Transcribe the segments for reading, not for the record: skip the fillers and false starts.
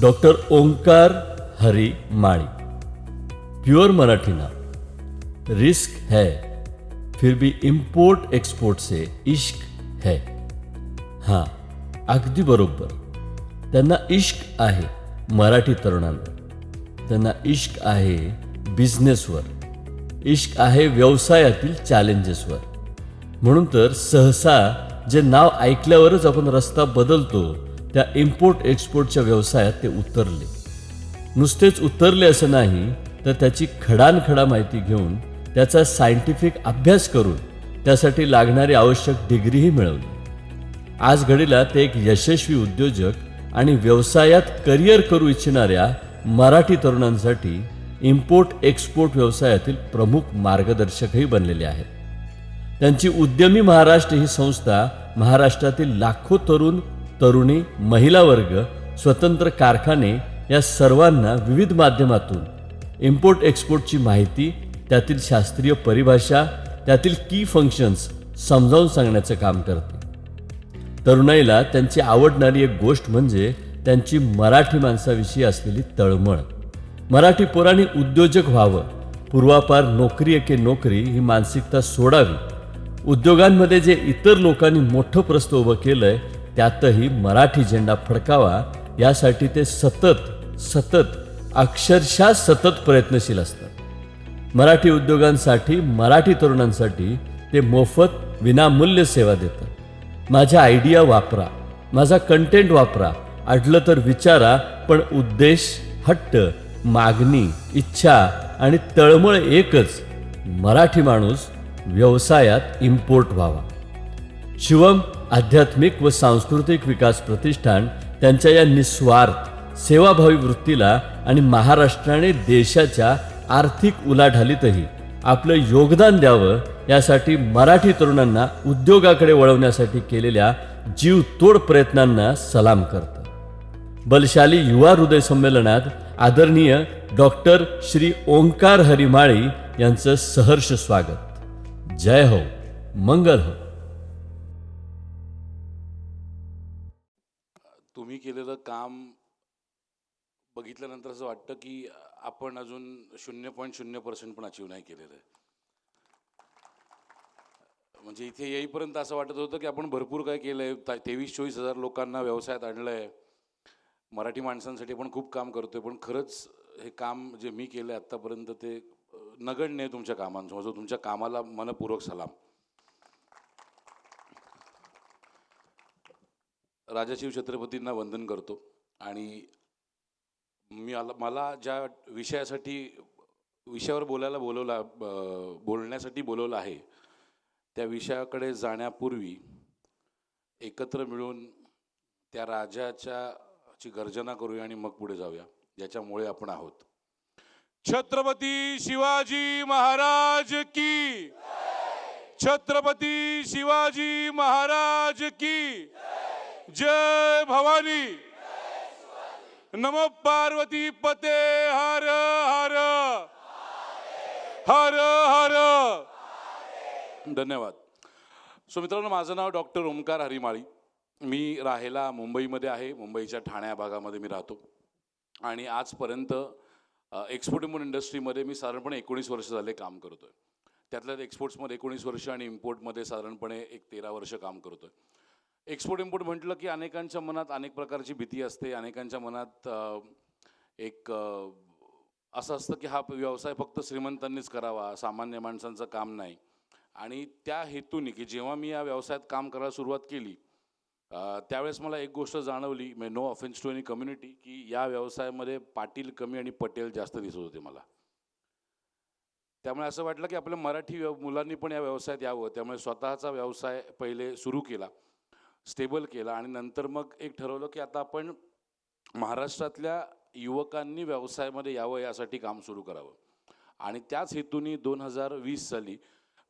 Doctor Omkar Hari माळी। Pure Marathi नाम। Risk है फिर भी इंपोर्ट एक्सपोर्ट से इश्क है। हां, अगदी बरोबर। त्यांना इश्क आहे मराठी तरुणांवर, त्यांना इश्क आहे बिझनेसवर, इश्क आहे व्यवसायातील चॅलेंजेसवर। म्हणून तर सहसा जे नाव ऐकल्यावरच आपण रस्ता बदलतो त्या इम्पोर्ट एक्सपोर्टच्या व्यवसायात ते उतरले। नुसतेच उतरले असं नाही, तर त्याची खडानखडा माहिती घेऊन त्याचा सायंटिफिक अभ्यास करून त्यासाठी लागणारी आवश्यक डिग्रीही मिळवली। आज घडीला ते एक यशस्वी उद्योजक आणि व्यवसायात करिअर करू इच्छिणाऱ्या मराठी तरुणांसाठी इम्पोर्ट एक्सपोर्ट व्यवसायातील प्रमुख मार्गदर्शकही बनलेले आहेत। त्यांची उद्यमी महाराष्ट्र ही संस्था महाराष्ट्रातील लाखो तरुण तरुणी, महिला वर्ग, स्वतंत्र कारखाने या सर्वांना विविध माध्यमातून इम्पोर्ट एक्सपोर्टची माहिती, त्यातील शास्त्रीय परिभाषा, त्यातील की फंक्शन्स समजावून सांगण्याचं काम करते। तरुणाईला त्यांची आवडणारी एक गोष्ट म्हणजे त्यांची मराठी माणसाविषयी असलेली तळमळ। मराठी पोरांनी उद्योजक व्हावं, पूर्वापार नोकरी एके नोकरी ही मानसिकता सोडावी, उद्योगांमध्ये जे इतर लोकांनी मोठं प्रस्थ उभं केलंय त्यातही मराठी झेंडा फडकावा, यासाठी ते सतत अक्षरशः सतत प्रयत्नशील असतात। मराठी उद्योगांसाठी, मराठी तरुणांसाठी ते मोफत विनामूल्य सेवा देतात। माझ्या आयडिया वापरा, माझा कंटेंट वापरा, अडलं तर विचारा, पण उद्देश, हट्ट, मागणी, इच्छा आणि तळमळ एकच, मराठी माणूस व्यवसायात इम्पोर्ट व्हावा। शिवम आध्यात्मिक व सांस्कृतिक विकास प्रतिष्ठान त्यांच्या या निस्वार्थ सेवाभावी वृत्तीला आणि महाराष्ट्राने देशाच्या आर्थिक उलाढालीतही आपलं योगदान द्यावं, यासाठी मराठी तरुणांना उद्योगाकडे वळवण्यासाठी केलेल्या जीवतोड प्रयत्नांना सलाम करतं। बलशाली युवा हृदय संमेलनात आदरणीय डॉक्टर श्री ओंकार हरी माळी यांचं सहर्ष स्वागत। जय हो, मंगल हो। तुम्ही केलेलं काम बघितल्यानंतर असं वाटतं की आपण अजून 0.0% पण अचीव नाही केलेलं आहे। म्हणजे इथे येईपर्यंत असं वाटत होतं की आपण भरपूर काय केलंय, 23-24 हजार लोकांना व्यवसायात आणलंय, मराठी माणसांसाठी आपण खूप काम करतोय, पण खरंच हे काम जे मी केलंय आत्तापर्यंत ते नगण्य आहे तुमच्या कामांसमोर। तुमच्या कामाला मनपूर्वक सलाम। राजाशिव छत्रपतींना वंदन करतो आणि मला ज्या विषयावर बोलण्यासाठी बोलवलं आहे त्या विषयाकडे जाण्यापूर्वी एकत्र मिळून त्या राजाची गर्जना करूया आणि मग पुढे जाऊया, ज्याच्यामुळे आपण आहोत। छत्रपती शिवाजी महाराज की, छत्रपती शिवाजी महाराज की जय भवानी। नमो पार्वती पते हर हर हर हर। धन्यवाद। सो मित्रांनो, माझं नाव डॉक्टर ओंकार हरी माळी। मी राहायला मुंबईमध्ये आहे, मुंबईच्या ठाण्या भागामध्ये मी राहतो आणि आजपर्यंत एक्सपोर्ट इम्पोर्ट इंडस्ट्रीमध्ये मी साधारणपणे 19 वर्ष झाले काम करतोय। त्यातल्या एक्सपोर्ट्समध्ये 19 वर्ष आणि इम्पोर्टमध्ये साधारणपणे 13 वर्ष काम करतोय। एक्सपोर्ट इम्पोर्ट म्हटलं की अनेकांच्या मनात अनेक प्रकारची भीती असते, अनेकांच्या मनात एक असं असतं की हा व्यवसाय फक्त श्रीमंतांनीच करावा, सामान्य माणसांचं काम नाही। आणि त्या हेतूने की जेव्हा मी या व्यवसायात काम करायला सुरुवात केली त्यावेळेस मला एक गोष्ट जाणवली, no offence to any community, की या व्यवसायामध्ये पाटील कमी आणि पटेल जास्त दिसत होते मला। त्यामुळे असं वाटलं की आपल्या मराठी मुलांनी पण या व्यवसायात यावं। त्यामुळे स्वतःचा व्यवसाय पहिले सुरू केला, स्टेबल केला आणि नंतर मग एक ठरवलं की आता आपण महाराष्ट्रातल्या युवकांनी व्यवसायामध्ये यावं यासाठी काम सुरू करावं। आणि त्याच हेतूने 2020 साली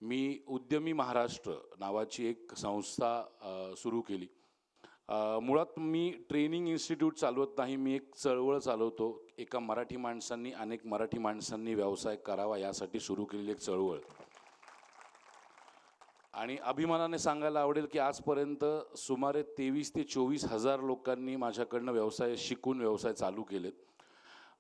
मी उद्यमी महाराष्ट्र नावाची एक संस्था सुरू केली। मुळात मी ट्रेनिंग इन्स्टिट्यूट चालवत नाही, मी एक चळवळ चालवतो। एका मराठी माणसांनी अनेक मराठी माणसांनी व्यवसाय करावा यासाठी सुरू केलेली एक चळवळ। आणि अभिमानाने सांगायला आवडेल की आजपर्यंत सुमारे 23 ते 24 हजार लोकांनी माझ्याकडनं व्यवसाय शिकून व्यवसाय चालू केलेत.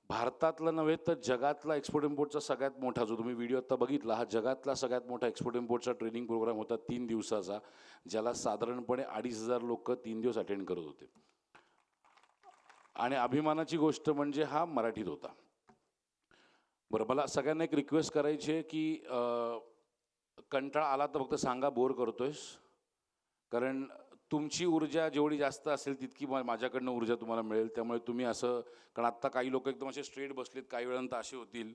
भारतातला नव्हे तर जगातला एक्सपोर्ट इम्पोर्टचा सगळ्यात मोठा, जो तुम्ही व्हिडिओ आता बघितला, हा जगातला सगळ्यात मोठा एक्सपोर्ट इम्पोर्टचा ट्रेनिंग प्रोग्राम होता 3 दिवसाचा, ज्याला साधारणपणे 2,500 लोक 3 दिवस अटेंड करत होते. आणि अभिमानाची गोष्ट म्हणजे हा मराठीत होता. बरं, मला सगळ्यांना एक रिक्वेस्ट करायची आहे की कंटाळा आला तर फक्त सांगा बोर करतोयस, कारण तुमची ऊर्जा जेवढी जास्त असेल तितकी माझ्याकडनं ऊर्जा तुम्हाला मिळेल. त्यामुळे तुम्ही असं, कारण आत्ता काही लोक एकदम असे स्ट्रेट बसलेत, काही वेळानंतर असे होतील,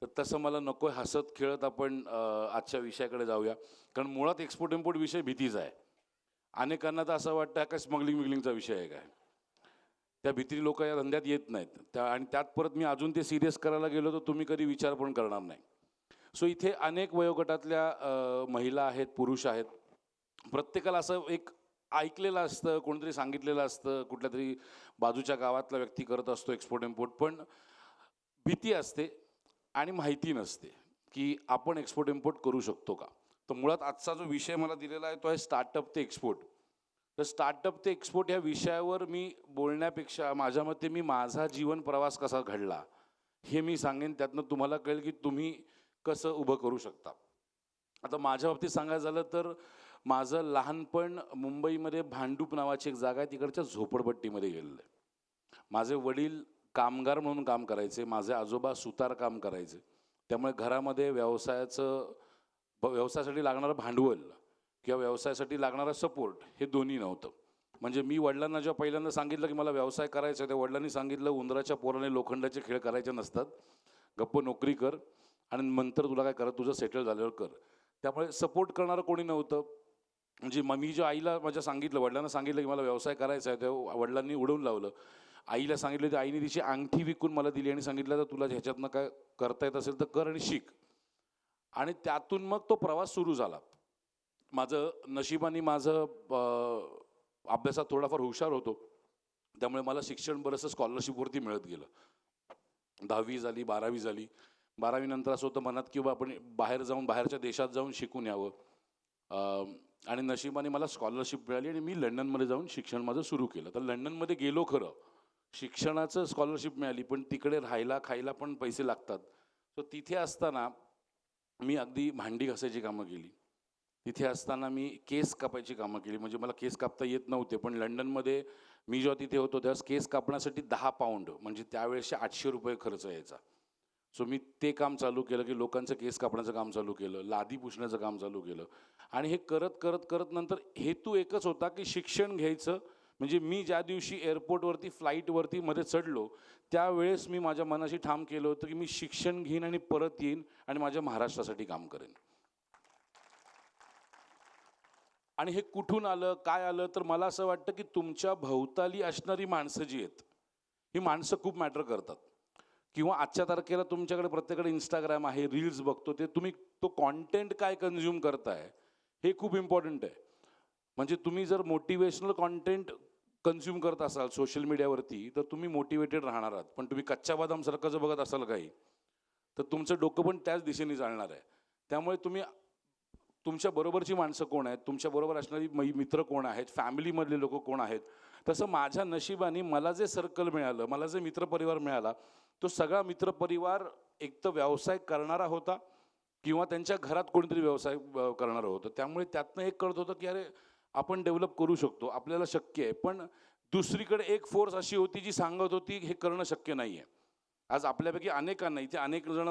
तर तसं मला नको आहे. हसत खेळत आपण आजच्या विषयाकडे जाऊया, कारण मुळात एक्सपोर्ट इम्पोर्ट विषय भीतीचा आहे. अनेकांना तर असं वाटतं काय स्मगलिंग विगलिंगचा विषय आहे काय, त्या भीती लोक या धंद्यात येत नाहीत. आणि त्यात परत मी अजून ते सिरियस करायला गेलो तर तुम्ही कधी विचार पण करणार नाही. सो इथे अनेक वयोगटातल्या महिला आहेत, पुरुष आहेत. प्रत्येकाला असं एक ऐकलेलं असतं, कोणीतरी सांगितलेलं असतं, कुठल्या तरी बाजूच्या गावातला व्यक्ती करत असतो एक्सपोर्ट इम्पोर्ट, पण भीती असते आणि माहिती नसते की आपण एक्सपोर्ट इम्पोर्ट करू शकतो का. तर मुळात आजचा जो विषय मला दिलेला आहे तो आहे स्टार्टअप ते एक्सपोर्ट. तर स्टार्टअप ते एक्सपोर्ट ह्या विषयावर मी बोलण्यापेक्षा माझ्या मते मी माझा जीवन प्रवास कसा घडला हे मी सांगेन. त्यातनं तुम्हाला कळेल की तुम्ही कसं उभं करू शकता. आता माझ्या बाबतीत सांगायचं झालं तर माझं लहानपण मुंबईमध्ये भांडूप नावाची एक जागा आहे, तिकडच्या झोपडपट्टीमध्ये गेलेलं आहे. माझे वडील कामगार म्हणून काम करायचे, माझे आजोबा सुतार काम करायचे. त्यामुळे घरामध्ये व्यवसायासाठी लागणारं भांडवल किंवा व्यवसायासाठी लागणारा सपोर्ट हे दोन्ही नव्हतं. म्हणजे मी वडिलांना जेव्हा पहिल्यांदा सांगितलं की मला व्यवसाय करायचा आहे, त्या वडिलांनी सांगितलं उंदराच्या पोराने लोखंडाचे खेळ करायचे नसतात, गप्प नोकरी कर आणि नंतर तुला काय करा, तुझं सेटल झाल्यावर कर. त्यामुळे सपोर्ट करणारं कोणी नव्हतं. म्हणजे मी जेव्हा आईला माझ्या सांगितलं, वडिलांना सांगितलं की मला व्यवसाय करायचा आहे, तेव्हा वडिलांनी उडवून लावलं. आईला सांगितलं तर आईने तिची अंगठी विकून मला दिली आणि सांगितलं तर तुला ह्याच्यातनं काय करता येत असेल तर कर आणि शिक. आणि त्यातून मग तो प्रवास सुरू झाला. माझं नशिबाने अभ्यासात थोडाफार हुशार होतो, त्यामुळे मला शिक्षण बरंचसं स्कॉलरशिपवरती मिळत गेलं. 10वी झाली, 12वी झाली. 12वी नंतर असं होतं मनात की आपण बाहेरच्या देशात जाऊन शिकून यावं. आणि नशिबाने मला स्कॉलरशिप मिळाली आणि मी लंडनमध्ये जाऊन शिक्षण माझं सुरू केलं. तर लंडनमध्ये गेलो खरं, शिक्षणाचं स्कॉलरशिप मिळाली, पण तिकडे राहायला खायला पण पैसे लागतात. तर तिथे असताना मी अगदी भांडी घासायची कामं केली. तिथे असताना मी केस कापायची कामं केली. म्हणजे मला केस कापता येत नव्हते, पण लंडनमध्ये मी जेव्हा तिथे होतो त्यावेळेस केस कापण्यासाठी 10 पाऊंड म्हणजे त्यावेळेसचे 800 रुपये खर्च यायचा. सो मी ते काम चालू केलं की लोकांचं केस कापण्याचं काम चालू केलं, लादी पुसण्याचं काम चालू केलं. आणि हे करत नंतर हेतू एकच होता की शिक्षण घ्यायचं. म्हणजे मी ज्या दिवशी एअरपोर्टवरती फ्लाईटवरती मध्ये चढलो त्यावेळेस मी माझ्या मनाशी ठाम केलं होतं की मी शिक्षण घेईन आणि परत येईन आणि माझ्या महाराष्ट्रासाठी काम करेन. आणि हे कुठून आलं, काय आलं, तर मला असं वाटतं की तुमच्या भोवताली असणारी माणसं जी आहेत ही माणसं खूप मॅटर करतात. किंवा आजच्या तारखेला तुमच्याकडे प्रत्येकाकडे इंस्टाग्राम आहे, रील्स बघतो, ते तुम्ही तो कॉन्टेंट काय कन्झ्युम करताय हे खूप इम्पॉर्टंट आहे. म्हणजे तुम्ही जर मोटिवेशनल कॉन्टेंट कन्झ्युम करत असाल सोशल मीडियावरती तर तुम्ही मोटिवेटेड राहणार आहात. पण तुम्ही कच्च्या बदामसारखं जर बघत असाल काही तर तुमचं डोकं पण त्याच दिशेने चालणार आहे. त्यामुळे तुम्ही तुमच्या बरोबरची माणसं कोण आहेत, तुमच्या बरोबर असणारी मित्र कोण आहेत, फॅमिलीमधले लोक कोण आहेत. तसं माझ्या नशिबाने मला जे सर्कल मिळालं, मला जे मित्रपरिवार मिळाला, तो सगळा मित्रपरिवार एक तर व्यवसाय करणारा होता किंवा त्यांच्या घरात कोणीतरी व्यवसाय करणारं होतं. त्यामुळे त्यातनं एक कळत होतं की अरे आपण डेव्हलप करू शकतो, आपल्याला शक्य आहे. पण दुसरीकडे एक फोर्स अशी होती जी सांगत होती हे करणं शक्य नाही आहे. आज आपल्यापैकी अनेकांना, इथे अनेक जण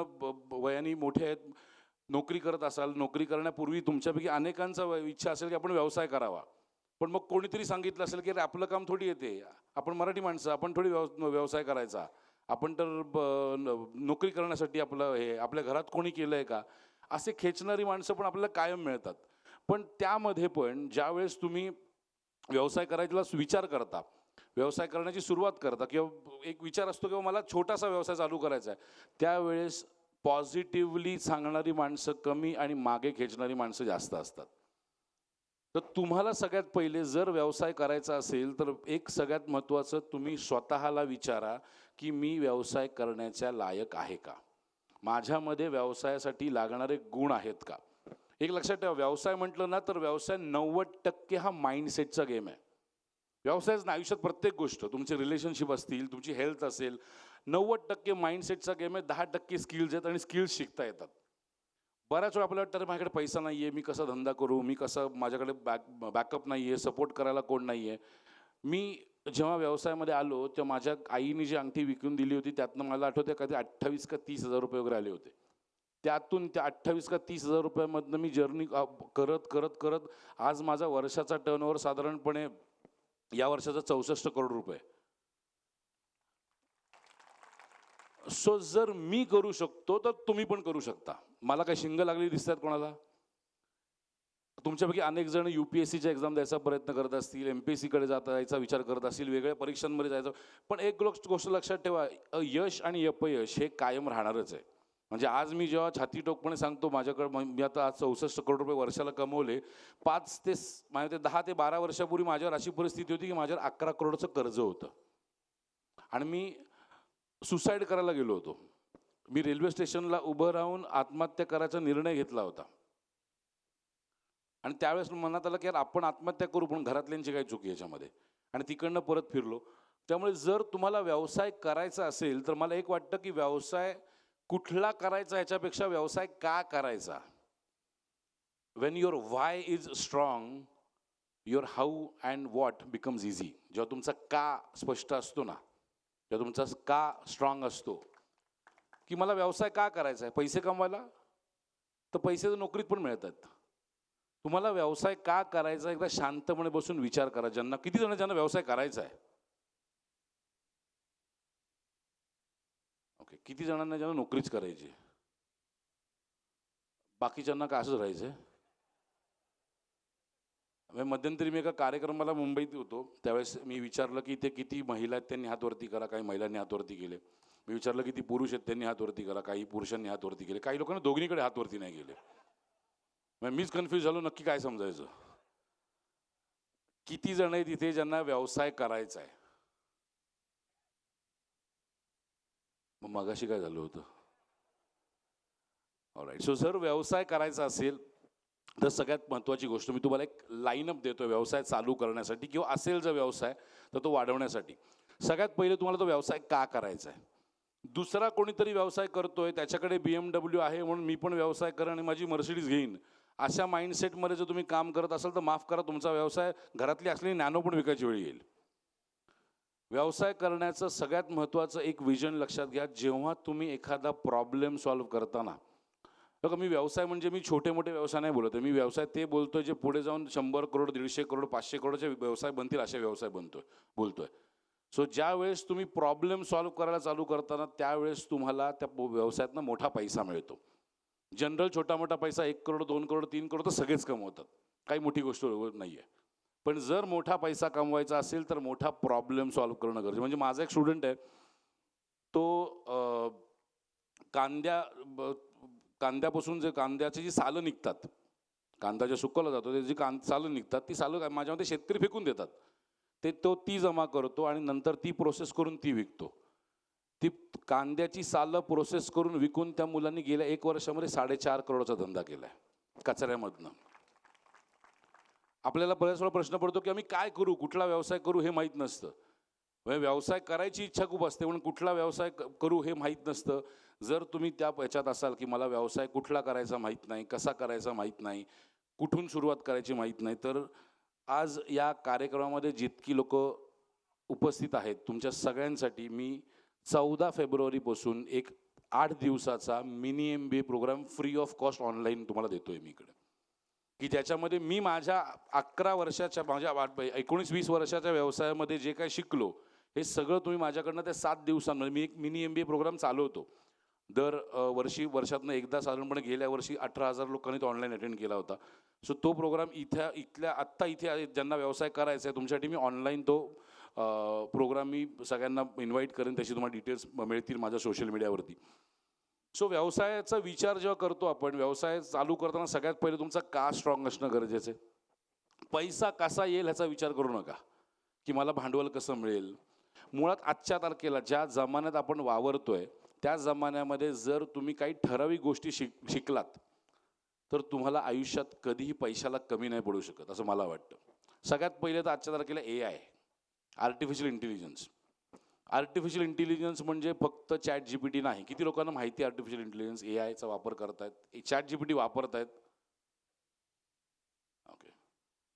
वयाने मोठे आहेत, नोकरी करत असाल, नोकरी करण्यापूर्वी तुमच्यापैकी अनेकांचा इच्छा असेल की आपण व्यवसाय करावा. पण मग कोणीतरी सांगितलं असेल की अरे आपलं काम थोडी येते, आपण मराठी माणसं, आपण थोडी व्यवसाय करायचा, आपण तर नोकरी करण्यासाठी आपलं हे आपल्या घरात कोणी केलं आहे का, असे खेचणारी माणसं पण आपल्याला कायम मिळतात. पण त्यामध्ये पण ज्यावेळेस तुम्ही व्यवसाय करायला विचार करता, व्यवसाय करण्याची सुरुवात करता किंवा एक विचार असतो किंवा मला छोटासा व्यवसाय चालू करायचा आहे, त्यावेळेस पॉझिटिव्हली सांगणारी माणसं कमी आणि मागे खेचणारी माणसं जास्त असतात. तर तुम्हाला सगळ्यात पहिले जर व्यवसाय करायचा असेल तर एक सगळ्यात महत्त्वाचं तुम्ही स्वतःला विचारा की मी व्यवसाय करण्याच्या लायक आहे का, माझ्यामध्ये व्यवसायासाठी लागणारे गुण आहेत का. एक लक्षात ठेवा, व्यवसाय म्हटलं ना तर व्यवसाय 90% हा माइंडसेटचा गेम आहे. व्यवसायच ना, आयुष्यात प्रत्येक गोष्ट, तुमचे रिलेशनशिप असतील, तुमची हेल्थ असेल, 90% माइंडसेटचा गेम आहे, 10% स्किल्स आहेत आणि स्किल्स शिकता येतात. बऱ्याच वेळा आपल्याला वाटतं, अरे माझ्याकडे पैसा नाही आहे, मी कसा धंदा करू, मी कसं, माझ्याकडे बॅकअप नाही आहे, सपोर्ट करायला कोण नाही आहे. मी जेव्हा व्यवसायामध्ये आलो तेव्हा माझ्या आईने जी अंगठी विकून दिली होती त्यातनं मला आठवतं कधी 28 का 30,000 रुपये वगैरे आले होते. त्यातून त्या 28 का 30,000 रुपयामधनं मी जर्नी करत करत करत आज माझा वर्षाचा टर्नओव्हर साधारणपणे या वर्षाचा 64 करोड रुपये. सो जर मी करू शकतो तर तुम्ही पण करू शकता. मला काय शिंग लागली दिसतात कोणाला? तुमच्यापैकी अनेक जण UPSCच्या एक्झाम द्यायचा प्रयत्न करत असतील, MPSCकडे जायचा विचार करत असतील, वेगळ्या परीक्षांमध्ये जायचं. पण एक गोष्ट लक्षात ठेवा, यश आणि अपयश हे कायम राहणारच आहे. म्हणजे आज मी जेव्हा छाती टोकपणे सांगतो माझ्याकडे मी आता आज 64 करोड रुपये वर्षाला कमवले, 10 ते 12 वर्षापूर्वी माझ्यावर अशी परिस्थिती होती की माझ्यावर 11 करोडचं कर्ज होतं आणि मी सुसाईड करायला गेलो होतो. मी रेल्वे स्टेशनला उभं राहून आत्महत्या करायचा निर्णय घेतला होता आणि त्यावेळेस मनात आलं की यार आपण आत्महत्या करू, पण घरातल्यांची काही चुकी याच्यामध्ये, आणि तिकडनं परत फिरलो. त्यामुळे जर तुम्हाला व्यवसाय करायचा असेल तर मला एक वाटतं की व्यवसाय कुठला करायचा याच्यापेक्षा व्यवसाय का करायचा. Wien your why is strong, your how and what becomes easy. जेव्हा तुमचा का स्पष्ट असतो ना, जेव्हा तुमचा का स्ट्रॉंग असतो की मला व्यवसाय का करायचा आहे, पैसे कमवायला, तर पैसे तर नोकरीत पण मिळतात. तुम्हाला व्यवसाय का करायचा एकदा शांतपणे बसून विचार करा. ज्यांना व्यवसाय करायचा आहे, ओके, किती जणांना ज्यांना नोकरीच करायची, बाकीच्यांना का असंच राहायचं आहे. मध्यंतरी मी एका कार्यक्रमाला मुंबईत होतो, त्यावेळेस मी विचारलं की इथे किती महिला आहेत, त्यांनी हात वरती करा. काही महिलांनी हात वरती केले. मी विचारलं किती पुरुष आहेत, त्यांनी हात वरती करा. काही पुरुषांनी हात वरती केले. काही लोकांना दोघीकडे हात वरती नाही केले. मीच कन्फ्यूज झालो, नक्की काय समजायचं. किती जण आहेत इथे ज्यांना व्यवसाय करायचा आहे. मग मगाशी काय झालं होतं. ऑलराईट. सो जर व्यवसाय करायचा असेल तर सगळ्यात महत्त्वाची गोष्ट मी तुम्हाला एक लाईनअप देतो व्यवसाय चालू करण्यासाठी, किंवा असेल जर व्यवसाय तर तो वाढवण्यासाठी. सगळ्यात पहिले तुम्हाला तो व्यवसाय का करायचा आहे. दुसरा कोणीतरी व्यवसाय करतोय, त्याच्याकडे BMW आहे म्हणून मी पण व्यवसाय करेन आणि माझी मर्सिडीज घेईन, अशा माइंडसेटमध्ये जर तुम्ही काम करत असाल तर माफ करा, तुमचा व्यवसाय घरातली असलेली नॅनो पण विकायची वेळ येईल. व्यवसाय करण्याचं सगळ्यात महत्त्वाचं एक विजन लक्षात घ्या. जेव्हा तुम्ही एखादा प्रॉब्लेम सॉल्व्ह करताना, बघा, मी व्यवसाय म्हणजे मी छोटे मोठे व्यवसाय नाही बोलत आहे. मी व्यवसाय ते बोलतोय जे पुढे जाऊन 100 करोड, 150 करोड, 500 करोडचे व्यवसाय बनतील असे व्यवसाय बोलतोय. सो ज्या वेळेस तुम्ही प्रॉब्लेम सॉल्व्ह करायला चालू करताना त्यावेळेस तुम्हाला त्या व्यवसायातनं मोठा पैसा मिळतो. जनरल छोटा मोठा पैसा 1 करोड, 2 करोड, 3 करोड तर सगळेच कमवतात, काही मोठी गोष्ट नाही आहे. पण जर मोठा पैसा कमवायचा असेल तर मोठा प्रॉब्लेम सॉल्व्ह करणं गरजेचं. म्हणजे माझा एक स्टुडंट आहे, तो कांद्यापासून जे कांद्याची जी सालं निघतात, कांदा जे सुकवला जातो ते जी सालं निघतात, ती सालं माझ्यामध्ये शेतकरी फेकून देतात. ती जमा करतो आणि नंतर ती प्रोसेस करून ती विकतो. ती कांद्याची सालं प्रोसेस करून विकून त्या मुलांनी गेल्या 1 वर्षामध्ये 4.5 करोडचा धंदा केला आहे कचऱ्यामधनं. आपल्याला बऱ्याच वेळा प्रश्न पडतो की आम्ही काय करू, कुठला व्यवसाय करू हे माहीत नसतं. व्यवसाय करायची इच्छा खूप असते पण कुठला व्यवसाय करू हे माहीत नसतं. जर तुम्ही त्या ह्याच्यात असाल की मला व्यवसाय कुठला करायचा माहीत नाही, कसा करायचा माहीत नाही, कुठून सुरुवात करायची माहीत नाही, तर आज या कार्यक्रमामध्ये जितकी लोक उपस्थित आहेत तुमच्या सगळ्यांसाठी मी 14 फेब्रुवारीपासून एक 8 दिवसाचा mini MBA programme free of cost online तुम्हाला देतोय मी इकडे, की ज्याच्यामध्ये मी माझ्या 11 वर्षाच्या, माझ्या 19-20 वर्षाच्या व्यवसायामध्ये जे काय शिकलो हे सगळं तुम्ही माझ्याकडनं त्या 7 दिवसांमध्ये मी एक मिनी MBA प्रोग्राम चालवतो. वर्षातनं एकदा साधारणपणे गेल्या वर्षी 18,000 लोकांनी तो ऑनलाईन अटेंड केला होता. सो तो प्रोग्राम आत्ता इथे ज्यांना व्यवसाय करायचा आहे तुमच्यासाठी मी ऑनलाईन तो प्रोग्राम मी सगळ्यांना इन्व्हाइट करेन. त्याची तुम्हाला डिटेल्स मिळतील माझ्या सोशल मीडियावरती. सो व्यवसायाचा विचार जेव्हा करतो आपण, व्यवसाय चालू करताना सगळ्यात पहिले तुमचा का स्ट्रॉंग असणं गरजेचं आहे. पैसा कसा येईल ह्याचा विचार करू नका की मला भांडवल कसं मिळेल. मुळात आजच्या तारखेला ज्या जमान्यात आपण वावरतोय त्या जमान्यामध्ये जर तुम्ही काही ठराविक गोष्टी शिकलात तर तुम्हाला आयुष्यात कधीही पैशाला कमी नाही पडू शकत असं मला वाटतं. सगळ्यात पहिले तर आजच्या तारखेला AI, artificial intelligence. Artificial intelligence म्हणजे फक्त ChatGPT नाही. किती लोकांना माहिती आहे आर्टिफिशियल इंटेलिजन्स, AIचा वापर करतायत, ChatGPT वापरतायत? ओके.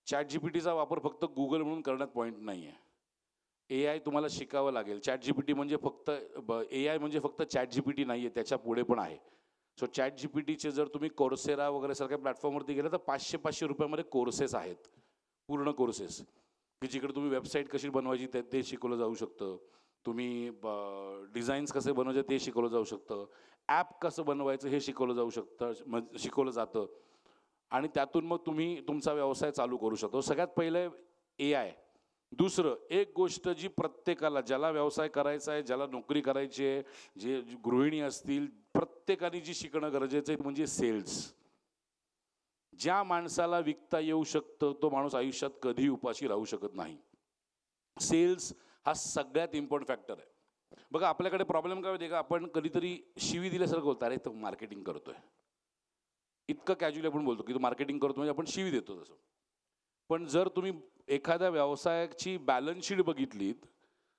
ChatGPTचा वापर फक्त Google म्हणून करण्यात पॉईंट नाही आहे. AI तुम्हाला शिकावं लागेल. ChatGPT म्हणजे फक्त AI म्हणजे फक्त ChatGPT नाही आहे, त्याच्या पुढे पण आहे. सो ChatGPTचे जर तुम्ही Coursera वगैरे सारख्या प्लॅटफॉर्मवरती गेले तर ₹500-500 कोर्सेस आहेत, पूर्ण कोर्सेस, की जिकडे तुम्ही वेबसाईट कशी बनवायची ते शिकवलं जाऊ शकतं. तुम्ही डिझाईन्स कसे बनवायचे ते शिकवलं जाऊ शकतं. ॲप कसं बनवायचं हे शिकवलं जाऊ शकतं, शिकवलं जातं. आणि त्यातून मग तुम्ही तुमचा व्यवसाय चालू करू शकतो. सगळ्यात पहिलं AI. दुसरं, एक गोष्ट जी प्रत्येकाला, ज्याला व्यवसाय करायचा आहे, ज्याला नोकरी करायची आहे, जे गृहिणी असतील, प्रत्येकाने जी शिकणं गरजेचं आहे म्हणजे सेल्स. ज्या माणसाला विकता येऊ शकतं तो माणूस आयुष्यात कधीही उपाशी राहू शकत नाही. सेल्स हा सगळ्यात इम्पॉर्टंट फॅक्टर आहे. बघा आपल्याकडे प्रॉब्लेम काय होते का, आपण कधीतरी शिवी दिल्यासारखं बोलतो, अरे तो मार्केटिंग करतोय. इतकं कॅज्युअली आपण बोलतो की तो मार्केटिंग करतो म्हणजे आपण शिवी देतो तसं. पण जर तुम्ही एखाद्या व्यवसायाची बॅलन्स शीट बघितलीत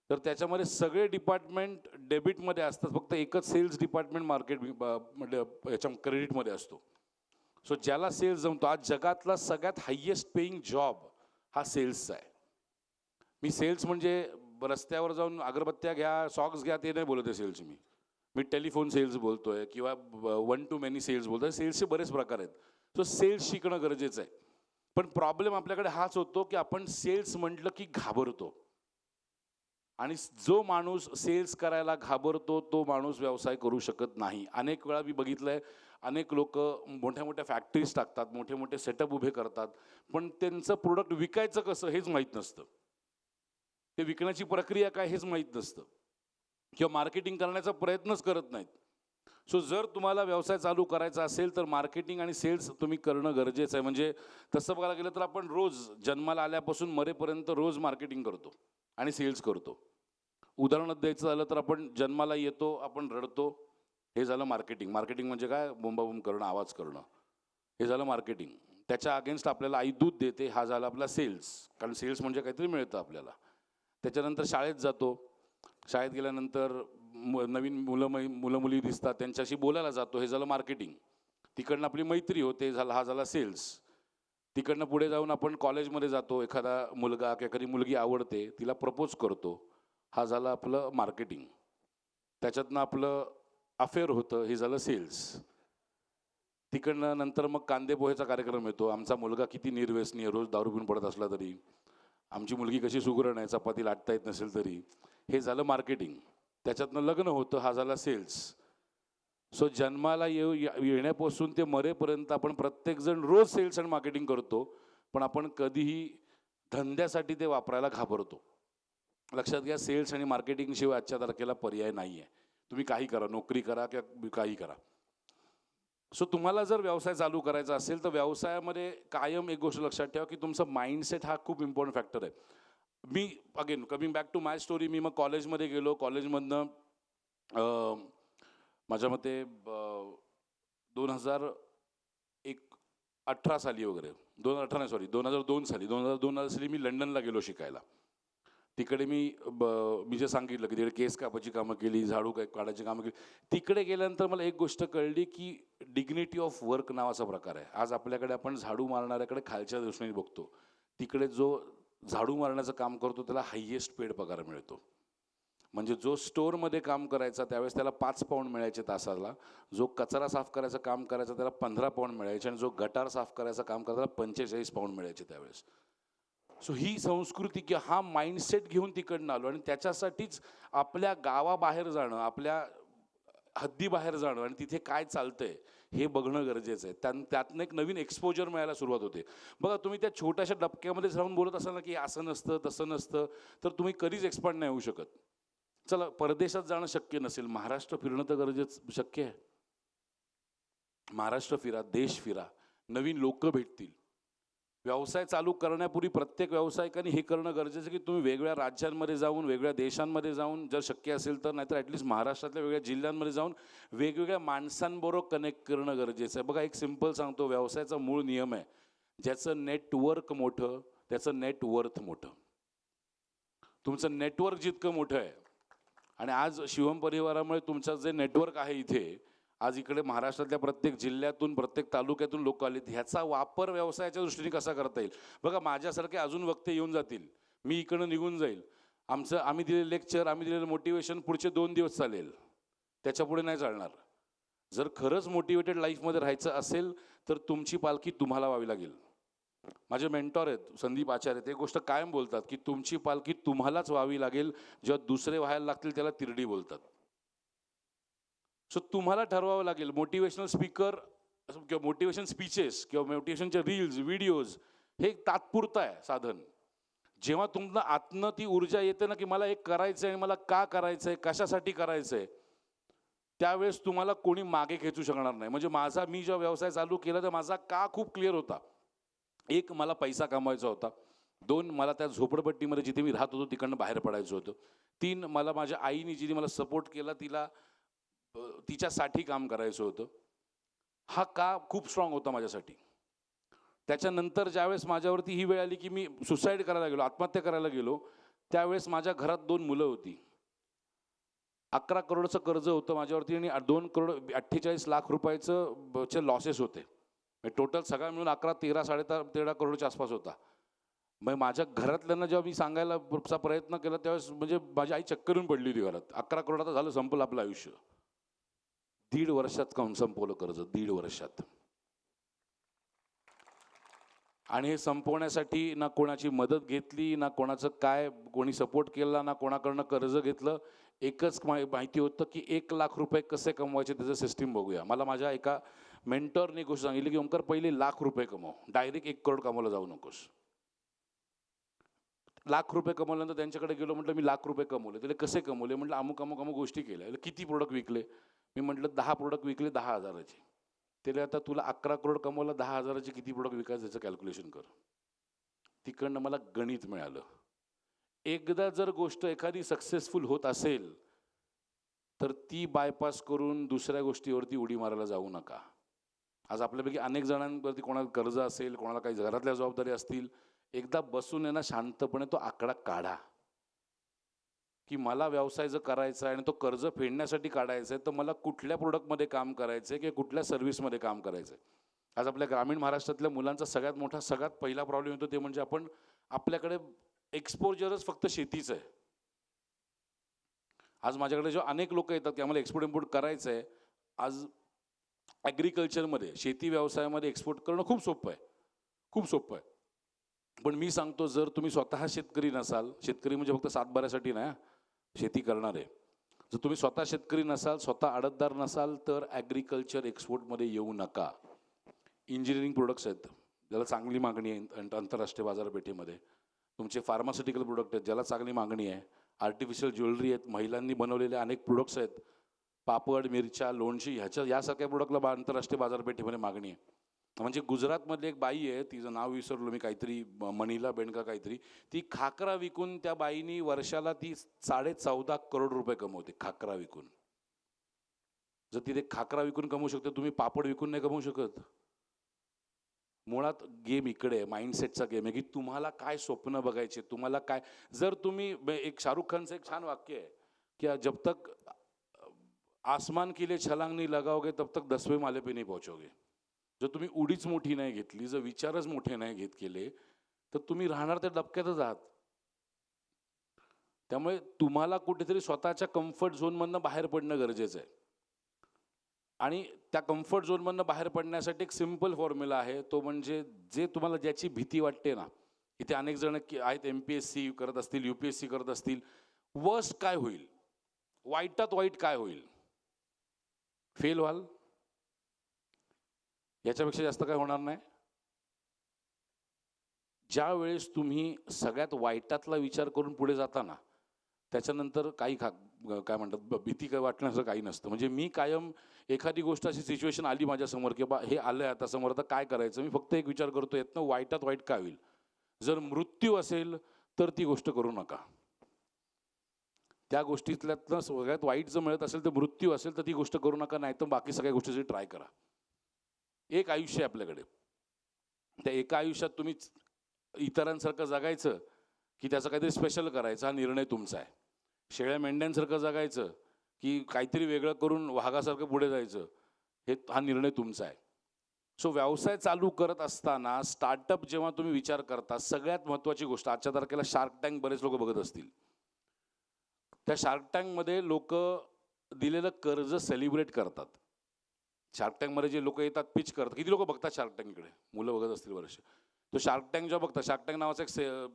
तर त्याच्यामध्ये सगळे डिपार्टमेंट डेबिटमध्ये असतात, फक्त एकच सेल्स डिपार्टमेंट म्हणजे याच्या क्रेडिटमध्ये असतो. सो ज्याला सेल्स जमतो, आज जगातला सगळ्यात हायेस्ट पेईंग जॉब हा सेल्सचा आहे. मी सेल्स म्हणजे रस्त्यावर जाऊन अगरबत्त्या घ्या, सॉक्स घ्या ते नाही बोलत आहे सेल्स. मी टेलिफोन सेल्स बोलतोय किंवा 1 to many सेल्स बोलतोय. सेल्सचे बरेच प्रकार आहेत. सो सेल्स शिकणं गरजेचं आहे. पण प्रॉब्लेम आपल्याकडे हाच होतो की आपण सेल्स म्हटलं की घाबरतो. आणि जो माणूस सेल्स करायला घाबरतो तो माणूस व्यवसाय करू शकत नाही. अनेक वेळा मी बघितलंय, अनेक लोक मोठ्या मोठ्या फॅक्टरीज टाकतात, मोठे मोठे सेटअप उभे करतात, पण त्यांचं प्रोडक्ट विकायचं कसं हेच माहीत नसतं. ते विकण्याची प्रक्रिया काय हेच माहीत नसतं किंवा मार्केटिंग करण्याचा प्रयत्नच करत नाहीत. सो जर तुम्हाला व्यवसाय चालू करायचा असेल तर मार्केटिंग आणि सेल्स तुम्ही करणं गरजेचं आहे. म्हणजे तसं बघायला गेलं तर आपण रोज जन्माला आल्यापासून मरेपर्यंत रोज मार्केटिंग करतो आणि सेल्स करतो. उदाहरणात द्यायचं झालं तर आपण जन्माला येतो, आपण रडतो, हे झालं मार्केटिंग. मार्केटिंग म्हणजे काय, बोंबाबोंब करणं, आवाज करणं, हे झालं मार्केटिंग. त्याच्या अगेन्स्ट आपल्याला आई दूध देते, हा झाला आपला सेल्स, कारण सेल्स म्हणजे काहीतरी मिळतं आपल्याला. त्याच्यानंतर शाळेत जातो, शाळेत गेल्यानंतर नवीन मुलं मुली दिसतात, त्यांच्याशी बोलायला जातो, हे झालं मार्केटिंग. तिकडनं आपली मैत्री होते, हा झाला सेल्स. तिकडनं पुढे जाऊन आपण कॉलेजमध्ये जातो, एखादा मुलगा किंवा एखादी मुलगी आवडते, तिला प्रपोज करतो, हा झालं आपलं मार्केटिंग. त्याच्यातनं आपलं अफेअर होतं, हे झालं सेल्स. तिकडनं नंतर मग कांदे पोहेचा कार्यक्रम येतो, आमचा मुलगा किती निर्व्यसनी आहे, रोज दारू पिऊन पडत असला तरी, आमची मुलगी कशी सुगरण आहे, चपाती लाटता येत नसेल तरी, हे झालं मार्केटिंग. त्याच्यातनं लग्न होतं, हा झाला सेल्स. सो जन्माला येण्यापासून ते मरेपर्यंत आपण प्रत्येकजण रोज सेल्स आणि मार्केटिंग करतो, पण आपण कधीही धंद्यासाठी ते वापरायला घाबरतो. लक्षात घ्या, सेल्स आणि मार्केटिंग शिवाय आजच्या तारखेला पर्याय नाही आहे. तुम्ही काही करा, नोकरी करा किंवा काही करा. सो तुम्हाला जर व्यवसाय चालू करायचा असेल तर व्यवसायामध्ये कायम एक गोष्ट लक्षात ठेवा की तुमचा माइंडसेट हा खूप इम्पॉर्टंट फॅक्टर आहे. मी again coming back to my story, मी मग कॉलेजमध्ये गेलो. कॉलेजमधनं माझ्या मते 2018 साली वगैरे, 2018 नाही सॉरी 2002 साली मी लंडनला गेलो शिकायला. तिकडे मी जे सांगितलं की तिकडे केस कापायची कामं केली, झाडू काढायची कामं केली. तिकडे गेल्यानंतर मला एक गोष्ट कळली की डिग्निटी ऑफ वर्क नावाचा प्रकार आहे. आज आपल्याकडे आपण झाडू मारणाऱ्याकडे खालच्या दृष्टीने बघतो, तिकडे जो झाडू मारण्याचं काम करतो त्याला हायेस्ट पेड पगार मिळतो. म्हणजे जो स्टोअरमध्ये काम करायचा त्यावेळेस त्याला 5 पाऊंड मिळायचे तासाला, जो कचरा साफ करायचं काम करायचा त्याला 15 पाऊंड मिळायचे, आणि जो गटार साफ करायचं काम करायला 45 पाऊंड मिळायचे त्यावेळेस. सो ही संस्कृती किंवा हा माइंडसेट घेऊन तिकडनं आलो, आणि त्याच्यासाठीच आपल्या गावाबाहेर जाणं, आपल्या हद्दीबाहेर जाणं आणि तिथे काय चालतंय हे बघणं गरजेचं आहे. त्यातनं एक नवीन एक्सपोजर मिळायला सुरुवात होते. बघा तुम्ही त्या छोट्याशा डबक्यामध्ये राहून बोलत असाल ना की असं नसतं तसं नसतं, तर तुम्ही कधीच एक्सपांड नाही होऊ शकत. चला परदेशात जाणं शक्य नसेल, महाराष्ट्र फिरणं तर गरजेचं शक्य आहे. महाराष्ट्र फिरा, देश फिरा, नवीन लोक भेटतील. व्यवसाय चालू करण्यापूर्वी प्रत्येक व्यावसायिकाने हे करणं गरजेचं आहे की तुम्ही वेगवेगळ्या राज्यांमध्ये जाऊन, वेगवेगळ्या देशांमध्ये जाऊन, जर शक्य असेल तर, नाहीतर ॲटलिस्ट महाराष्ट्रातल्या वेगळ्या जिल्ह्यांमध्ये जाऊन वेगवेगळ्या माणसांबरोबर कनेक्ट करणं गरजेचं आहे. बघा, एक सिम्पल सांगतो, व्यवसायाचा मूळ नियम आहे, ज्याचं नेटवर्क मोठं त्याचं नेटवर्थ मोठं. तुमचं नेटवर्क जितकं मोठं आहे, आणि आज शिवम परिवारामुळे तुमचं जे नेटवर्क आहे इथे, आज इकडे महाराष्ट्रातल्या प्रत्येक जिल्ह्यातून, प्रत्येक तालुक्यातून लोक आलेत, ह्याचा वापर व्यवसायाच्या दृष्टीने कसा करता येईल. बघा, माझ्यासारखे अजून वक्ते येऊन जातील, मी इकडं निघून जाईल, आम्ही दिलेलं लेक्चर, आम्ही दिलेलं मोटिवेशन पुढचे 2 दिवस चालेल, त्याच्यापुढे नाही चालणार. जर खरंच मोटिवेटेड लाईफमध्ये राहायचं असेल तर तुमची पालखी तुम्हाला व्हावी लागेल. माझे मेंटॉर आहेत संदीप आचार्य, ते गोष्ट कायम बोलतात की तुमची पालखी तुम्हालाच व्हावी लागेल. जेव्हा दुसरे व्हायला लागतील त्याला तिरडी बोलतात. सो तुम्हाला ठरवावं लागेल. मोटिवेशनल स्पीकर किंवा मोटिवेशन स्पीचेस किंवा मोटिवेशनचे रील्स, व्हिडिओज हे एक तात्पुरतं आहे साधन. जेव्हा तुम्हाला आतनं ती ऊर्जा येते ना की मला एक करायचं आहे, मला का करायचं आहे, कशासाठी करायचं आहे, त्यावेळेस तुम्हाला कोणी मागे खेचू शकणार नाही. म्हणजे मी जेव्हा व्यवसाय चालू केला तर माझा का खूप क्लिअर होता. 1, मला पैसा कमवायचा होता. 2, मला त्या झोपडपट्टीमध्ये जिथे मी राहत होतो तिकडनं बाहेर पडायचं होतं. 3, मला माझ्या आईने जिने मला सपोर्ट केला तिच्यासाठी काम करायचं होतं. हा का खूप स्ट्रॉंग होता माझ्यासाठी. त्याच्यानंतर ज्यावेळेस माझ्यावरती ही वेळ आली की मी सुसाईड करायला गेलो, आत्महत्या करायला गेलो, त्यावेळेस माझ्या घरात 2 मुलं होती. 11 करोडचं कर्ज होतं माझ्यावरती आणि 2 करोड 48 लाख रुपयाचं लॉसेस होते. टोटल सगळा मिळून 11, 13, 13.5 करोडच्या आसपास होता. मग माझ्या घरातल्यांना जेव्हा मी सांगायला प्रयत्न केला त्यावेळेस म्हणजे माझी आई चक्कर येऊन पडली होती घरात. 11 करोडाचं झालं, संपलं आपलं आयुष्य. 1.5 वर्षात संपवलं कर्ज, 1.5 वर्षात. आणि हे संपवण्यासाठी ना कोणाची मदत घेतली, ना कोणाचं कोणी सपोर्ट केला, ना कोणाकडनं कर्ज घेतलं. एकच माहिती होतं की 1 लाख रुपये कसे कमवायचे त्याचं सिस्टीम बघूया. मला माझ्या एका मेंटॉरने गोष्ट सांगितली की ओंकार, पहिले 1 लाख रुपये कमव, डायरेक्ट 1 करोड कमवला जाऊ नकोस. 1 लाख रुपये कमवल्यानंतर त्यांच्याकडे गेलो, म्हटलं मी 1 लाख रुपये कमवले. त्याला कसे कमवले, म्हटलं अमुक गोष्टी केल्या. किती प्रोडक्ट विकले, मी म्हटलं 10 प्रोडक्ट विकले 10,000चे. त्याला आता तुला 11 करोड कमवलं, 10,000चे किती प्रोडक्ट विकायचं याचं कॅल्क्युलेशन कर. तिकडनं मला गणित मिळालं. एकदा जर गोष्ट एखादी सक्सेसफुल होत असेल तर ती बायपास करून दुसऱ्या गोष्टीवरती उडी मारायला जाऊ नका. आज आपल्यापैकी अनेक जणांवरती कोणाला कर्ज असेल, कोणाला काही घरातल्या जबाबदारी असतील, एकदा बसून आहे ना शांतपणे तो आकडा काढा की मला व्यवसाय जर करायचा आहे आणि तो कर्ज फेडण्यासाठी काढायचा आहे तर मला कुठल्या प्रोडक्टमध्ये काम करायचं आहे किंवा कुठल्या सर्व्हिसमध्ये काम करायचं आहे. आज आपल्या ग्रामीण महाराष्ट्रातल्या मुलांचा सगळ्यात पहिला प्रॉब्लेम येतो ते म्हणजे आपल्याकडे एक्सपोजरच फक्त शेतीचं आहे. आज माझ्याकडे जेव्हा अनेक लोक येतात की आम्हाला एक्सपोर्ट इम्पोर्ट करायचं आहे, आज ॲग्रिकल्चरमध्ये, शेती व्यवसायामध्ये एक्सपोर्ट करणं खूप सोपं आहे. पण मी सांगतो, जर तुम्ही स्वतः शेतकरी नसाल, शेतकरी म्हणजे फक्त सातबाऱ्यासाठी नाही, शेती करणारे, जर तुम्ही स्वतः शेतकरी नसाल, स्वतः आडतदार नसाल तर ॲग्रिकल्चर एक्सपोर्टमध्ये येऊ नका. इंजिनिअरिंग प्रोडक्ट्स आहेत ज्याला चांगली मागणी आहे आंतरराष्ट्रीय बाजारपेठेमध्ये. तुमचे फार्मास्युटिकल प्रोडक्ट आहेत ज्याला चांगली मागणी आहे. आर्टिफिशियल ज्वेलरी आहेत, महिलांनी बनवलेले अनेक प्रोडक्ट्स आहेत, पापड, मिरच्या, लोणची, या सगळ्या प्रोडक्टला आंतरराष्ट्रीय बाजारपेठेमध्ये मागणी आहे. म्हणजे गुजरातमधली एक बाई आहे, तिचं नाव विसरलो मी, काहीतरी मनीला बेंडका काहीतरी, ती खाकरा विकून त्या बाईनी वर्षाला ती 14.5 करोड रुपये कमवते खाकरा विकून. जर तिथे खाकरा विकून कमवू शकते, तुम्ही पापड विकून नाही कमवू शकत. मुळात गेम इकडे आहे, माइंडसेटचा गेम आहे की तुम्हाला काय स्वप्न बघायचे, तुम्हाला काय. जर तुम्ही, एक शाहरुख खानचं एक छान वाक्य आहे की जब तक आसमान के लिए छलांग नहीं लगाओगे तब तक 10वें माले पे नहीं पहुंचोगे. जर तुम्ही उडीच मोठी नाही घेतली, जर विचारच मोठे नाही केले तर तुम्ही राहणार त्या डबक्यातच आहात. त्यामुळे तुम्हाला कुठेतरी स्वतःच्या कम्फर्ट झोनमधनं बाहेर पडणं गरजेचं आहे. आणि त्या कम्फर्ट झोनमधनं बाहेर पडण्यासाठी एक सिम्पल फॉर्म्युला आहे, तो म्हणजे जे तुम्हाला ज्याची भीती वाटते ना, इथे अनेक जण आहेत MPSC करत असतील, UPSC करत असतील, वर्स्ट काय होईल, वाईटात वाईट काय होईल, फेल व्हाल, याच्यापेक्षा जास्त काय होणार नाही. ज्या वेळेस तुम्ही सगळ्यात वाईटातला विचार करून पुढे जाता ना, त्याच्यानंतर काही काय म्हणतात भीती काय वाटण्याचं काही नसतं. म्हणजे मी कायम एखादी गोष्ट अशी सिच्युएशन आली माझ्यासमोर की बा हे आलं आहे आता समोर, आता काय करायचं, मी फक्त एक विचार करतो यातनं वाईटात वाईट काय होईल. जर मृत्यू असेल तर ती गोष्ट करू नका. त्या गोष्टीतल्यातनं सगळ्यात वाईट जर मिळत असेल तर मृत्यू असेल तर ती गोष्ट करू नका, नाही तर बाकी सगळ्या गोष्टीसाठी ट्राय करा. एक आयुष्य आहे आपल्याकडे. त्या एका आयुष्यात तुम्ही इतरांसारखं जगायचं की त्याचं काहीतरी स्पेशल करायचं, हा निर्णय तुमचा आहे. शेळ्या मेंढ्यांसारखं जगायचं की काहीतरी वेगळं करून वाघासारखं पुढे जायचं, हा निर्णय तुमचा आहे. सो व्यवसाय चालू करत असताना स्टार्टअप जेव्हा तुम्ही विचार करता, सगळ्यात महत्त्वाची गोष्ट आजच्या तारखेला शार्क टँक बरेच लोक बघत असतील. त्या शार्क टँकमध्ये लोक दिलेलं कर्ज सेलिब्रेट करतात. शार्क टँकमध्ये जे लोक येतात पिच करतात. किती लोक बघतात शार्क टँककडे? मुलं बघत असतील बरेचसे. तो शार्क टँक जेव्हा बघतात, शार्क टँक नावाचा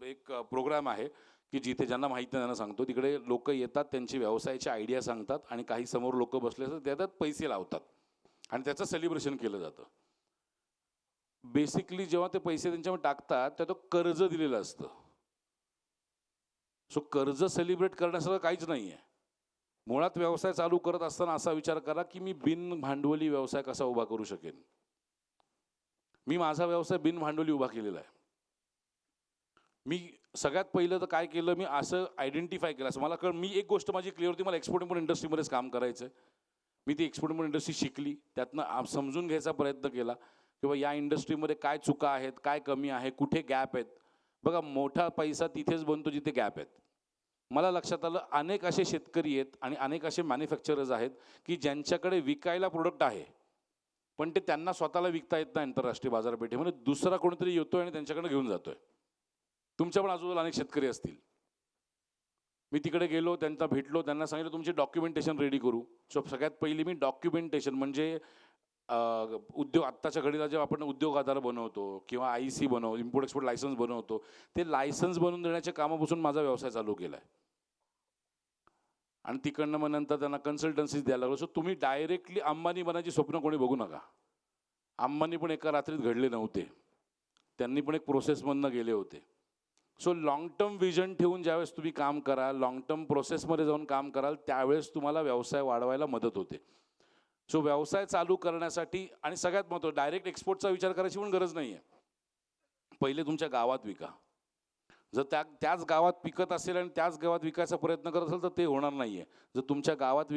एक प्रोग्राम आहे की जिथे ज्यांना माहीत नाही त्यांना सांगतो. तिकडे लोक येतात, त्यांची व्यवसायाची आयडिया सांगतात आणि काही समोर लोक बसले असतात त्यात पैसे लावतात आणि त्याचं सेलिब्रेशन केलं जातं. बेसिकली जेव्हा ते पैसे त्यांच्यामध्ये टाकतात त्या तो कर्ज दिलेलं असतं. सो कर्ज सेलिब्रेट करण्यासारखं काहीच नाही आहे. मुळात व्यवसाय चालू करत असताना असा विचार करा की मी बिन भांडवली व्यवसाय कसा उभा करू शकेन. मी माझा व्यवसाय बिन भांडवली उभा केलेला आहे. मी सगळ्यात पहिलं तर काय केलं, मी असं आयडेंटिफाय केलं. असं मला मी एक गोष्ट माझी क्लिअर होती, मला एक्सपोर्ट इम्पोर्ट इंडस्ट्रीमध्येच काम करायचं आहे. मी ती एक्सपोर्ट इम्पोर्ट इंडस्ट्री शिकली, त्यातनं समजून घ्यायचा प्रयत्न केला किंवा या इंडस्ट्रीमध्ये काय चुका आहेत, काय कमी आहे, कुठे गॅप आहेत. बघा, मोठा पैसा तिथेच बनतो जिथे गॅप आहेत. मला लक्षात आलं अनेक असे शेतकरी आहेत आणि अनेक असे मॅन्युफॅक्चरर्स आहेत की ज्यांच्याकडे विकायला प्रोडक्ट आहे पण ते त्यांना स्वतःला विकता येत नाही आंतरराष्ट्रीय बाजारपेठेमध्ये. दुसरा कोणीतरी येतोय आणि त्यांच्याकडे घेऊन जातोय. तुमच्या पण आजूबाजूला अनेक शेतकरी असतील. मी तिकडे गेलो, त्यांना भेटलो, त्यांना सांगितलं तुमचे डॉक्युमेंटेशन रेडी करू. सो सगळ्यात पहिली मी डॉक्युमेंटेशन म्हणजे उद्योग आत्ताच्या घडीला जेव्हा आपण उद्योग आधार बनवतो किंवा IC बनवतो, इम्पोर्ट एक्सपोर्ट लायसन्स बनवतो, ते लायसन्स बनवून देण्याच्या कामापासून माझा व्यवसाय चालू केला आहे. आणि तिकडनं मग नंतर त्यांना कन्सल्टन्सीज द्यायला लागलो. सो तुम्ही डायरेक्टली अंबानी बनायची स्वप्न कोणी बघू नका. अंबानी पण एका रात्रीत घडले नव्हते. त्यांनी पण एक प्रोसेसमधनं गेले होते. सो लॉंग टर्म विजन ठेवून ज्यावेळेस तुम्ही काम कराल, लॉंग टर्म प्रोसेसमध्ये जाऊन काम कराल, त्यावेळेस तुम्हाला व्यवसाय वाढवायला मदत होते. सो व्यवसाय चालू करण्यासाठी आणि सगळ्यात महत्त्वाचं, डायरेक्ट एक्सपोर्टचा विचार करायची पण गरज नाही आहे. पहिले तुमच्या गावात विका. जर त्याच गावात पिकत असेल आणि त्याच गावात विकायचा प्रयत्न करत असेल तर ते होणार नाही आहे. जर तुमच्या गावात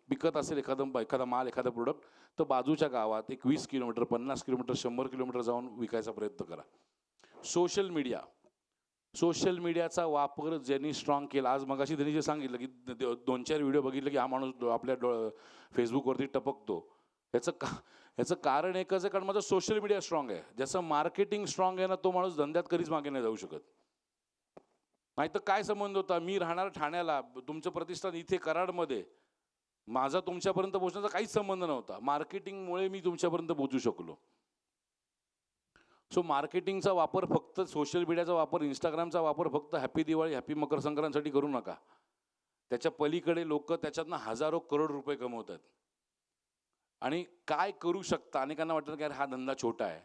पिकत असेल एखादा माल, एखादा प्रोडक्ट, तर बाजूच्या गावात एक 20 किलोमीटर, 50 किलोमीटर, 100 किलोमीटर जाऊन विकायचा प्रयत्न करा. सोशल मीडियाचा वापर ज्यांनी स्ट्रॉंग केला, आज मगाशी त्यांनी जे सांगितलं की 2-4 व्हिडिओ बघितले की हा माणूस आपल्या फेसबुकवरती टपकतो, याचं कारण एकच आहे, कारण माझं सोशल मीडिया स्ट्रॉंग आहे. ज्याचं मार्केटिंग स्ट्रॉंग आहे ना, तो माणूस धंद्यात कधीच मागे नाही जाऊ शकत. नाही तर काय संबंध होता, मी राहणार ठाण्याला, तुमचं प्रतिष्ठान इथे कराडमध्ये, माझा तुमच्यापर्यंत पोहोचण्याचा काहीच संबंध नव्हता. मार्केटिंगमुळे मी तुमच्यापर्यंत पोहोचू शकलो. सो मार्केटिंगचा वापर फक्त, सोशल मीडियाचा वापर, इंस्टाग्रामचा वापर फक्त हॅपी दिवाळी, हॅपी मकर संक्रांतसाठी करू नका. त्याच्या पलीकडे लोक त्याच्यातनं हजारो करोड रुपये कमवतात. आणि काय करू शकता, अनेकांना वाटतं की हा धंदा छोटा आहे.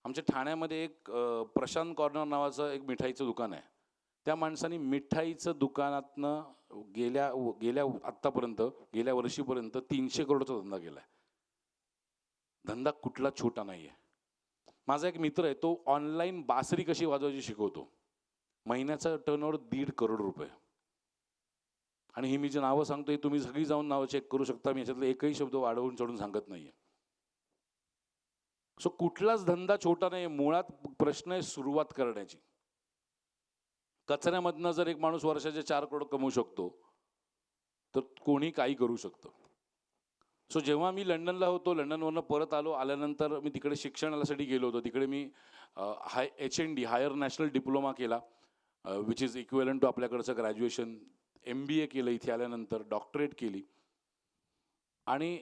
आमच्या ठाण्यामध्ये एक प्रशांत कॉर्नर नावाचं एक मिठाईचं दुकान आहे. त्या माणसाने मिठाईचं दुकानातनं गेल्या आत्तापर्यंत, गेल्या वर्षीपर्यंत 300 करोडचा धंदा केला आहे. धंदा कुठला छोटा नाही आहे. माझा एक मित्र आहे, तो ऑनलाईन बासरी कशी वाजवायची शिकवतो. महिन्याचा टर्नओव्हर 1.5 करोड रुपये. आणि ही मी जी नावं सांगतो ही तुम्ही सगळी जाऊन नावं चेक करू शकता. मी याच्यातलं एकही शब्द वाढवून चढून सांगत नाही आहे. सो कुठलाच धंदा छोटा नाही. मुळात प्रश्न आहे सुरुवात करण्याची. कचऱ्यामधनं जर एक माणूस वर्षाचे 4 करोड कमवू शकतो तर कोणी काही करू शकतं. सो जेव्हा मी लंडनला होतो, लंडनवरनं परत आल्यानंतर मी तिकडे शिक्षणासाठी गेलो होतो. तिकडे मी HND हायर नॅशनल डिप्लोमा केला, विच इज इक्विव्हलंट टू आपल्याकडचं ग्रॅज्युएशन. MBA केलं इथे आल्यानंतर, डॉक्टरेट केली. आणि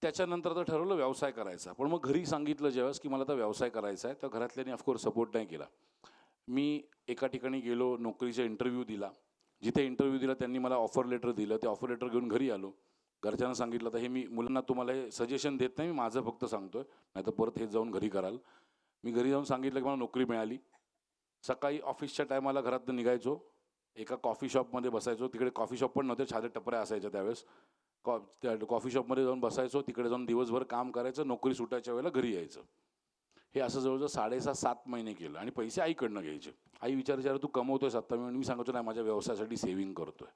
त्याच्यानंतर तर ठरवलं व्यवसाय करायचा. पण मग घरी सांगितलं ज्यावेळेस की मला आता व्यवसाय करायचा आहे, तर घरातल्यांनी ऑफकोर्स सपोर्ट नाही केला. मी एका ठिकाणी गेलो, नोकरीचा इंटरव्ह्यू दिला. जिथे इंटरव्ह्यू दिला त्यांनी मला ऑफर लेटर दिलं. ते ऑफर लेटर घेऊन घरी आलो. घरच्यांना सांगितलं, तर हे मी मुलांना तुम्हाला हे सजेशन देत नाही, मी माझं फक्त सांगतोय, नाही तर परत हे जाऊन घरी कराल. मी घरी जाऊन सांगितलं की मला नोकरी मिळाली. सकाळी ऑफिसच्या टायमाला घरातून निघायचो, एका कॉफी शॉपमध्ये बसायचो. तिकडे कॉफी शॉप पण नव्हते, साधे टपऱ्या असायच्या त्यावेळेस. त्या कॉफी शॉपमध्ये जाऊन बसायचो. तिकडे जाऊन दिवसभर काम करायचं. नोकरी सुटायच्या वेळेला घरी यायचं. हे असं जवळजवळ 6.5-7 महिने केलं आणि पैसे आईकडनं घ्यायचे. आई विचारायची, अरे तू कमवतोयस आत्ता? मी सांगायचो, नाही, माझ्या व्यवसायासाठी सेव्हिंग करतोय.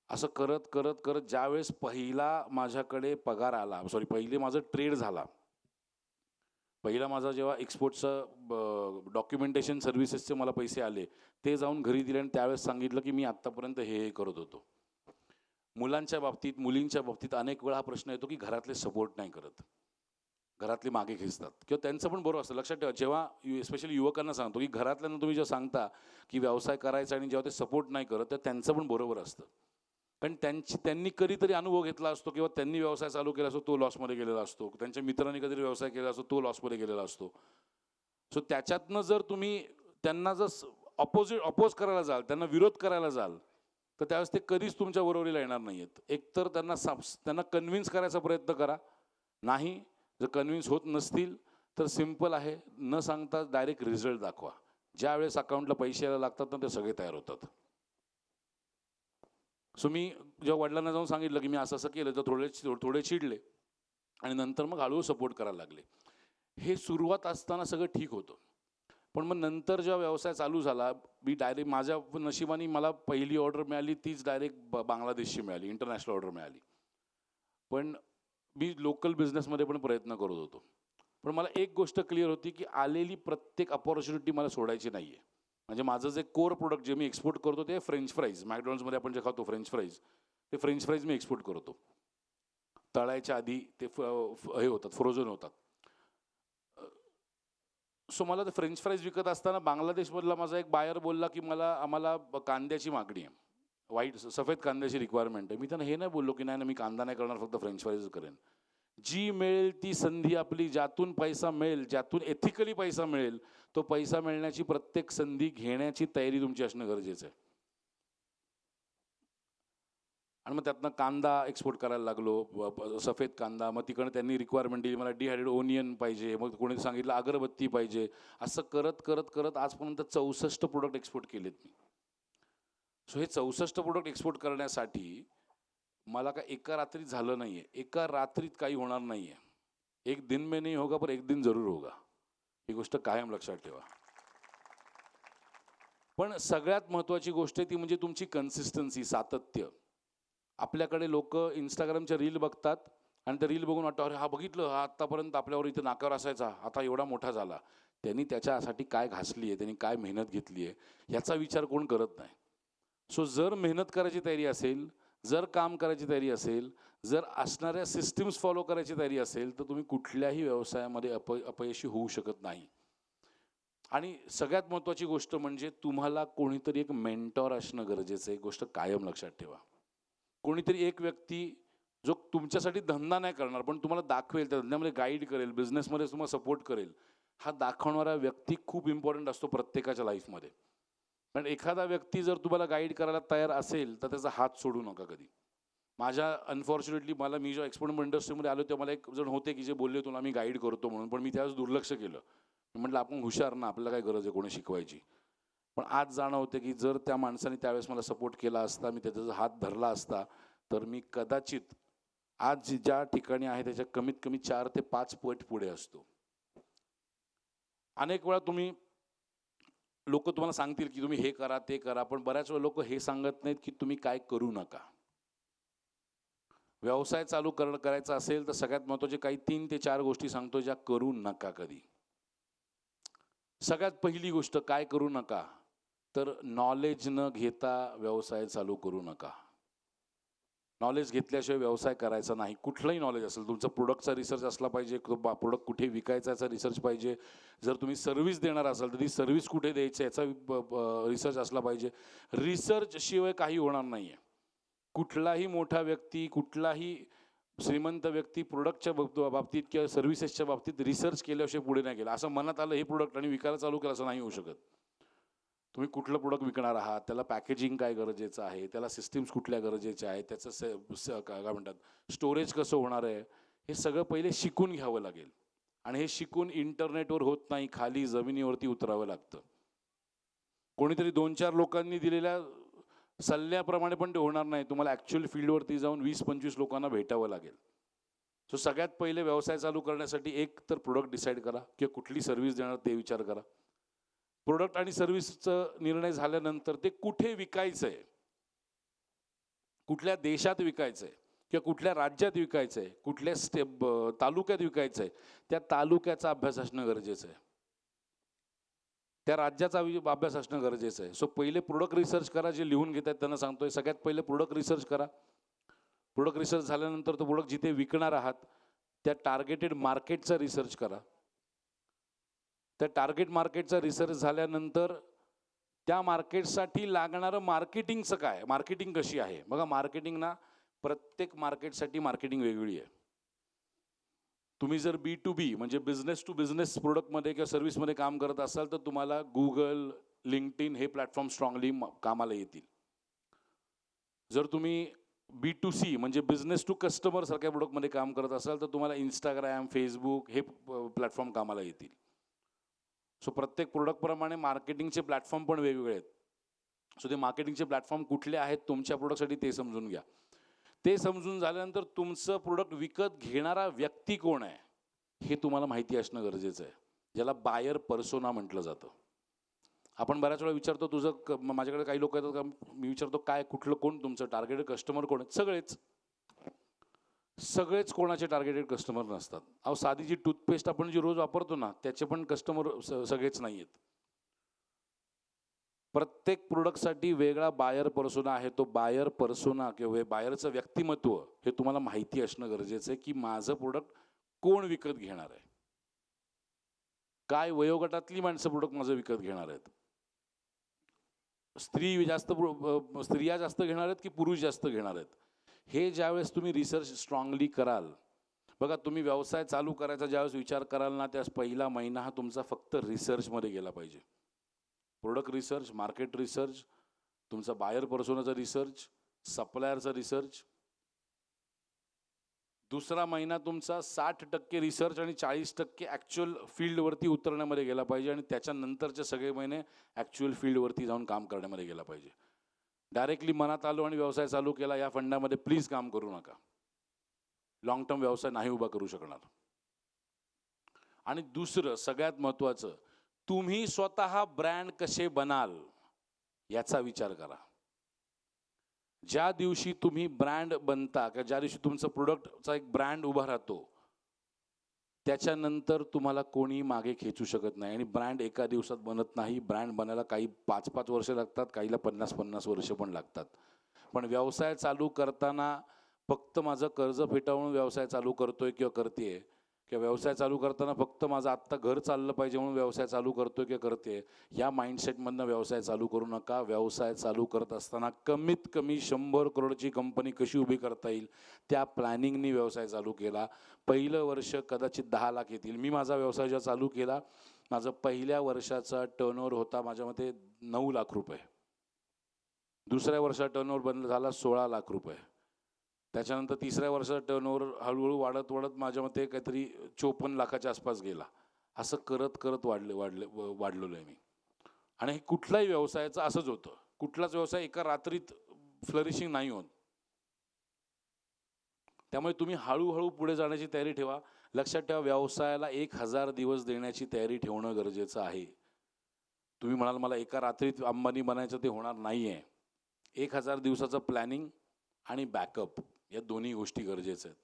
असं करत करत करत ज्यावेळेस पहिला माझ्याकडे पगार आला, पहिले माझं ट्रेड झाला, पहिला माझा जेव्हा एक्सपोर्टचं डॉक्युमेंटेशन सर्व्हिसेसचे मला पैसे आले, ते जाऊन घरी दिले आणि त्यावेळेस सांगितलं की मी आत्तापर्यंत हे करत होतो. मुलांच्या बाबतीत, मुलींच्या बाबतीत अनेक वेळा हा प्रश्न येतो की घरातले सपोर्ट नाही करत, घरातले मागे खेचतात, किंवा त्यांचं पण बरोबर असतं. लक्षात ठेवा, जेव्हा स्पेशली युवकांना सांगतो की घरातल्यांना तुम्ही जेव्हा सांगता की व्यवसाय करायचा आणि जेव्हा ते सपोर्ट नाही करत, तर त्यांचं पण बरोबर असतं. कारण त्यांनी कधीतरी अनुभव घेतला असतो किंवा त्यांनी व्यवसाय चालू केला असतो, तो लॉसमध्ये गेलेला असतो. त्यांच्या मित्रांनी कधीतरी व्यवसाय केला असतो, तो लॉसमध्ये गेलेला असतो. सो त्याच्यातनं जर तुम्ही त्यांना जर अपोज करायला जाल, त्यांना विरोध करायला जाल, तर त्यावेळेस ते कधीच तुमच्या बरोबरीला येणार नाही आहेत. एकतर त्यांना कन्व्हिन्स करायचा प्रयत्न करा. नाही, जर कन्व्हिन्स होत नसतील तर सिम्पल आहे, न सांगता डायरेक्ट रिझल्ट दाखवा. ज्या वेळेस अकाउंटला पैसे यायला लागतात ना, ते सगळे तयार होतात. सो मी जेव्हा वडिलांना जाऊन सांगितलं की मी असं असं केलं, तर थोडे चिडले आणि नंतर मग हळूहळू सपोर्ट करायला लागले. हे सुरुवात असताना सगळं ठीक होतं, पण मग नंतर जेव्हा व्यवसाय चालू झाला, मी डायरेक्ट माझ्या नशिबाने मला पहिली ऑर्डर मिळाली, तीच डायरेक्ट बांगलादेशची मिळाली, इंटरनॅशनल ऑर्डर मिळाली. पण मी लोकल बिझनेसमध्ये पण प्रयत्न करत होतो. पण मला एक गोष्ट क्लिअर होती की आलेली प्रत्येक अपॉर्च्युनिटी मला सोडायची नाही आहे. म्हणजे माझं जे कोर प्रोडक्ट जे मी एक्सपोर्ट करतो ते फ्रेंच फ्राईज, मॅकडॉनल्ड्समध्ये आपण जे खातो फ्रेंच फ्राईज, ते फ्रेंच फ्राईज मी एक्सपोर्ट करतो. तळायच्या आधी ते हे होतात, फ्रोझन होतात. सो मला ते फ्रेंच फ्राईज विकत असताना बांगलादेशमधला माझा एक बायर बोलला की आम्हाला कांद्याची मागणी आहे, व्हाईट सफेद कांद्याची रिक्वायरमेंट आहे. मी त्यांना हे नाही बोललो की नाही मी कांदा नाही करणार, फक्त फ्रेंच फ्राईज करेन. जी मिळेल ती संधी आपली, ज्यातून पैसा मिळेल, ज्यातून एथिकली पैसा मिळेल, तो पैसा मिळण्याची प्रत्येक संधी घेण्याची तयारी तुमची असणं गरजेचं आहे. आणि मग त्यातनं कांदा एक्सपोर्ट करायला लागलो, सफेद कांदा. मग तिकडनं त्यांनी रिक्वायरमेंट दिली, मला डिहायड्रेट ओनियन पाहिजे, मग कोणी सांगितलं अगरबत्ती पाहिजे. असं करत करत करत आजपर्यंत 64 प्रोडक्ट एक्सपोर्ट केलेत मी. सो हे 64 प्रोडक्ट एक्सपोर्ट करण्यासाठी मला काय एका रात्रीत झालं नाही आहे, एका रात्रीत काही होणार नाही आहे. एक दिन में नहीं होगा पर एक दिन जरूर होगा, ही गोष्ट कायम लक्षात ठेवा. पण सगळ्यात महत्त्वाची गोष्ट ती म्हणजे तुमची कन्सिस्टन्सी, सातत्य. आपल्याकडे लोक इंस्टाग्रामच्या रील बघतात आणि त्या रील बघून वाटतं, अरे हा बघितलं, हा आत्तापर्यंत आपल्यावर इथं नाकावर असायचा, आता एवढा मोठा झाला. त्यांनी त्याच्यासाठी काय घासली आहे, त्यांनी काय मेहनत घेतली आहे, याचा विचार कोण करत नाही. सो जर मेहनत करायची तयारी असेल, जर काम करायची तयारी असेल, जर असणाऱ्या सिस्टीम्स फॉलो करायची तयारी असेल, तर तुम्ही कुठल्याही व्यवसायामध्ये अपयशी होऊ शकत नाही. आणि सगळ्यात महत्त्वाची गोष्ट म्हणजे तुम्हाला कोणीतरी एक मेंटॉर असणं गरजेचं आहे. एक गोष्ट कायम लक्षात ठेवा. कोणीतरी एक व्यक्ती जो तुमच्यासाठी धंदा नाही करणार, पण तुम्हाला दाखवेल, त्या धंद्यामध्ये गाईड करेल, बिझनेसमध्ये तुम्हाला सपोर्ट करेल, हा दाखवणारा व्यक्ती खूप इम्पॉर्टंट असतो प्रत्येकाच्या लाईफमध्ये. कारण एखादा व्यक्ती जर तुम्हाला गाईड करायला तयार असेल तर त्याचा हात सोडू नका कधी. अनफॉर्च्युनेटली मी जेव्हा एक्सपोर्ट इंडस्ट्रीमध्ये आलो तेव्हा मला एक जण होते की जे बोलले तुला मी गाईड करतो म्हणून, पण मी त्यावेळेस दुर्लक्ष केलं. म्हटलं आपण हुशार ना, आपल्याला काय गरज आहे कोणी शिकवायची. पण आज जाणवते की जर त्या माणसाने त्यावेळेस मला सपोर्ट केला असता, मी त्याचा हात धरला असता, तर मी कदाचित आज ज्या ठिकाणी आहे त्याच्या कमीत कमी 4 ते 5 पट पुढे असतो. अनेक वेळा लोक तुम्हाला सांगतील की तुम्ही हे करा ते करा, पण बऱ्याच वेळा लोक हे सांगत नाहीत की तुम्ही काय करू नका. व्यवसाय चालू करायचा असेल तर सगळ्यात महत्त्वाचे काही 3 ते 4 गोष्टी सांगतो ज्या करू नका कधी. सगळ्यात पहिली गोष्ट काय करू नका, तर नॉलेज न घेता व्यवसाय चालू करू नका. नॉलेज घेतल्याशिवाय व्यवसाय करायचा नाही. कुठलंही नॉलेज असेल, तुमचा प्रोडक्टचा रिसर्च असला पाहिजे, प्रोडक्ट कुठे विकायचा याचा रिसर्च पाहिजे. जर तुम्ही सर्व्हिस देणार असाल तर ती सर्व्हिस कुठे द्यायची याचा रिसर्च असला पाहिजे. रिसर्च शिवाय काही होणार नाही आहे. कुठलाही मोठा व्यक्ती, कुठलाही श्रीमंत व्यक्ती प्रोडक्टच्या बाबतीत किंवा सर्व्हिसेसच्या बाबतीत रिसर्च केल्याशिवाय पुढे नाही गेला. असं मनात आलं हे प्रोडक्ट आणि विकायला चालू केलं असं नाही होऊ शकत. तुम्ही कुठलं प्रोडक्ट विकणार आहात, त्याला पॅकेजिंग काय गरजेचं आहे, त्याला सिस्टीम्स कुठल्या गरजेच्या आहेत, त्याचं काय म्हणतात स्टोरेज कसं होणार आहे, हे सगळं पहिले शिकून घ्यावं लागेल. आणि हे शिकून इंटरनेटवर होत नाही, खाली जमिनीवरती उतरावं लागतं. कोणीतरी 2-4 लोकांनी दिलेल्या सल्ल्याप्रमाणे पण ते होणार नाही. तुम्हाला ॲक्च्युअल फील्डवरती जाऊन 20-25 लोकांना भेटावं लागेल. सो सगळ्यात पहिले व्यवसाय चालू करण्यासाठी एक तर प्रोडक्ट डिसाईड करा किंवा कुठली सर्व्हिस देणार ते विचार करा. प्रोडक्ट आणि सर्व्हिसचा निर्णय झाल्यानंतर ते कुठे विकायचं आहे, कुठल्या देशात विकायचं आहे किंवा कुठल्या राज्यात विकायचं आहे, कुठल्या तालुक्यात विकायचं आहे, त्या तालुक्याचा अभ्यास असणं गरजेचं आहे. त्या राज्याचा अभ्यास असणं गरजेचं आहे. सो पहिले प्रोडक्ट रिसर्च करा. जे लिहून घेत आहेत त्यांना सांगतोय, सगळ्यात पहिले प्रोडक्ट रिसर्च करा. प्रोडक्ट रिसर्च झाल्यानंतर तो प्रोडक्ट जिथे विकणार आहात त्या टार्गेटेड मार्केटचा रिसर्च करा. त्या टार्गेट मार्केटचा रिसर्च झाल्यानंतर त्या मार्केटसाठी लागणारं मार्केटिंगचं काय, मार्केटिंग कशी आहे. बघा, मार्केटिंग ना प्रत्येक मार्केटसाठी मार्केटिंग वेगवेगळी आहे. तुम्ही जर B2B म्हणजे बिझनेस टू बिझनेस प्रोडक्टमध्ये किंवा सर्व्हिसमध्ये काम करत असाल तर तुम्हाला गुगल, लिंक्डइन हे प्लॅटफॉर्म स्ट्रॉंगली कामाला येतील. जर तुम्ही B2C म्हणजे बिझनेस टू कस्टमर सारख्या प्रोडक्टमध्ये काम करत असाल तर तुम्हाला इंस्टाग्राम, फेसबुक हे प्लॅटफॉर्म कामाला येतील. सो प्रत्येक प्रोडक्टप्रमाणे मार्केटिंगचे प्लॅटफॉर्म पण वेगवेगळे आहेत. सो ते मार्केटिंगचे प्लॅटफॉर्म कुठले आहेत तुमच्या प्रोडक्टसाठी ते समजून घ्या. ते समजून झाल्यानंतर तुमचं प्रोडक्ट विकत घेणारा व्यक्ती कोण आहे हे तुम्हाला माहिती असणं गरजेचं आहे, ज्याला बायर पर्सोना म्हटलं जातं. आपण बऱ्याच वेळा विचारतो, माझ्याकडे काही लोक येतात का, मी विचारतो काय कुठलं कोण तुमचं टार्गेटेड कस्टमर कोण आहेत. सगळेच कोणाचे टार्गेटेड कस्टमर नसतात. अहो, साधी जी टूथपेस्ट आपण जी रोज वापरतो ना त्याचे पण कस्टमर सगळेच नाही आहेत. प्रत्येक प्रोडक्टसाठी वेगळा बायर पर्सोना आहे. तो बायर पर्सोना किंवा बायरचं व्यक्तिमत्व हे तुम्हाला माहिती असणं गरजेचं आहे की माझं प्रोडक्ट कोण विकत घेणार आहे, काय वयोगटातली माणसं प्रोडक्ट माझं विकत घेणार आहेत, स्त्रिया जास्त घेणार आहेत की पुरुष जास्त घेणार आहेत. हे ज्यावेळेस तुम्ही रिसर्च स्ट्रॉंगली कराल, बघा तुम्ही व्यवसाय चालू करायचा ज्यावेळेस विचार कराल ना त्यास पहिला महिना हा तुमचा फक्त रिसर्चमध्ये गेला पाहिजे. प्रोडक्ट रिसर्च, मार्केट रिसर्च, तुमचा बायर पर्सोनाचा रिसर्च, सप्लायरचा रिसर्च. दुसरा महिना तुमचा 60% रिसर्च आणि 40% ॲक्च्युअल फील्डवरती उतरण्यामध्ये गेला पाहिजे आणि त्याच्यानंतरचे सगळे महिने ॲक्च्युअल फील्डवरती जाऊन काम करण्यामध्ये गेला पाहिजे. डायरेक्टली मनात आलो आणि व्यवसाय चालू केला या फंडामध्ये प्लीज काम करू नका. लॉंग टर्म व्यवसाय नाही उभा करू शकणार. आणि दुसरं सगळ्यात महत्त्वाचं, तुम्ही स्वतः ब्रँड कसे बनाल याचा विचार करा. ज्या दिवशी तुम्ही ब्रँड बनता किंवा ज्या दिवशी तुमचं प्रोडक्टचा एक ब्रँड उभा राहतो त्याच्यानंतर तुम्हाला कोणी मागे खेचू शकत नाही. आणि ब्रँड एका दिवसात बनत नाही. ब्रँड बनायला काही 5-5 वर्ष लागतात, काहीला 50-50 वर्ष पण लागतात. पण व्यवसाय चालू करताना फक्त माझं कर्ज फेटाळून व्यवसाय चालू करतोय किंवा करते, किंवा व्यवसाय चालू करताना फक्त माझं आत्ता घर चाललं पाहिजे म्हणून व्यवसाय चालू करतोय किंवा करते, या माइंडसेटमधनं व्यवसाय चालू करू नका. व्यवसाय चालू करत असताना कमीत कमी 100 करोडची कंपनी कशी उभी करता येईल त्या प्लॅनिंगनी व्यवसाय चालू केला. पहिलं वर्ष कदाचित 10 लाख येतील. मी माझा व्यवसाय जेव्हा चालू केला माझं पहिल्या वर्षाचा टर्नओव्हर होता माझ्या मते 9 लाख रुपये. दुसऱ्या वर्षाचा टर्नओव्हर झाला 16 लाख रुपये. त्याच्यानंतर तिसऱ्या वर्षाचा टर्नओव्हर हळूहळू वाढत माझ्या मते काहीतरी 54 लाखाच्या आसपास गेला. असं करत करत वाढलेलो आहे मी. आणि हे कुठलाही व्यवसायाचं असंच होतं. कुठलाच व्यवसाय एका रात्रीत फ्लरिशिंग नाही होत. त्यामुळे तुम्ही हळूहळू पुढे जाण्याची तयारी ठेवा. लक्षात ठेवा, व्यवसायाला 1000 दिवस देण्याची तयारी ठेवणं गरजेचं आहे. तुम्ही म्हणाल मला एका रात्रीत अंबानी बनायचं, ते होणार नाही आहे. 1000 दिवसाचं प्लॅनिंग आणि बॅकअप या दोन्ही गोष्टी गरजेच्या आहेत.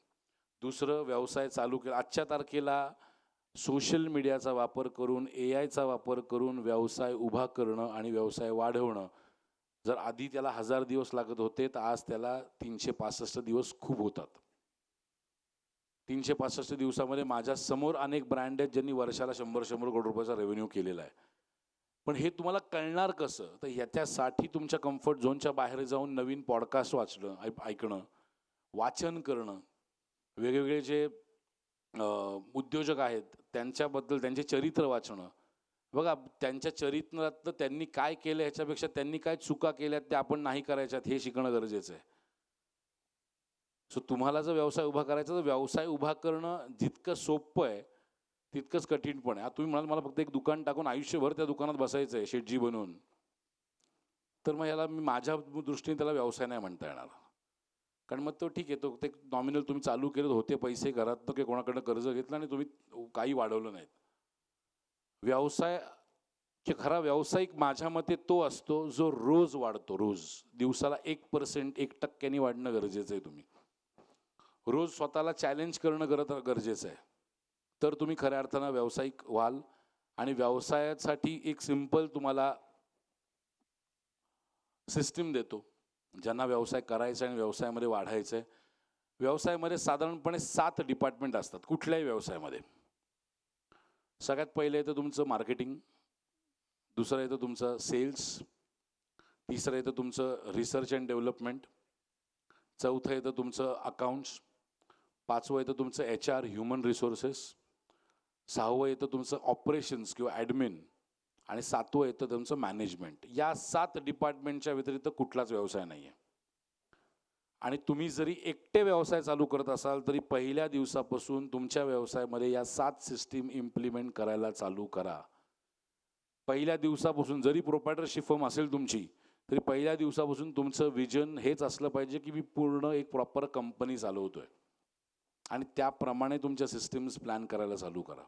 दुसरं, व्यवसाय चालू केला आजच्या तारखेला सोशल मीडियाचा वापर करून, AIचा वापर करून व्यवसाय उभा करणं आणि व्यवसाय वाढवणं, जर आधी त्याला 1000 दिवस लागत होते तर आज त्याला 365 दिवस खूप होतात. 365 दिवसामध्ये माझ्या समोर अनेक ब्रँड आहेत ज्यांनी वर्षाला 100 करोड रुपयाचा रेव्हेन्यू केलेला आहे. पण हे तुम्हाला कळणार कसं, तर याच्यासाठी तुमच्या कम्फर्ट झोनच्या बाहेर जाऊन नवीन पॉडकास्ट ऐकणं, वाचन करणं, वेगवेगळे जे उद्योजक आहेत त्यांच्याबद्दल त्यांचे चरित्र वाचणं. बघा, त्यांच्या चरित्रात त्यांनी काय केलं ह्याच्यापेक्षा त्यांनी काय चुका केल्यात त्या आपण नाही करायच्यात हे शिकणं गरजेचं आहे. सो तुम्हाला जर व्यवसाय उभा करायचा तर व्यवसाय उभा करणं जितकं सोपं आहे तितकंच कठीण पण आहे. तुम्ही म्हणाल मला फक्त एक दुकान टाकून आयुष्यभर त्या दुकानात बसायचं आहे शेटजी बनून, तर मग याला मी माझ्या दृष्टीने त्याला व्यवसाय नाही म्हणता येणार. कारण मग तो ठीक आहे, तो ते नॉमिनल तुम्ही चालू केलं होते, पैसे घरातनं काही कोणाकडनं कर्ज घेतलं आणि तुम्ही काही वाढवलं नाहीत. व्यवसाय खरा व्यावसायिक माझ्या मते तो असतो जो रोज वाढतो. रोज दिवसाला 1% 1% वाढणं गरजेचं आहे. तुम्ही रोज स्वतःला चॅलेंज करणं गरजेचं आहे. तर तुम्ही खऱ्या अर्थानं व्यावसायिक व्हाल. आणि व्यवसायासाठी एक सिंपल तुम्हाला सिस्टीम देतो. ज्यांना व्यवसाय करायचा आणि व्यवसायामध्ये वाढायचं आहे, व्यवसायामध्ये साधारणपणे 7 डिपार्टमेंट असतात कुठल्याही व्यवसायामध्ये. सगळ्यात पहिलं येतं तुमचं मार्केटिंग, दुसरं येतं तुमचं सेल्स, तिसरं येतं तुमचं रिसर्च अँड डेव्हलपमेंट, चौथं येतं तुमचं अकाउंट्स, पाचवं येतं तुमचं HR ह्युमन रिसोर्सेस, सहावं येतं तुमचं ऑपरेशन्स किंवा ॲडमिन आणि सातवं येतं तुमचं मॅनेजमेंट. या 7 डिपार्टमेंटच्या व्यतिरिक्त कुठलाच व्यवसाय नाही आहे. आणि तुम्ही जरी एकटे व्यवसाय चालू करत असाल तरी पहिल्या दिवसापासून तुमच्या व्यवसायामध्ये या 7 सिस्टीम इम्प्लिमेंट करायला चालू करा. पहिल्या दिवसापासून जरी प्रोप्रायटरशिप फर्म असेल तुमची, तरी पहिल्या दिवसापासून तुमचं विजन हेच असलं पाहिजे की मी पूर्ण एक प्रॉपर कंपनी चालवतोय. आणि त्याप्रमाणे तुमच्या सिस्टीम्स प्लॅन करायला चालू करा.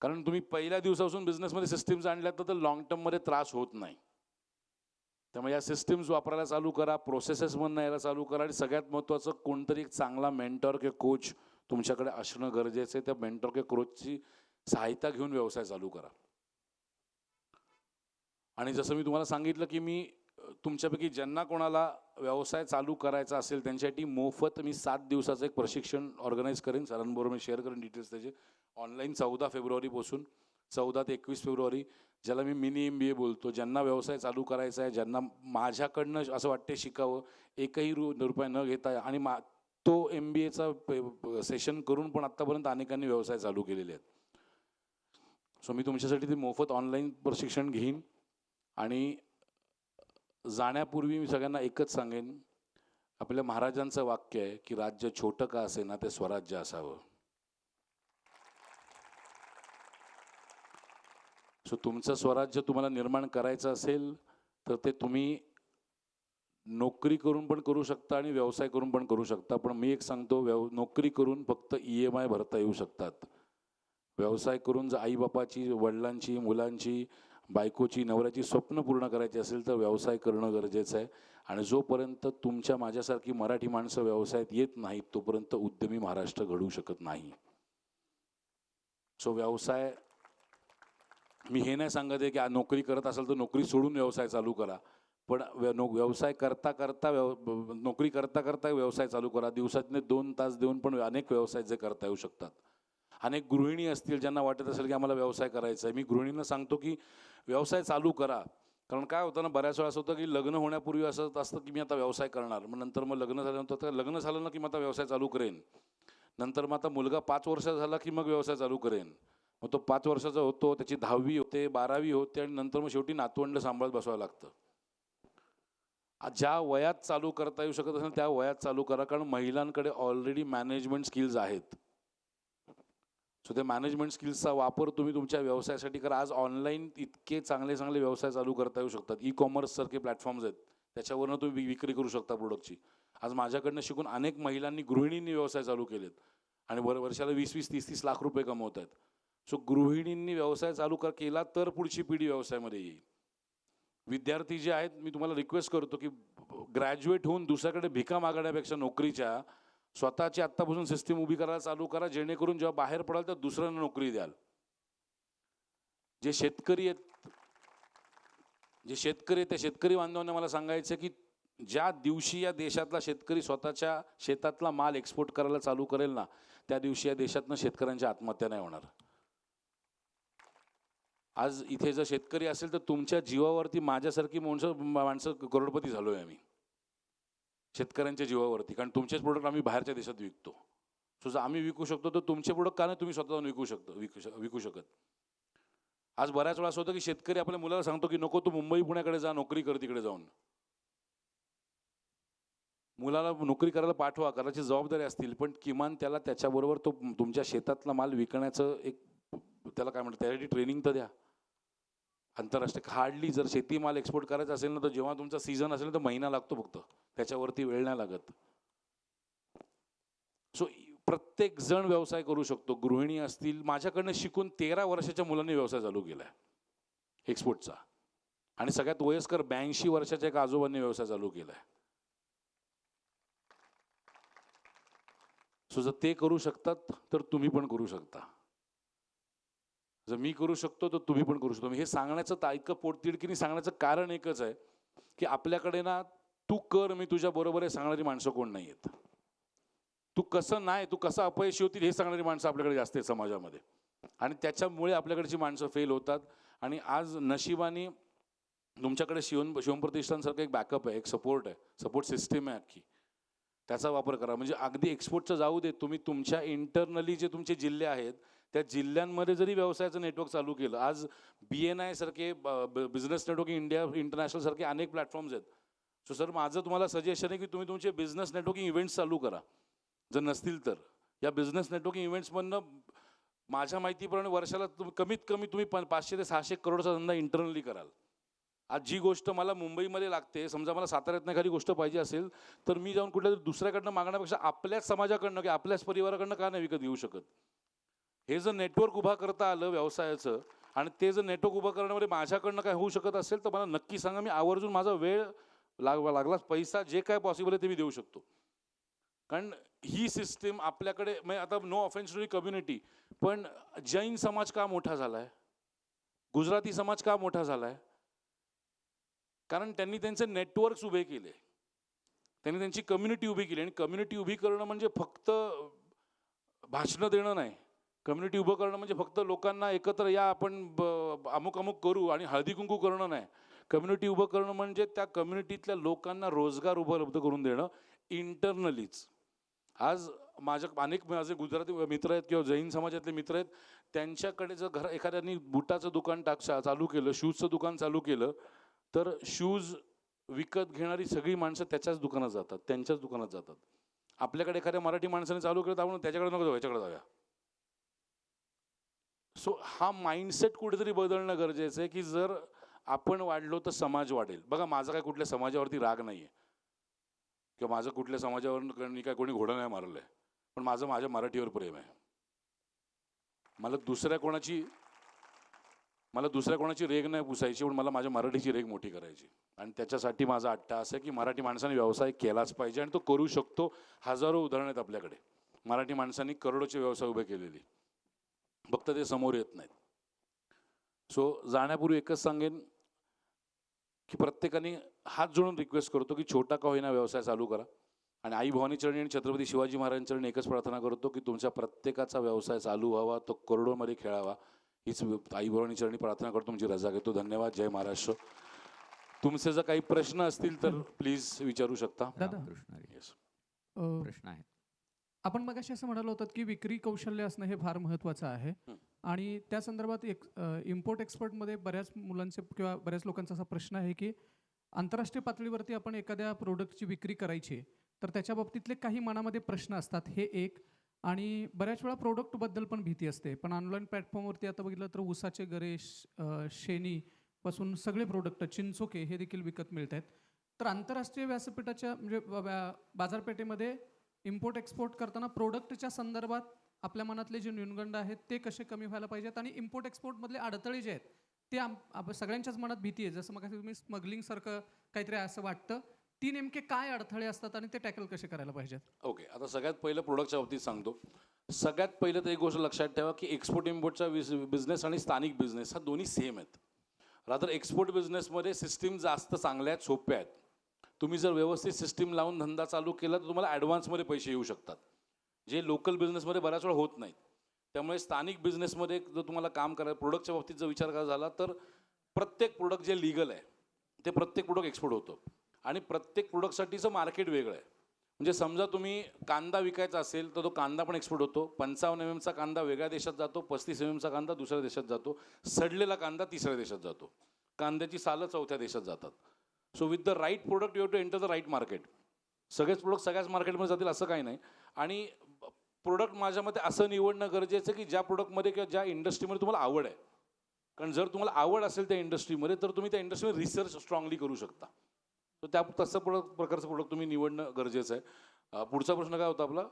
कारण तुम्ही पहिल्या दिवसापासून बिझनेसमध्ये सिस्टीम्स आणल्या तर लॉंग टर्ममध्ये त्रास होत नाही. त्यामुळे या सिस्टीम्स वापरायला चालू करा, प्रोसेसेसमधून यायला चालू करा. आणि सगळ्यात महत्त्वाचं कोणतरी एक चांगला मेंटॉर किंवा कोच तुमच्याकडे असणं गरजेचं आहे. त्या मेंटॉर किंवा कोचची सहायता घेऊन व्यवसाय चालू करा. आणि जसं मी तुम्हाला सांगितलं की मी तुमच्यापैकी ज्यांना कोणाला व्यवसाय चालू करायचा असेल त्यांच्यासाठी मोफत मी 7 दिवसाचं एक प्रशिक्षण ऑर्गनाईज करेन. सरांबरोबर मी शेअर करेन डिटेल्स त्याचे. ऑनलाईन 14 फेब्रुवारीपासून 14 ते 21 फेब्रुवारी, ज्याला मी मिनी MBA बोलतो. ज्यांना व्यवसाय चालू करायचा आहे, ज्यांना माझ्याकडनं असं वाटते शिकावं, एकही रुपया न घेता, आणि तो MBAचा सेशन करून पण आत्तापर्यंत अनेकांनी व्यवसाय चालू केलेले आहेत. सो मी तुमच्यासाठी ते मोफत ऑनलाईन प्रशिक्षण घेईन. आणि जाण्यापूर्वी मी सगळ्यांना एकच सांगेन, आपल्या महाराजांचं वाक्य आहे की राज्य छोटं का असे ना ते स्वराज्य असावं. सो तुमचं स्वराज्य तुम्हाला निर्माण करायचं असेल तर ते तुम्ही नोकरी करून पण करू शकता आणि व्यवसाय करून पण करू शकता. पण मी एक सांगतो, नोकरी करून फक्त EMI भरता येऊ शकतात. व्यवसाय करून जर आईबापाची, वडिलांची, मुलांची, बायकोची, नवऱ्याची स्वप्न पूर्ण करायची असेल तर व्यवसाय करणं गरजेचं आहे. आणि जोपर्यंत तुमच्या माझ्यासारखी मराठी माणसं व्यवसायात येत नाहीत तोपर्यंत उद्यमी महाराष्ट्र घडवू शकत नाही. सो व्यवसाय, मी हे नाही सांगत आहे की नोकरी करत असाल तर नोकरी सोडून व्यवसाय चालू करा. पण व्यवसाय करता करता नोकरी करता करता व्यवसाय चालू करा. दिवसातले 2 तास देऊन पण अनेक व्यवसाय जे करता येऊ शकतात. अनेक गृहिणी असतील ज्यांना वाटत असेल की आम्हाला व्यवसाय करायचा आहे, मी गृहिणींना सांगतो की व्यवसाय चालू करा. कारण काय होतं ना, बऱ्याच वेळा असं होतं की लग्न होण्यापूर्वी असं असतं की मी आता व्यवसाय करणार, मग नंतर मग लग्न झाल्यानंतर लग्न झालं ना की मग आता व्यवसाय चालू करेन, नंतर मग आता मुलगा 5 वर्षाचा झाला की मग व्यवसाय चालू करेन. मग तो 5 वर्षाचा होतो, त्याची 10वी होते, 12वी होते, आणि नंतर मग शेवटी नातवंड सांभाळत बसावं लागतं. ज्या वयात चालू करता येऊ शकत असेल त्या वयात चालू करा. कारण महिलांकडे ऑलरेडी मॅनेजमेंट स्किल्स आहेत. सो त्या मॅनेजमेंट स्किल्सचा वापर तुम्ही तुमच्या व्यवसायासाठी करा. आज ऑनलाईन इतके चांगले चांगले व्यवसाय चालू करता येऊ शकतात. E-कॉमर्स सारखे प्लॅटफॉर्म्स आहेत, त्याच्यावरनं तुम्ही विक्री करू शकता प्रोडक्टची. आज माझ्याकडनं शिकून अनेक महिलांनी, गृहिणींनी व्यवसाय चालू केलेत आणि वर्षाला 20-20, 30-30 लाख रुपये कमवत आहेत. सो गृहिणींनी व्यवसाय चालू केला तर पुढची पिढी व्यवसायामध्ये येईल. विद्यार्थी जे आहेत, मी तुम्हाला रिक्वेस्ट करतो की ग्रॅज्युएट होऊन दुसऱ्याकडे भिका मागण्यापेक्षा नोकरीच्या स्वतःची आत्तापासून सिस्टीम उभी करायला चालू करा, जेणेकरून जेव्हा बाहेर पडाल तर दुसऱ्यांना नोकरी द्याल. जे शेतकरी आहेत त्या शेतकरी बांधवांना मला सांगायचं की ज्या दिवशी या देशातला शेतकरी स्वतःच्या शेतातला माल एक्सपोर्ट करायला चालू करेल ना, त्या दिवशी या देशातनं शेतकऱ्यांच्या आत्महत्या नाही होणार. आज इथे जर शेतकरी असेल तर तुमच्या जीवावरती माझ्यासारखी माणसं करोडपती झालोय आम्ही, शेतकऱ्यांच्या जीवावरती. कारण तुमचेच प्रोडक्ट आम्ही बाहेरच्या देशात विकतो. सो जर आम्ही विकू शकतो तर तुमचे प्रोडक्ट का नाही तुम्ही स्वतः जाऊन विकू शकत. आज बऱ्याच वेळा असं होतं की शेतकरी आपल्या मुलाला सांगतो की नको तू मुंबई पुण्याकडे जा, नोकरी कर तिकडे जाऊन. मुलाला नोकरी करायला पाठवा, करायची जबाबदारी असतील, पण किमान त्याला त्याच्याबरोबर तो तुमच्या शेतातला माल विकण्याचं एक, त्याला काय म्हणतात, त्यासाठी ट्रेनिंग तर द्या. आंतरराष्ट्रीय हार्डली जर शेतीमाल एक्सपोर्ट करायचा असेल ना, तर जेव्हा तुमचा सीझन असेल तर महिना लागतो फक्त, त्याच्यावरती वेळ नाही लागत. सो प्रत्येक जण व्यवसाय करू शकतो. गृहिणी असतील, माझ्याकडनं शिकून 13 वर्षाच्या मुलांनी व्यवसाय चालू केला आहे एक्सपोर्टचा. आणि सगळ्यात वयस्कर 82 वर्षाच्या एका आजोबांनी व्यवसाय चालू केला आहे. सो जर ते करू शकतात तर तुम्ही पण करू शकता. जर मी करू शकतो तर तुम्ही पण करू शकतो. हे सांगण्याचं इतकं पोटतिडकीने सांगण्याचं कारण एकच आहे की आपल्याकडे ना तू कर मी तुझ्या बरोबर आहे सांगणारी माणसं कोण नाही आहेत. तू कसं नाही, तू कसं अपयशी होतील हे सांगणारी माणसं आपल्याकडे जास्त आहेत समाजामध्ये. आणि त्याच्यामुळे आपल्याकडची माणसं फेल होतात. आणि आज नशिबाने तुमच्याकडे शिवप्रतिष्ठानसारखं एक बॅकअप आहे, एक सपोर्ट आहे, सपोर्ट सिस्टीम आहे अख्खी. त्याचा वापर करा. म्हणजे अगदी एक्सपोर्टचं जाऊ दे, तुम्ही तुमच्या इंटरनली जे तुमचे जिल्हे आहेत त्या जिल्ह्यांमध्ये जरी व्यवसायाचं नेटवर्क चालू केलं. आज BNI सारखे बिझनेस नेटवर्क इंडिया इंटरनॅशनल सारखे अनेक प्लॅटफॉर्म्स आहेत. सो सर माझं तुम्हाला सजेशन आहे की तुम्ही तुमचे बिझनेस नेटवर्किंग इव्हेंट्स चालू करा. जर नसतील तर या बिझनेस नेटवर्किंग इव्हेंट्समधनं माझ्या माहितीप्रमाणे वर्षाला कमीत कमी तुम्ही 500 ते 600 करोडचा धंदा इंटरनली कराल. आज जी गोष्ट मला मुंबईमध्ये लागते, समजा मला साताऱ्यातनं एखादी गोष्ट पाहिजे असेल तर मी जाऊन कुठल्या दुसऱ्याकडनं मागण्यापेक्षा आपल्याच समाजाकडनं किंवा आपल्याच परिवाराकडनं का नाही विकत घेऊ शकत. हे जर नेटवर्क उभा करता आलं व्यवसायाचं आणि ते जर नेटवर्क उभं करण्यामध्ये माझ्याकडनं काय होऊ शकत असेल तर मला नक्की सांगा. मी आवर्जून माझा वेळ लागलाच पैसा जे काय पॉसिबल आहे ते मी देऊ शकतो. कारण ही सिस्टीम आपल्याकडे म्हणजे आता no offence to the community, पण जैन समाज का मोठा झाला आहे, गुजराती समाज का मोठा झाला आहे? कारण त्यांनी त्यांचे नेटवर्क्स उभे केले, त्यांनी त्यांची कम्युनिटी उभी केली. आणि कम्युनिटी उभी करणं म्हणजे फक्त भाषणं देणं नाही. कम्युनिटी उभं करणं म्हणजे फक्त लोकांना एकत्र या आपण अमुक अमुक करू आणि हळदी कुंकू करणं नाही. कम्युनिटी उभं करणं म्हणजे त्या कम्युनिटीतल्या लोकांना रोजगार उपलब्ध करून देणं इंटरनलीच. आज माझे गुजराती मित्र आहेत किंवा जैन समाजातले मित्र आहेत, त्यांच्याकडे जर एखाद्यानी बुटाचं दुकान चालू केलं, शूजचं दुकान चालू केलं तर शूज विकत घेणारी सगळी माणसं त्याच्याच दुकानात जातात, त्यांच्याच दुकानात जातात. आपल्याकडे एखाद्या मराठी माणसाने चालू केलं तर आपण त्याच्याकडे नको जाऊ, याच्याकडे जाऊया. सो हा माइंडसेट कुठेतरी बदलणं गरजेचं आहे की जर आपण वाढलो तर समाज वाढेल. बघा माझा काय कुठल्या समाजावरती राग नाही आहे किंवा माझं कुठल्या समाजावर काय कोणी घोडं नाही मारलं आहे, पण माझ्या मराठीवर प्रेम आहे. मला दुसऱ्या कोणाची रेग नाही पुसायची, पण मला माझ्या मराठीची रेग मोठी करायची. आणि त्याच्यासाठी माझा अट्टाहास आहे की मराठी माणसाने व्यवसाय केलाच पाहिजे आणि तो करू शकतो. हजारो उदाहरणं आहेत आपल्याकडे, मराठी माणसांनी करोडोचे व्यवसाय उभे केलेले, फक्त ते समोर येत नाहीत. सो जाण्यापूर्वी एकच सांगेन की प्रत्येकाने हात जोडून रिक्वेस्ट करतो की छोटा का होईना व्यवसाय चालू करा. आणि आई भवानी चरणी आणि छत्रपती शिवाजी महाराजांचरणी एकच प्रार्थना करतो की तुमच्या प्रत्येकाचा व्यवसाय चालू व्हावा, तो करोडोमध्ये खेळावा. हीच आई भवानी चरणी प्रार्थना करतो, तुमची रजा घेतो. धन्यवाद. जय महाराष्ट्र. तुमचे जर काही प्रश्न असतील तर प्लीज विचारू शकता. येस, प्रश्न आहेत. आपण मगाशी असं म्हणालो होतं की विक्री कौशल्य असणं हे फार महत्त्वाचं आहे. आणि त्या संदर्भात इम्पोर्ट एक्सपोर्टमध्ये बऱ्याच मुलांचे किंवा बऱ्याच लोकांचा असा प्रश्न आहे की आंतरराष्ट्रीय पातळीवरती आपण एखाद्या प्रोडक्टची विक्री करायची तर त्याच्या बाबतीतले काही मनामध्ये प्रश्न असतात, हे एक. आणि बऱ्याच वेळा प्रोडक्टबद्दल पण भीती असते. पण ऑनलाईन प्लॅटफॉर्मवरती आता बघितलं तर उसाचे गरे, शेणीपासून सगळे प्रोडक्ट, चिंचोके हे देखील विकत मिळत आहेत. तर आंतरराष्ट्रीय व्यासपीठाच्या म्हणजे बाजारपेठेमध्ये इम्पोर्ट एक्सपोर्ट करताना प्रोडक्टच्या संदर्भात आपल्या मनातले जे न्यूनगंड आहेत ते कसे कमी व्हायला पाहिजेत आणि इम्पोर्ट एक्सपोर्टमधले अडथळे जे आहेत ते सगळ्यांच्याच मनात भीती आहे. जसं मग तुम्ही स्मगलिंगसारखं काहीतरी असं वाटतं, ती नेमके काय अडथळे असतात आणि ते टॅकल कसे करायला पाहिजेत? ओके, आता सगळ्यात पहिलं प्रोडक्टच्या बाबतीत सांगतो. सगळ्यात पहिलं तर एक गोष्ट लक्षात ठेवा की एक्सपोर्ट इम्पोर्टचा बिझनेस आणि स्थानिक बिझनेस हा दोन्ही सेम आहेत. रादर एक्सपोर्ट बिझनेसमध्ये सिस्टीम जास्त चांगल्या आहेत, सोप्या आहेत. तुम्ही जर व्यवस्थित सिस्टीम लावून धंदा चालू केला तर तुम्हाला ॲडव्हान्समध्ये पैसे येऊ शकतात, जे लोकल बिझनेसमध्ये बऱ्याच वेळा होत नाहीत. त्यामुळे स्थानिक बिझनेसमध्ये जर तुम्हाला काम करायचं, प्रोडक्टच्या बाबतीत जर विचार करायचा झाला तर प्रत्येक प्रोडक्ट जे लिगल आहे ते प्रत्येक प्रोडक्ट एक्सपोर्ट होतं. आणि प्रत्येक प्रोडक्टसाठीचं मार्केट वेगळं आहे. म्हणजे समजा तुम्ही कांदा विकायचा असेल तर तो कांदा पण एक्सपोर्ट होतो. 55 mm कांदा वेगळ्या देशात जातो, 35 mm कांदा दुसऱ्या देशात जातो, सडलेला कांदा तिसऱ्या देशात जातो, कांद्याची सालं चौथ्या देशात जातात. So with the right product you have to enter the right market. सगळेच प्रोडक्ट सगळ्याच मार्केटमध्ये जातील असं काही नाही. आणि प्रोडक्ट माझ्या मते असं निवडणं गरजेचं की ज्या प्रोडक्टमध्ये किंवा ज्या इंडस्ट्रीमध्ये तुम्हाला आवड आहे. कारण जर तुम्हाला आवड असेल त्या इंडस्ट्रीमध्ये तर तुम्ही त्या इंडस्ट्रीमध्ये रिसर्च स्ट्रॉंगली करू शकता. तर त्या तसं प्रकारचं प्रोडक्ट तुम्ही निवडणं गरजेचं आहे. पुढचा प्रश्न काय होता आपला?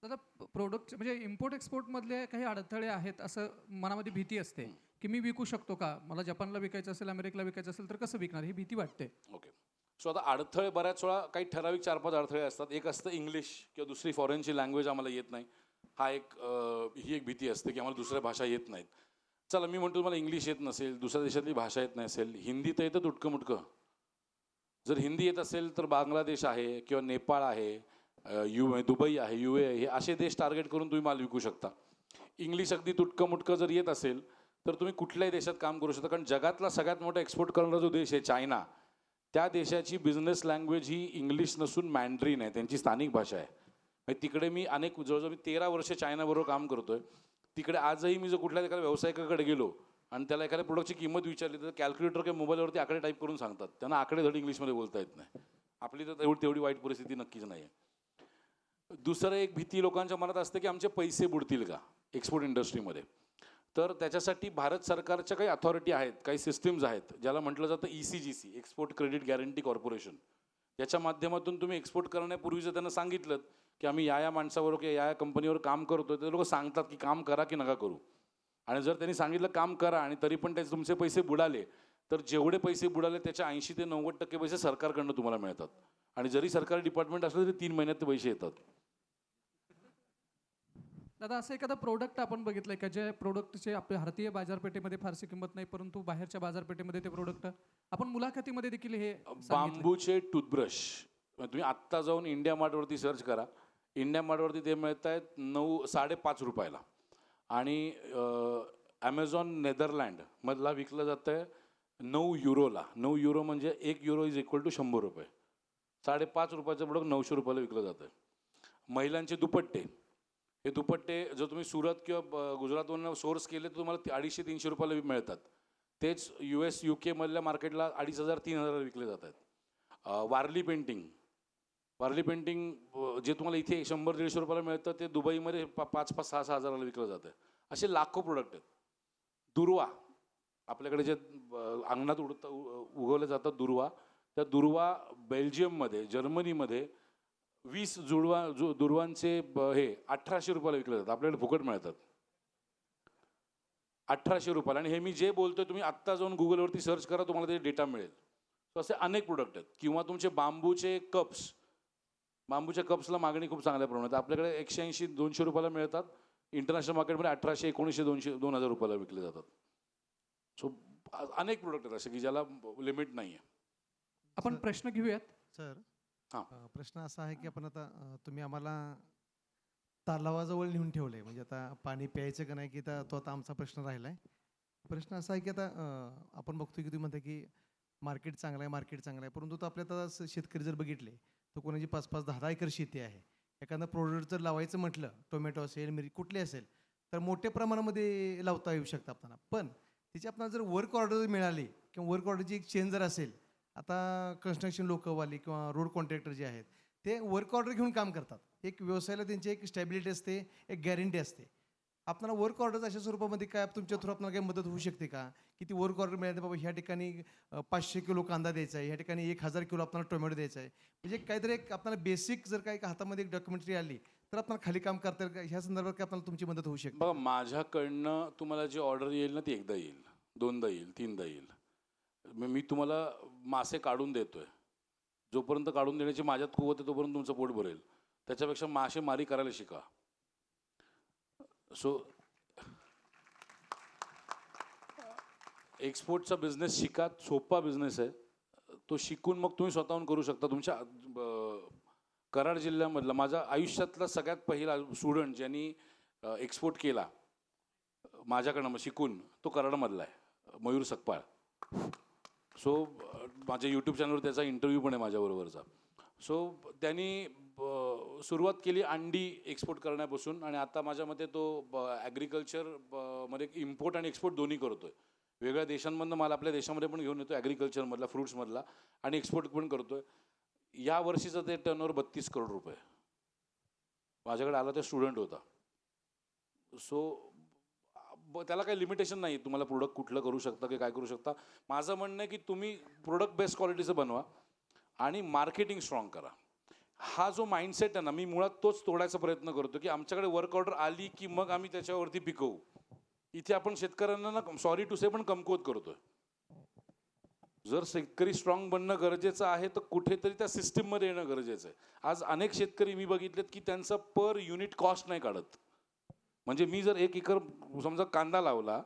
दादा प्रोडक्ट म्हणजे इम्पोर्ट एक्सपोर्टमधले काही अडथळे आहेत असं मनामध्ये भीती असते की मी विकू शकतो का, मला जपानला विकायचं असेल, अमेरिकेला विकायचं असेल तर कसं विकणार, ही भीती वाटते. ओके. सो आता अडथळे बऱ्याच वेळा काही ठराविक 4-5 अडथळे असतात. एक असतं इंग्लिश किंवा दुसरी फॉरेनची लँग्वेज आम्हाला येत नाही. ही एक भीती असते की आम्हाला दुसऱ्या भाषा येत नाहीत. चला मी म्हणतो मला इंग्लिश येत नसेल, दुसऱ्या देशातली भाषा येत नसेल, हिंदी तर येतं तुटकं मुटकं. जर हिंदी येत असेल तर बांगलादेश आहे किंवा नेपाळ आहे, दुबई आहे, UAE आहे, हे असे देश टार्गेट करून तुम्ही माल विकू शकता. इंग्लिश अगदी तुटकं मुटकं जर येत असेल तर तुम्ही कुठल्याही देशात काम करू शकता. कारण जगातला सगळ्यात मोठा एक्सपोर्ट करणारा जो देश आहे चायना, त्या देशाची बिझनेस लँग्वेज ही इंग्लिश नसून मॅन्ड्रीन आहे, त्यांची स्थानिक भाषा आहे. म्हणजे तिकडे मी जवळजवळ 13 वर्ष चायनाबरोबर काम करतोय. तिकडे आजही मी जर कुठल्या एखाद्या व्यावसायिकाकडे गेलो आणि त्याला एखाद्या प्रोडक्टची किंमत विचारली तर कॅल्क्युलेटर किंवा मोबाईलवरती आकडे टाईप करून सांगतात. त्यांना आकडे धड इंग्लिशमध्ये बोलता येत नाही. आपली तर तेवढी वाईट परिस्थिती नक्कीच नाही आहे. दुसरं एक भीती लोकांच्या मनात असते की आमचे पैसे बुडतील का एक्सपोर्ट इंडस्ट्रीमध्ये. तर त्याच्यासाठी भारत सरकारच्या काही अथॉरिटी आहेत, काही सिस्टीम्स आहेत, ज्याला म्हटलं जातं ECGC, export credit guarantee corporation. याच्या माध्यमातून तुम्ही एक्सपोर्ट करण्यापूर्वी जर त्यांना सांगितलं की आम्ही या माणसाबरोबर किंवा या कंपनीवर काम करतो, ते लोक सांगतात की काम करा की नका करू. आणि जर त्यांनी सांगितलं काम करा आणि तरी पण त्याचे तुमचे पैसे बुडाले तर जेवढे पैसे बुडाले त्याच्या 80 ते 90% पैसे सरकारकडनं तुम्हाला मिळतात. आणि जरी सरकारी डिपार्टमेंट असलं तरी 3 महिन्यात ते पैसे येतात. दादा असं एखादा प्रोडक्ट आपण बघितलंय का जे प्रोडक्टचे आपल्या भारतीय बाजारपेठेमध्ये फारशी किंमत नाही, परंतु बाहेरच्या बाजारपेठेमध्ये ते प्रोडक्ट आपण मुलाखतीमध्ये देखील हे सांगितलंय. बांबूचे टूथब्रश तुम्ही आत्ता जाऊन इंडिया मार्टवरती सर्च करा. इंडिया मार्टवरती ते मिळत आहेत 5.5 रुपयाला. आणि ॲमेझॉन नेदरलँडमधला विकलं जातं आहे 9 युरोला. 9 युरो म्हणजे 1 युरो इज इक्वल टू 100 रुपये. 5.5 रुपयाचं प्रोडक्ट 900 रुपयाला विकलं जातं आहे. महिलांचे दुपट्टे, हे दुपट्टे जर तुम्ही सुरत किंवा गुजरातवरून सोर्स केले तर तुम्हाला 250-300 रुपयाला मिळतात. तेच US UK मधल्या मार्केटला 2500-3000 विकले जात आहेत. वारली पेंटिंग जे तुम्हाला इथे 100-150 रुपयाला मिळतं ते दुबईमध्ये 5-6 हजाराला विकलं जातं आहे. असे लाखो प्रोडक्ट आहेत. दुर्वा, आपल्याकडे जे अंगणात उगवले जातात दुर्वा, त्या दुर्वा बेल्जियममध्ये, जर्मनीमध्ये 20 दुर्वांचे हे 1800 रुपयाला विकले जातात. आपल्याकडे फुकट मिळतात 1800 रुपयाला. आणि हे मी जे बोलतोय तुम्ही आत्ता जाऊन गुगलवरती सर्च करा, तुम्हाला ते डेटा मिळेल. सो असे अनेक प्रोडक्ट आहेत. किंवा तुमचे बांबूच्या कप्सला मागणी खूप चांगल्या प्रमाणात. आपल्याकडे 180-200 रुपयाला मिळतात. इंटरनॅशनल मार्केटमध्ये 1800, 1900, 200, 2000 रुपयाला विकले जातात. सो अनेक प्रोडक्ट आहेत असे की ज्याला लिमिट नाही आहे. आपण प्रश्न घेऊयात. सर, हां. प्रश्न असा आहे की आपण आता तुम्ही आम्हाला तलावाजवळ नेऊन ठेवलंय, म्हणजे आता पाणी प्यायचं का नाही की तो आता आमचा प्रश्न राहिलाय. प्रश्न असा आहे की आता आपण बघतोय की तुम्ही म्हणता की मार्केट चांगलं आहे, परंतु तो आपल्या आता शेतकरी जर बघितले तर कोणाची 5-5, 10-10 एकर शेती आहे. एखादं प्रोडक्ट जर लावायचं म्हटलं, टोमॅटो असेल, मिरची कुठली असेल, तर मोठ्या प्रमाणामध्ये लावता येऊ शकतं आपल्याला. पण त्याची आपल्याला जर वर्क ऑर्डर मिळाली किंवा वर्क ऑर्डरची एक चेन जर असेल, आता कन्स्ट्रक्शन लोकवाली किंवा रोड कॉन्ट्रॅक्टर जे आहेत ते वर्क ऑर्डर घेऊन काम करतात. एक व्यवसायाला त्यांची एक स्टॅबिलिटी असते, एक गॅरंटी असते. आपल्याला वर्क ऑर्डर अशा स्वरूपामध्ये काय तुमच्या थ्रू आपल्याला काही मदत होऊ शकते का, की ती वर्क ऑर्डर मिळाली बाबा ह्या ठिकाणी 500 किलो कांदा द्यायचा आहे, ह्या ठिकाणी 1000 किलो आपल्याला टोमॅटो द्यायचा आहे, म्हणजे काहीतरी एक आपल्याला बेसिक जर काही हातामध्ये एक डॉक्युमेंटरी आली तर आपल्याला खाली काम करता येईल का, ह्या संदर्भात काय आपल्याला तुमची मदत होऊ शकते? बघा, माझ्याकडनं तुम्हाला जी ऑर्डर येईल ना ती एकदा येईल, दोनदा येईल, तीनदा येईल. मी तुम्हाला मासे काढून देतोय, जोपर्यंत काढून देण्याची माझ्यात कुवत आहे तोपर्यंत तुमचं पोट भरेल. त्याच्यापेक्षा मासे मारी करायला शिका. सो एक्सपोर्टचा बिझनेस शिका, सोपा बिझनेस आहे तो. शिकून मग तुम्ही स्वतःहून करू शकता. तुमच्या कराड जिल्ह्यामधला माझ्या आयुष्यातला सगळ्यात पहिला स्टुडंट ज्यांनी एक्सपोर्ट केला माझ्याकडनं शिकून, तो कराडमधला आहे, मयूर सकपाळ. सो माझ्या यूट्यूब चॅनलवर त्याचा इंटरव्ह्यू पण आहे माझ्याबरोबरचा. सो त्यांनी सुरुवात केली अंडी एक्सपोर्ट करण्यापासून, आणि आता माझ्या मते तो ॲग्रिकल्चरमध्ये इम्पोर्ट आणि एक्सपोर्ट दोन्ही करतो आहे. वेगळ्या देशांमधनं माल आपल्या देशामध्ये पण घेऊन येतो, ॲग्रिकल्चरमधला, फ्रुट्समधला, आणि एक्सपोर्ट पण करतो आहे. या वर्षीचं ते टर्नओव्हर 32 करोड रुपये. माझ्याकडे आला ते स्टुडंट होता. सो त्याला काही लिमिटेशन नाही, तुम्हाला प्रोडक्ट कुठलं करू शकता की काय करू शकता. माझं म्हणणं आहे की तुम्ही प्रोडक्ट बेस्ट क्वालिटीचं बनवा आणि मार्केटिंग स्ट्रॉंग करा. हा जो माइंडसेट आहे ना, मी मुळात तोच तोडायचा प्रयत्न करतो की आमच्याकडे वर्क ऑर्डर आली की मग आम्ही त्याच्यावरती पिकवू. इथे आपण शेतकऱ्यांना ना, सॉरी टू से, पण कमकुवत करतोय. जर शेतकरी स्ट्रॉंग बनणं गरजेचं आहे तर कुठेतरी त्या सिस्टीममध्ये येणं गरजेचं आहे. आज अनेक शेतकरी मी बघितलेत की त्यांचा पर युनिट कॉस्ट नाही काढत. म्हणजे मी जर 1 एकर समजा कांदा लावला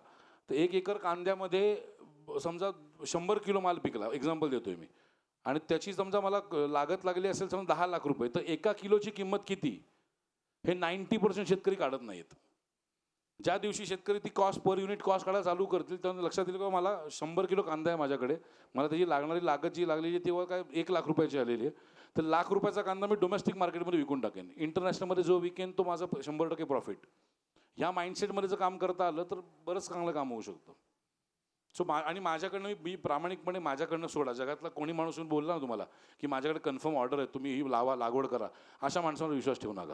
तर 1 एकर कांद्यामध्ये समजा 100 किलो माल पिकला, एक्झाम्पल देतोय मी, आणि त्याची समजा मला लागत लागली असेल समजा 10 लाख रुपये, तर 1 किलोची किंमत किती हे 90% शेतकरी काढत नाहीत. ज्या दिवशी शेतकरी ती कॉस्ट पर युनिट कॉस्ट काढायला चालू करतील तेव्हा लक्षात येईल की मला 100 किलो कांदा आहे माझ्याकडे, मला त्याची लागणारी लागत जी लागलेली आहे तेव्हा काय 1 लाख रुपयाची आलेली आहे, तर ₹1 लाख कांदा मी डोमेस्टिक मार्केटमध्ये विकून टाकेन. इंटरनॅशनलमध्ये जो विकेन तो माझा 100% प्रॉफिट. ह्या माइंडसेटमध्ये जर काम करता आलं तर बरंच चांगलं काम होऊ शकतं. सो आणि माझ्याकडनं मी प्रामाणिकपणे माझ्याकडनं सोडा, जगातला कोणी माणूस येऊन बोलला ना तुम्हाला की माझ्याकडे कन्फर्म ऑर्डर आहे, तुम्ही ही लावा, लागवड करा, अशा माणसांवर विश्वास ठेवू नका.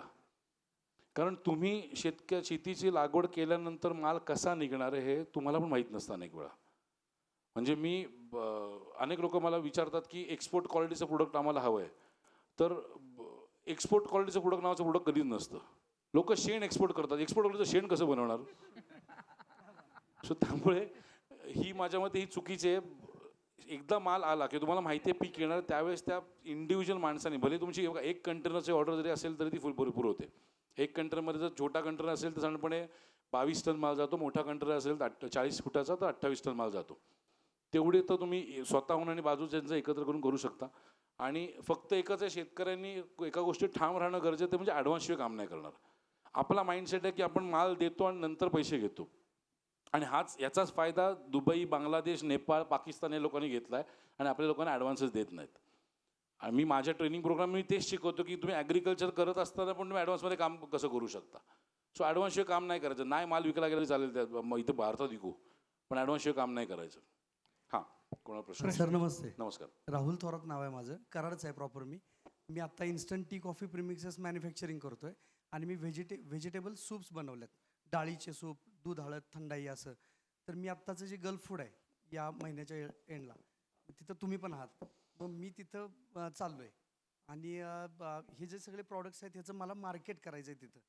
कारण तुम्ही शेतीची लागवड केल्यानंतर माल कसा निघणार आहे हे तुम्हाला पण माहीत नसतं अनेक वेळा. म्हणजे मी अनेक लोक मला विचारतात की एक्सपोर्ट क्वालिटीचं प्रोडक्ट आम्हाला हवं आहे, तर एक्सपोर्ट क्वालिटीचं प्रोडक्ट नावाचं प्रोडक्ट कधीच नसतं. लोक शेण एक्सपोर्ट करतात, एक्सपोर्ट क्वालिटीचं शेण कसं बनवणार? सो त्यामुळे ही माझ्या मते ही चुकीची आहे. एकदा माल आला की तुम्हाला माहिती आहे पीक येणार, त्यावेळेस त्या इंडिव्हिज्युअल माणसाने, भले तुमची 1 कंटेनरची ऑर्डर जरी असेल तरी ती भरपूर होते. 1 कंटेनरमध्ये जर छोटा कंटेनर असेल तर साधारणपणे 22 टन माल जातो, मोठा कंटेनर असेल तर 40 फुटाचा तर 28 टन माल जातो. तेवढे तर तुम्ही स्वतःहून आणि बाजूच्यांचं एकत्र करू शकता. आणि फक्त एकच आहे, शेतकऱ्यांनी एका गोष्टीत ठाम राहणं गरजेचं आहे, म्हणजे ॲडव्हान्सशिवाय काम नाही करणार. आपला माइंडसेट आहे की आपण माल देतो आणि नंतर पैसे घेतो, आणि याचाच फायदा दुबई, बांगलादेश, नेपाळ, पाकिस्तान या लोकांनी घेतला आहे आणि आपल्या लोकांना ॲडव्हान्सेस देत नाहीत. आणि मी माझ्या ट्रेनिंग प्रोग्राम मी तेच शिकवतो की तुम्ही ॲग्रिकल्चर करत असताना पण तुम्ही ॲडव्हान्समध्ये काम कसं करू शकता. सो ॲडव्हान्सशिवाय काम नाही करायचं. नाही माल विकला गेला चालेल, त्या मग इथं भारतात विकू, पण ॲडव्हान्सशिवाय काम नाही करायचं. हां, कोणाला प्रश्न? सर नमस्ते. नमस्कार. राहुल थोरात नाव आहे माझं, कराडचं आहे प्रॉपर. मी आत्ता इन्स्टंट टी कॉफी प्रिमिक्सेस मॅन्युफॅक्चरिंग करतोय आणि मी व्हेजिटेबल सूप्स बनवलेत, डाळीचे सूप, दूध, हळद, थंडाई असं. तर मी आत्ताचं जे गल्फ फूड आहे या महिन्याच्या एंडला, तिथं तुम्ही पण आहात, मग मी तिथं चाललो आहे आणि हे जे सगळे प्रॉडक्ट्स आहेत ह्याचं मला मार्केट करायचं आहे तिथं.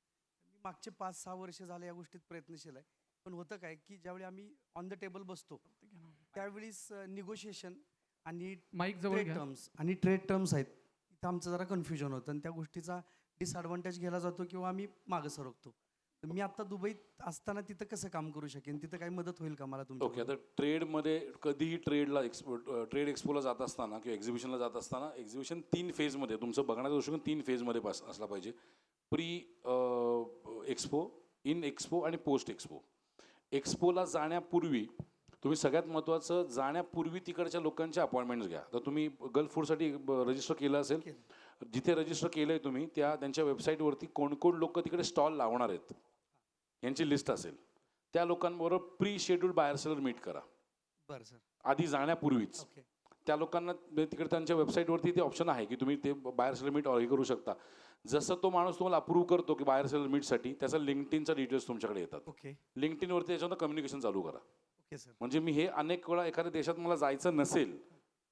मी मागचे 5-6 वर्ष झाले या गोष्टीत प्रयत्नशील आहे. पण होतं काय की ज्यावेळी आम्ही ऑन द टेबल बसतो त्यावेळीस निगोशिएशन आणि माईक जवळ ट्रेड घ्या. टर्म्स आणि ट्रेड टर्म्स आहेत, इथं आमचं जरा कन्फ्युजन होतं आणि त्या गोष्टीचा डिसएडव्हान्टेज घ्यायला जातो किंवा आम्ही मागं सरकतो. तर मी आता दुबईत असताना तिथं कसं काम करू शकेन, तिथं काही मदत होईल का मला तुमची? ओके, आता ट्रेडमध्ये कधीही ट्रेड एक्सपोला जात असताना किंवा एक्झिबिशनला जात असताना एक्झिबिशन 3 फेजमध्ये, तुमचं बघण्याचा दृष्टिकोन 3 फेजमध्ये असला पाहिजे. प्री एक्सपो, इन एक्सपो आणि पोस्ट एक्सपो. एक्सपोला जाण्यापूर्वी तुम्ही सगळ्यात महत्त्वाचं, जाण्यापूर्वी तिकडच्या लोकांच्या अपॉइंटमेंट्स घ्या. तर तुम्ही गल्फ फूडसाठी रजिस्टर केलं असेल, जिथे रजिस्टर केलं आहे तुम्ही त्यांच्या वेबसाईटवरती कोण लोक तिकडे स्टॉल लावणार आहेत यांची लिस्ट असेल. त्या लोकांबरोबर pre scheduled buyer seller meet करा. बरं सर. आधी जाण्यापूर्वीच. ओके. त्या लोकांना तिकडे त्यांच्या वेबसाईटवरती ते ऑप्शन आहे की तुम्ही ते बायर सेलर मीट हे करू शकता. जसं तो माणूस तुम्हाला अप्रूव्ह करतो की बायर सेलर मीटसाठी, त्याचा लिंक्डइनचा डिटेल्स तुमच्याकडे येतात. ओके. लिंक्डइनवरती त्याच्यावर कम्युनिकेशन चालू करा. Okay sir. म्हणजे मी हे अनेक वेळा एखाद्या देशात मला जायचं नसेल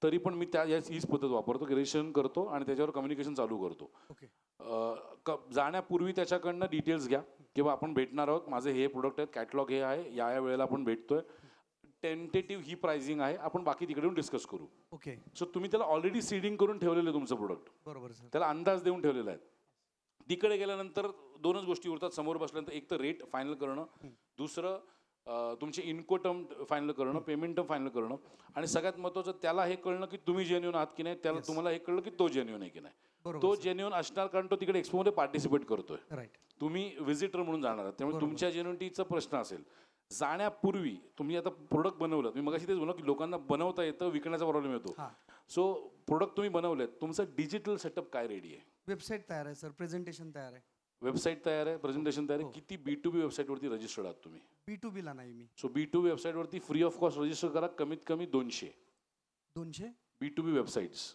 तरी पण मी हीच पद्धत वापरतो की रजिस्ट्रेशन करतो आणि त्याच्यावर कम्युनिकेशन चालू करतो. ओके. जाण्यापूर्वी त्याच्याकडनं डिटेल्स घ्या किंवा आपण भेटणार आहोत, माझे हे प्रोडक्ट आहेत, कॅटलॉग हे आहे, या वेळेला आपण भेटतोय, टेंटेटिव्ह ही प्राइसिंग आहे, आपण बाकी तिकडे येऊन डिस्कस करू. ओके. सो तुम्ही त्याला ऑलरेडी सीडिंग करून ठेवलेलं आहे तुमचं प्रोडक्ट, बरोबर सर. त्याला अंदाज देऊन ठेवलेला आहे. तिकडे गेल्यानंतर 2च गोष्टी उरतात समोर बसल्यानंतर, एक तर रेट फायनल करणं, दुसरं तुमचे इन्को टर्म फायनल करणं, पेमेंट टर्म फायनल करणं, आणि सगळ्यात महत्त्वाचं त्याला हे कळणं की तुम्ही जेन्युइन आहात की नाही, त्याला तुम्हाला हे कळलं की तो जेन्युइन आहे की नाही. तो जेन्युइन असणार कारण तो तिकडे एक्सपोमध्ये पार्टिसिपेट करतोय, राईट. तुम्ही व्हिजिटर म्हणून जाणार आहात, त्यामुळे तुमच्या जेन्युइनिटीचा प्रश्न असेल. जाण्यापूर्वी तुम्ही आता प्रोडक्ट बनवलं, मी मगाशी तेच बोललो की लोकांना बनवता येतं, विकण्याचा प्रॉब्लेम येतो. सो प्रोडक्ट तुम्ही बनवलेत, तुमचं डिजिटल सेटअप काय रेडी आहे? वेबसाईट तयार आहे सर, प्रेझेंटेशन तयार आहे. वेबसाईट तयार आहे, प्रेझेंटेशन तयार आहे. किती B2B वेबसाईटवरती रजिस्टर्ड आहात तुम्ही? B2B ला नाही मी. सो B2B वेबसाईटवरती फ्री ऑफ कॉस्ट रजिस्टर करा, कमीत कमी 200 200 B2B वेबसाईट्स.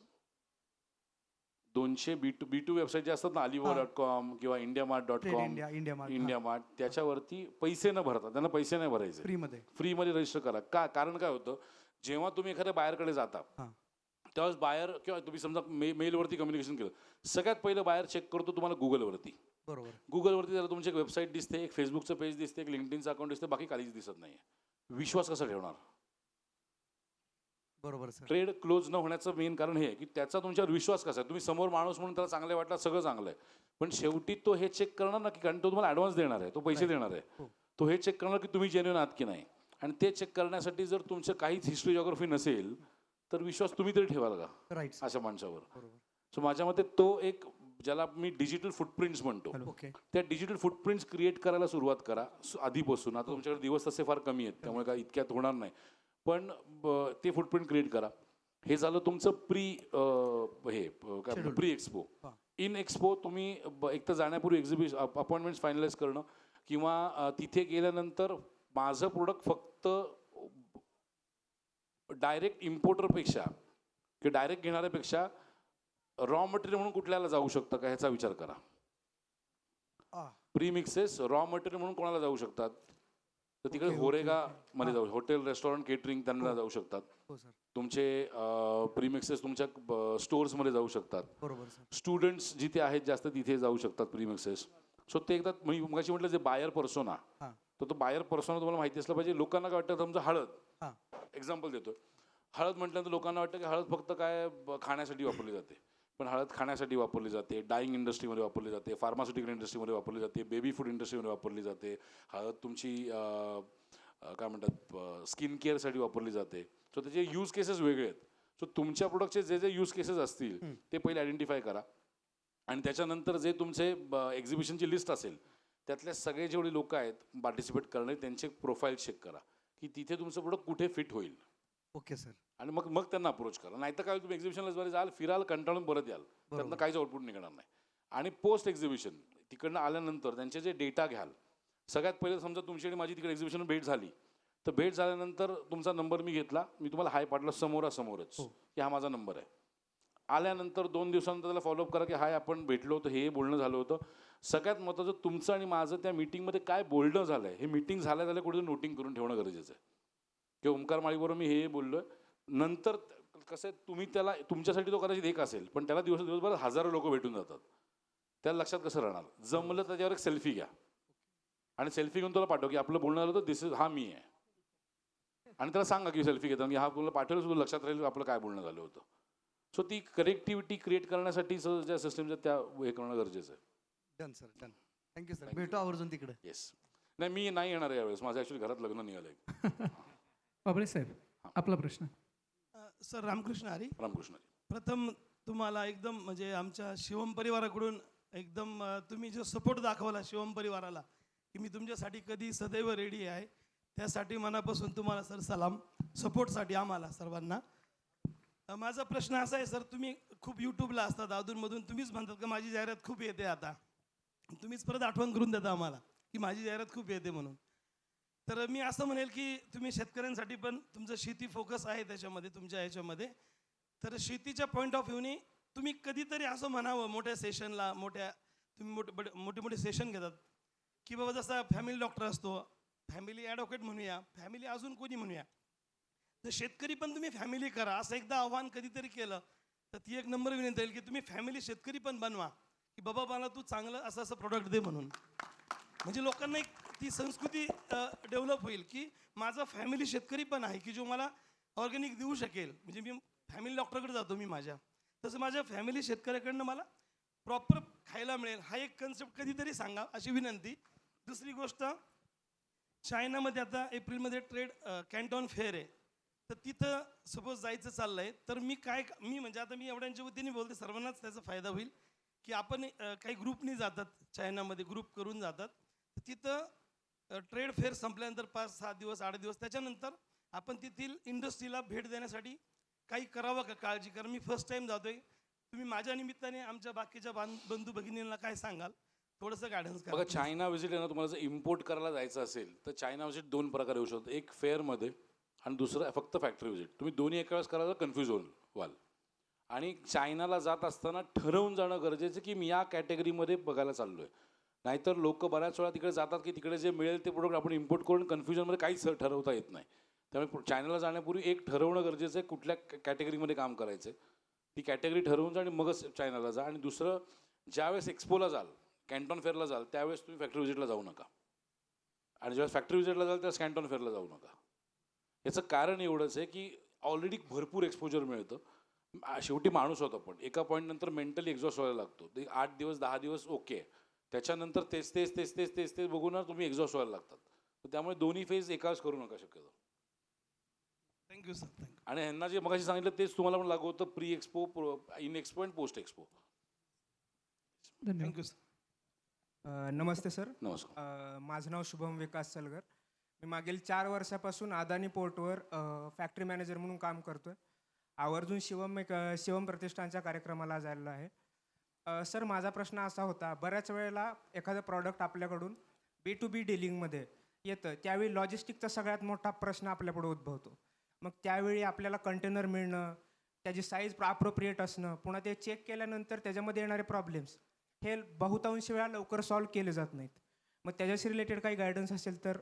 200 B2 वेबसाईट जे असतात ना, alivo.com किंवा indiamart.com, India mart India mart, त्याच्यावरती पैसे न भरता, त्यांना पैसे नाही भरायचे, फ्रीमध्ये. फ्रीमध्ये रजिस्टर करा. कारण काय होतं, जेव्हा तुम्ही एखाद्या बायरकडे जाता हां. त्यावेळेस बायर किंवा तुम्ही समजा मेलवरती कम्युनिकेशन केलं, सगळ्यात पहिलं बायर चेक करतो तुम्हाला गुगलवरती. बरोबर. गुगलवरती त्याला तुमची एक वेबसाईट दिसते, एक फेसबुकचं पेज दिसते, एक लिंक्डइनचं अकाउंट दिसते, बाकी काहीच दिसत नाही. विश्वास कसा ठेवणार? बरोबर सर. ट्रेड क्लोज न होण्याचं मेन कारण हे आहे की त्याचा तुमच्यावर विश्वास कसा आहे. तुम्ही समोर माणूस म्हणून त्याला चांगलं वाटलं, सगळं चांगलं आहे, पण शेवटी तो हे चेक करणार ना, की कारण तो तुम्हाला ॲडव्हान्स देणार आहे, तो पैसे देणार आहे, हो. तो हे चेक करणार की तुम्ही जेन्युइन आहात की नाही. आणि ते चेक करण्यासाठी जर तुमचं काहीच हिस्ट्री जॉग्राफी नसेल तर विश्वास तुम्ही तरी ठेवाल का राईट. अशा माणसावर? बरोबर. सो माझ्या मते तो एक, ज्याला मी डिजिटल फुटप्रिंट्स म्हणतो, ओके. त्या डिजिटल फुटप्रिंट्स क्रिएट करायला सुरुवात करा आधीपासून. आता तुमच्याकडे दिवस तसे फार कमी आहेत, त्यामुळे काय इतक्यात होणार नाही, पण ते फुटप्रिंट क्रिएट करा. हे झालं तुमचं प्री एक्सपो. इन एक्सपो तुम्ही एक तर जाण्यापूर्वी एक्झिबिशन अपॉइंटमेंट्स फायनलाइज करणं, किंवा तिथे गेल्यानंतर माझं प्रोडक्ट फक्त डायरेक्ट इम्पोर्टरपेक्षा किंवा डायरेक्ट घेणाऱ्यापेक्षा रॉ मटेरियल म्हणून कुठल्याला जाऊ शकतं का ह्याचा विचार करा. प्री मिक्सेस रॉ मटेरियल म्हणून कोणाला जाऊ शकतात, तर तिकडे होरेगा मध्ये जाऊ, हॉटेल रेस्टॉरंट केटरिंग त्यांना जाऊ शकतात. हो सर. तुमचे प्रीमिक्सेस तुमच्या स्टोर्समध्ये जाऊ शकतात. बरोबर सर. स्टुडंट्स जिथे आहेत जास्त तिथे जाऊ शकतात प्रीमिक्सेस. सो ते एकदा मी मगाशी म्हटलं जे बायर पर्सोना, तर तो बायर पर्सोना तुम्हाला माहिती असलं पाहिजे. लोकांना काय वाटतं, समजा हळद एक्झाम्पल देतोय, हळद म्हटल्यानंतर लोकांना वाटतं की हळद फक्त काय खाण्यासाठी वापरली जाते, पण हळद खाण्यासाठी वापरली जाते, डाईंग इंडस्ट्रीमध्ये वापरली जाते, फार्मास्युटिकल इंडस्ट्रीमध्ये वापरली जाते, बेबी फूड इंडस्ट्रीमध्ये वापरली जाते. हळद तुमची काय म्हणतात स्किन केअरसाठी वापरली जाते. सो त्याचे यूज केसेस वेगळे आहेत. सो तुमच्या प्रोडक्टचे जे जे यूज केसेस असतील ते पहिले आयडेंटिफाय करा, आणि त्याच्यानंतर जे तुमचे एक्झिबिशनची लिस्ट असेल त्यातले सगळे जेवढे लोक आहेत पार्टिसिपेट करणारे त्यांचे प्रोफाईल चेक करा की तिथे तुमचं प्रोडक्ट कुठे फिट होईल. Okay sir. आणि मग त्यांना अप्रोच करा. नाही तर काय, तुम्ही एक्झिबिशनला जाल, फिराल, कंटाळून परत याल, त्यातनं काहीच आउटपुट निघणार नाही. आणि पोस्ट एक्झिबिशन तिकडनं आल्यानंतर त्यांचे जे डेटा घ्याल, सगळ्यात पहिले समजा तुमची आणि माझी तिकडे एक्झिबिशन भेट झाली, तर भेट झाल्यानंतर तुमचा नंबर मी घेतला, मी तुम्हाला हाय पाठवला समोरासमोरच की हा माझा नंबर आहे. आल्यानंतर 2 दिवसानंतर त्याला फॉलोअप करा की हाय आपण भेटलो होतो, हे बोलणं झालं होतं. सगळ्यात महत्त्वाचं, तुमचं आणि माझं त्या मीटिंगमध्ये काय बोलणं झालं आहे हे मीटिंग झाल्या कुठे नोटिंग करून ठेवणं गरजेचं आहे. की ओमकार माळीबरोबर मी हे बोललो आहे. नंतर कसं आहे, तुम्ही त्याला, तुमच्यासाठी तो कदाचित एक असेल, पण त्याला दिवसभर हजारो लोक भेटून जातात. त्याला लक्षात कसं राहणार? जमलं त्याच्यावर एक सेल्फी घ्या आणि सेल्फी घेऊन तुला पाठव की आपलं बोलणं झालं होतं, दिस इज हा मी आहे. आणि त्याला सांगा की सेल्फी घेताना की हा तुला पाठवलं, सुद्धा लक्षात राहील आपलं काय बोलणं झालं होतं. सो ती कनेक्टिव्हिटी क्रिएट करण्यासाठी ज्या सिस्टमच्या त्या हे करणं गरजेचं आहे. Done sir, done. Thank you sir. भेटू आवर्जून तिकडे. येस. नाही, मी नाही येणार आहे यावेळेस, माझं ॲक्च्युली घरात लग्न निघालंय. बाबळे साहेब, आपला प्रश्न. सर, रामकृष्ण हरी. रामकृष्ण. प्रथम तुम्हाला एकदम म्हणजे आमच्या शिवम परिवाराकडून एकदम तुम्ही जो सपोर्ट दाखवला शिवम परिवाराला, की मी तुमच्यासाठी कधी सदैव रेडी आहे, त्यासाठी मनापासून तुम्हाला सर सलाम. सपोर्टसाठी आम्हाला सर्वांना. माझा प्रश्न असा आहे सर, तुम्ही खूप यूट्यूबला असतात, अधूनमधून तुम्हीच म्हणतात की माझी जाहिरात खूप येते, आता तुम्हीच परत आठवण करून देता आम्हाला की माझी जाहिरात खूप येते म्हणून. तर मी असं म्हणेल की तुम्ही शेतकऱ्यांसाठी पण तुमचं शेती फोकस आहे त्याच्यामध्ये, तुमच्या ह्याच्यामध्ये. तर शेतीच्या पॉईंट ऑफ व्ह्यूने तुम्ही कधीतरी असं म्हणावं मोठ्या सेशनला, तुम्ही मोठे मोठे सेशन घेतात की बाबा जसा फॅमिली डॉक्टर असतो, फॅमिली ॲडव्होकेट म्हणूया, फॅमिली अजून कोणी म्हणूया, तर शेतकरी पण तुम्ही फॅमिली करा, असं एकदा आव्हान कधीतरी केलं तर ती एक नंबर विनंती येईल की तुम्ही फॅमिली शेतकरी पण बनवा, की बाबा मला तू चांगलं असं प्रोडक्ट दे म्हणून. म्हणजे लोकांना एक ती संस्कृती डेव्हलप होईल की माझा फॅमिली शेतकरी पण आहे की जो मला ऑर्गॅनिक देऊ शकेल. म्हणजे मी फॅमिली डॉक्टरकडे जातो मी माझ्या, तसं माझ्या फॅमिली शेतकऱ्याकडनं मला प्रॉपर खायला मिळेल. हा एक कन्सेप्ट कधीतरी सांगा अशी विनंती. दुसरी गोष्ट, चायनामध्ये आता एप्रिलमध्ये ट्रेड कॅन्टॉन फेअर आहे, तर तिथं सपोज जायचं चाललं आहे, तर मी म्हणजे आता मी एवढ्यांच्या वतीने बोलते, सर्वांनाच त्याचा फायदा होईल की आपण काही ग्रुपनी जातात चायनामध्ये, ग्रुप करून जातात, तर तिथं ट्रेड फेअर संपल्यानंतर 5-6 दिवस 8 दिवस त्याच्यानंतर आपण तेथील इंडस्ट्रीला भेट देण्यासाठी काही करावं का काळजी? कारण मी फर्स्ट टाईम जातोय. तुम्ही माझ्या निमित्ताने आमच्या बाकीच्या बंधू भगिनींना काय सांगाल? थोडंसं गायडन्स करा. बघा, चायना व्हिजिट आहे ना, तुम्हाला जर इम्पोर्ट करायला जायचं असेल तर चायना व्हिजिट 2 प्रकारे होऊ शकतो. एक फेअरमध्ये आणि दुसरं फक्त फॅक्टरी व्हिजिट. तुम्ही दोन्ही एका वेळेस करायला कन्फ्यूज व्हाल. आणि चायनाला जात असताना ठरवून जाणं गरजेचं की मी या कॅटेगरीमध्ये बघायला चाललो आहे. नाहीतर लोक बऱ्याच वेळा तिकडे जातात की तिकडे जे मिळेल ते प्रोडक्ट आपण इम्पोर्ट करून कन्फ्युजनमध्ये काहीच ठरवता येत नाही. त्यामुळे चायनाला जाण्यापूर्वी एक ठरवणं गरजेचं आहे कुठल्या कॅटेगरीमध्ये काम करायचं आहे. ती कॅटेगरी ठरवून जा आणि मगच चायनाला जा. आणि दुसरं, ज्यावेळेस एक्सपोला जाल, कॅन्टॉन फेअरला जाल, त्यावेळेस तुम्ही फॅक्टरी व्हिजिटला जाऊ नका. आणि ज्यावेळेस फॅक्टरी व्हिजिटला जाल त्यावेळेस कॅन्टॉन फेअरला जाऊ नका. याचं कारण एवढंच आहे की ऑलरेडी भरपूर एक्सपोजर मिळतं. शेवटी माणूस होतो, पण एका पॉईंटनंतर मेंटली एक्झॉस्ट व्हायला लागतो. ते 8 दिवस 10 दिवस ओके, त्याच्यानंतर तेच तेच तेच तेच तेच तेच बघून तुम्ही एक्झॉस्ट व्हायला लागतात. त्यामुळे दोन्ही फेज एकाच करू नका शक्यतो. Thank you sir, thank you. आणि ह्यांना जे मगाशी सांगितलं तेच तुम्हाला पण लागू होतं, pre expo, in expo and post expo. धन्यवाद. Thank you sir. नमस्ते सर. नमस्कार. माझं नाव शुभम विकास सलगर. मी मागील 4 वर्षापासून अदानी पोर्टवर फॅक्टरी मॅनेजर म्हणून काम करतो आहे. आवर्जून शिवम प्रतिष्ठानच्या कार्यक्रमाला झालेलो आहे. सर, माझा प्रश्न असा होता, बऱ्याच वेळेला एखादं प्रॉडक्ट आपल्याकडून B2B डिलिंगमध्ये येतं, त्यावेळी लॉजिस्टिकचा सगळ्यात मोठा प्रश्न आपल्यापुढे उद्भवतो. मग त्यावेळी आपल्याला कंटेनर मिळणं, त्याची साईज अप्रोप्रिएट असणं, पुन्हा ते चेक केल्यानंतर त्याच्यामध्ये येणारे प्रॉब्लेम्स हे बहुतांश वेळा लवकर सॉल्व्ह केले जात नाहीत. मग त्याच्याशी रिलेटेड काही गायडन्स असेल तर.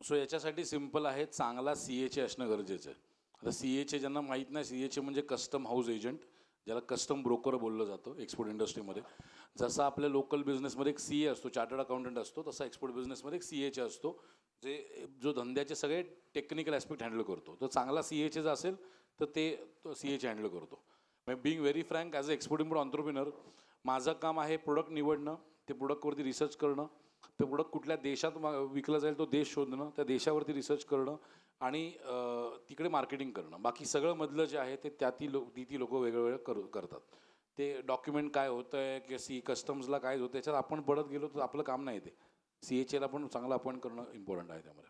सो याच्यासाठी सिम्पल आहे, चांगला CA असणं गरजेचं आहे. आता CA ज्यांना माहीत नाही, CA म्हणजे कस्टम हाऊस एजंट, ज्याला कस्टम ब्रोकर बोललं जातं एक्सपोर्ट इंडस्ट्रीमध्ये. जसं आपल्या लोकल बिझनेसमध्ये एक CA असतो, चार्टर्ड अकाउंटंट असतो, तसा एक्सपोर्ट बिझनेसमध्ये एक CA असतो, जो धंद्याचे सगळे टेक्निकल ॲस्पेक्ट हँडल करतो. तर चांगला CA जर असेल तर ते CA हँडल करतो. म्हणजे being very frank, as a export import entrepreneur माझं काम आहे प्रोडक्ट निवडणं, ते प्रोडक्टवरती रिसर्च करणं, ते प्रोडक्ट कुठल्या देशात विकलं जाईल तो देश शोधणं, त्या देशावरती रिसर्च करणं आणि तिकडे मार्केटिंग करणं. बाकी सगळं मधलं जे आहे ते ती लोक वेगवेगळं करतात. ते डॉक्युमेंट काय होतं आहे की कस्टम्सला काय होतं त्याच्यात आपण पडत गेलो तर आपलं काम नाही. ते CA पण चांगलं अपॉइंट करणं इम्पॉर्टंट आहे त्यामध्ये.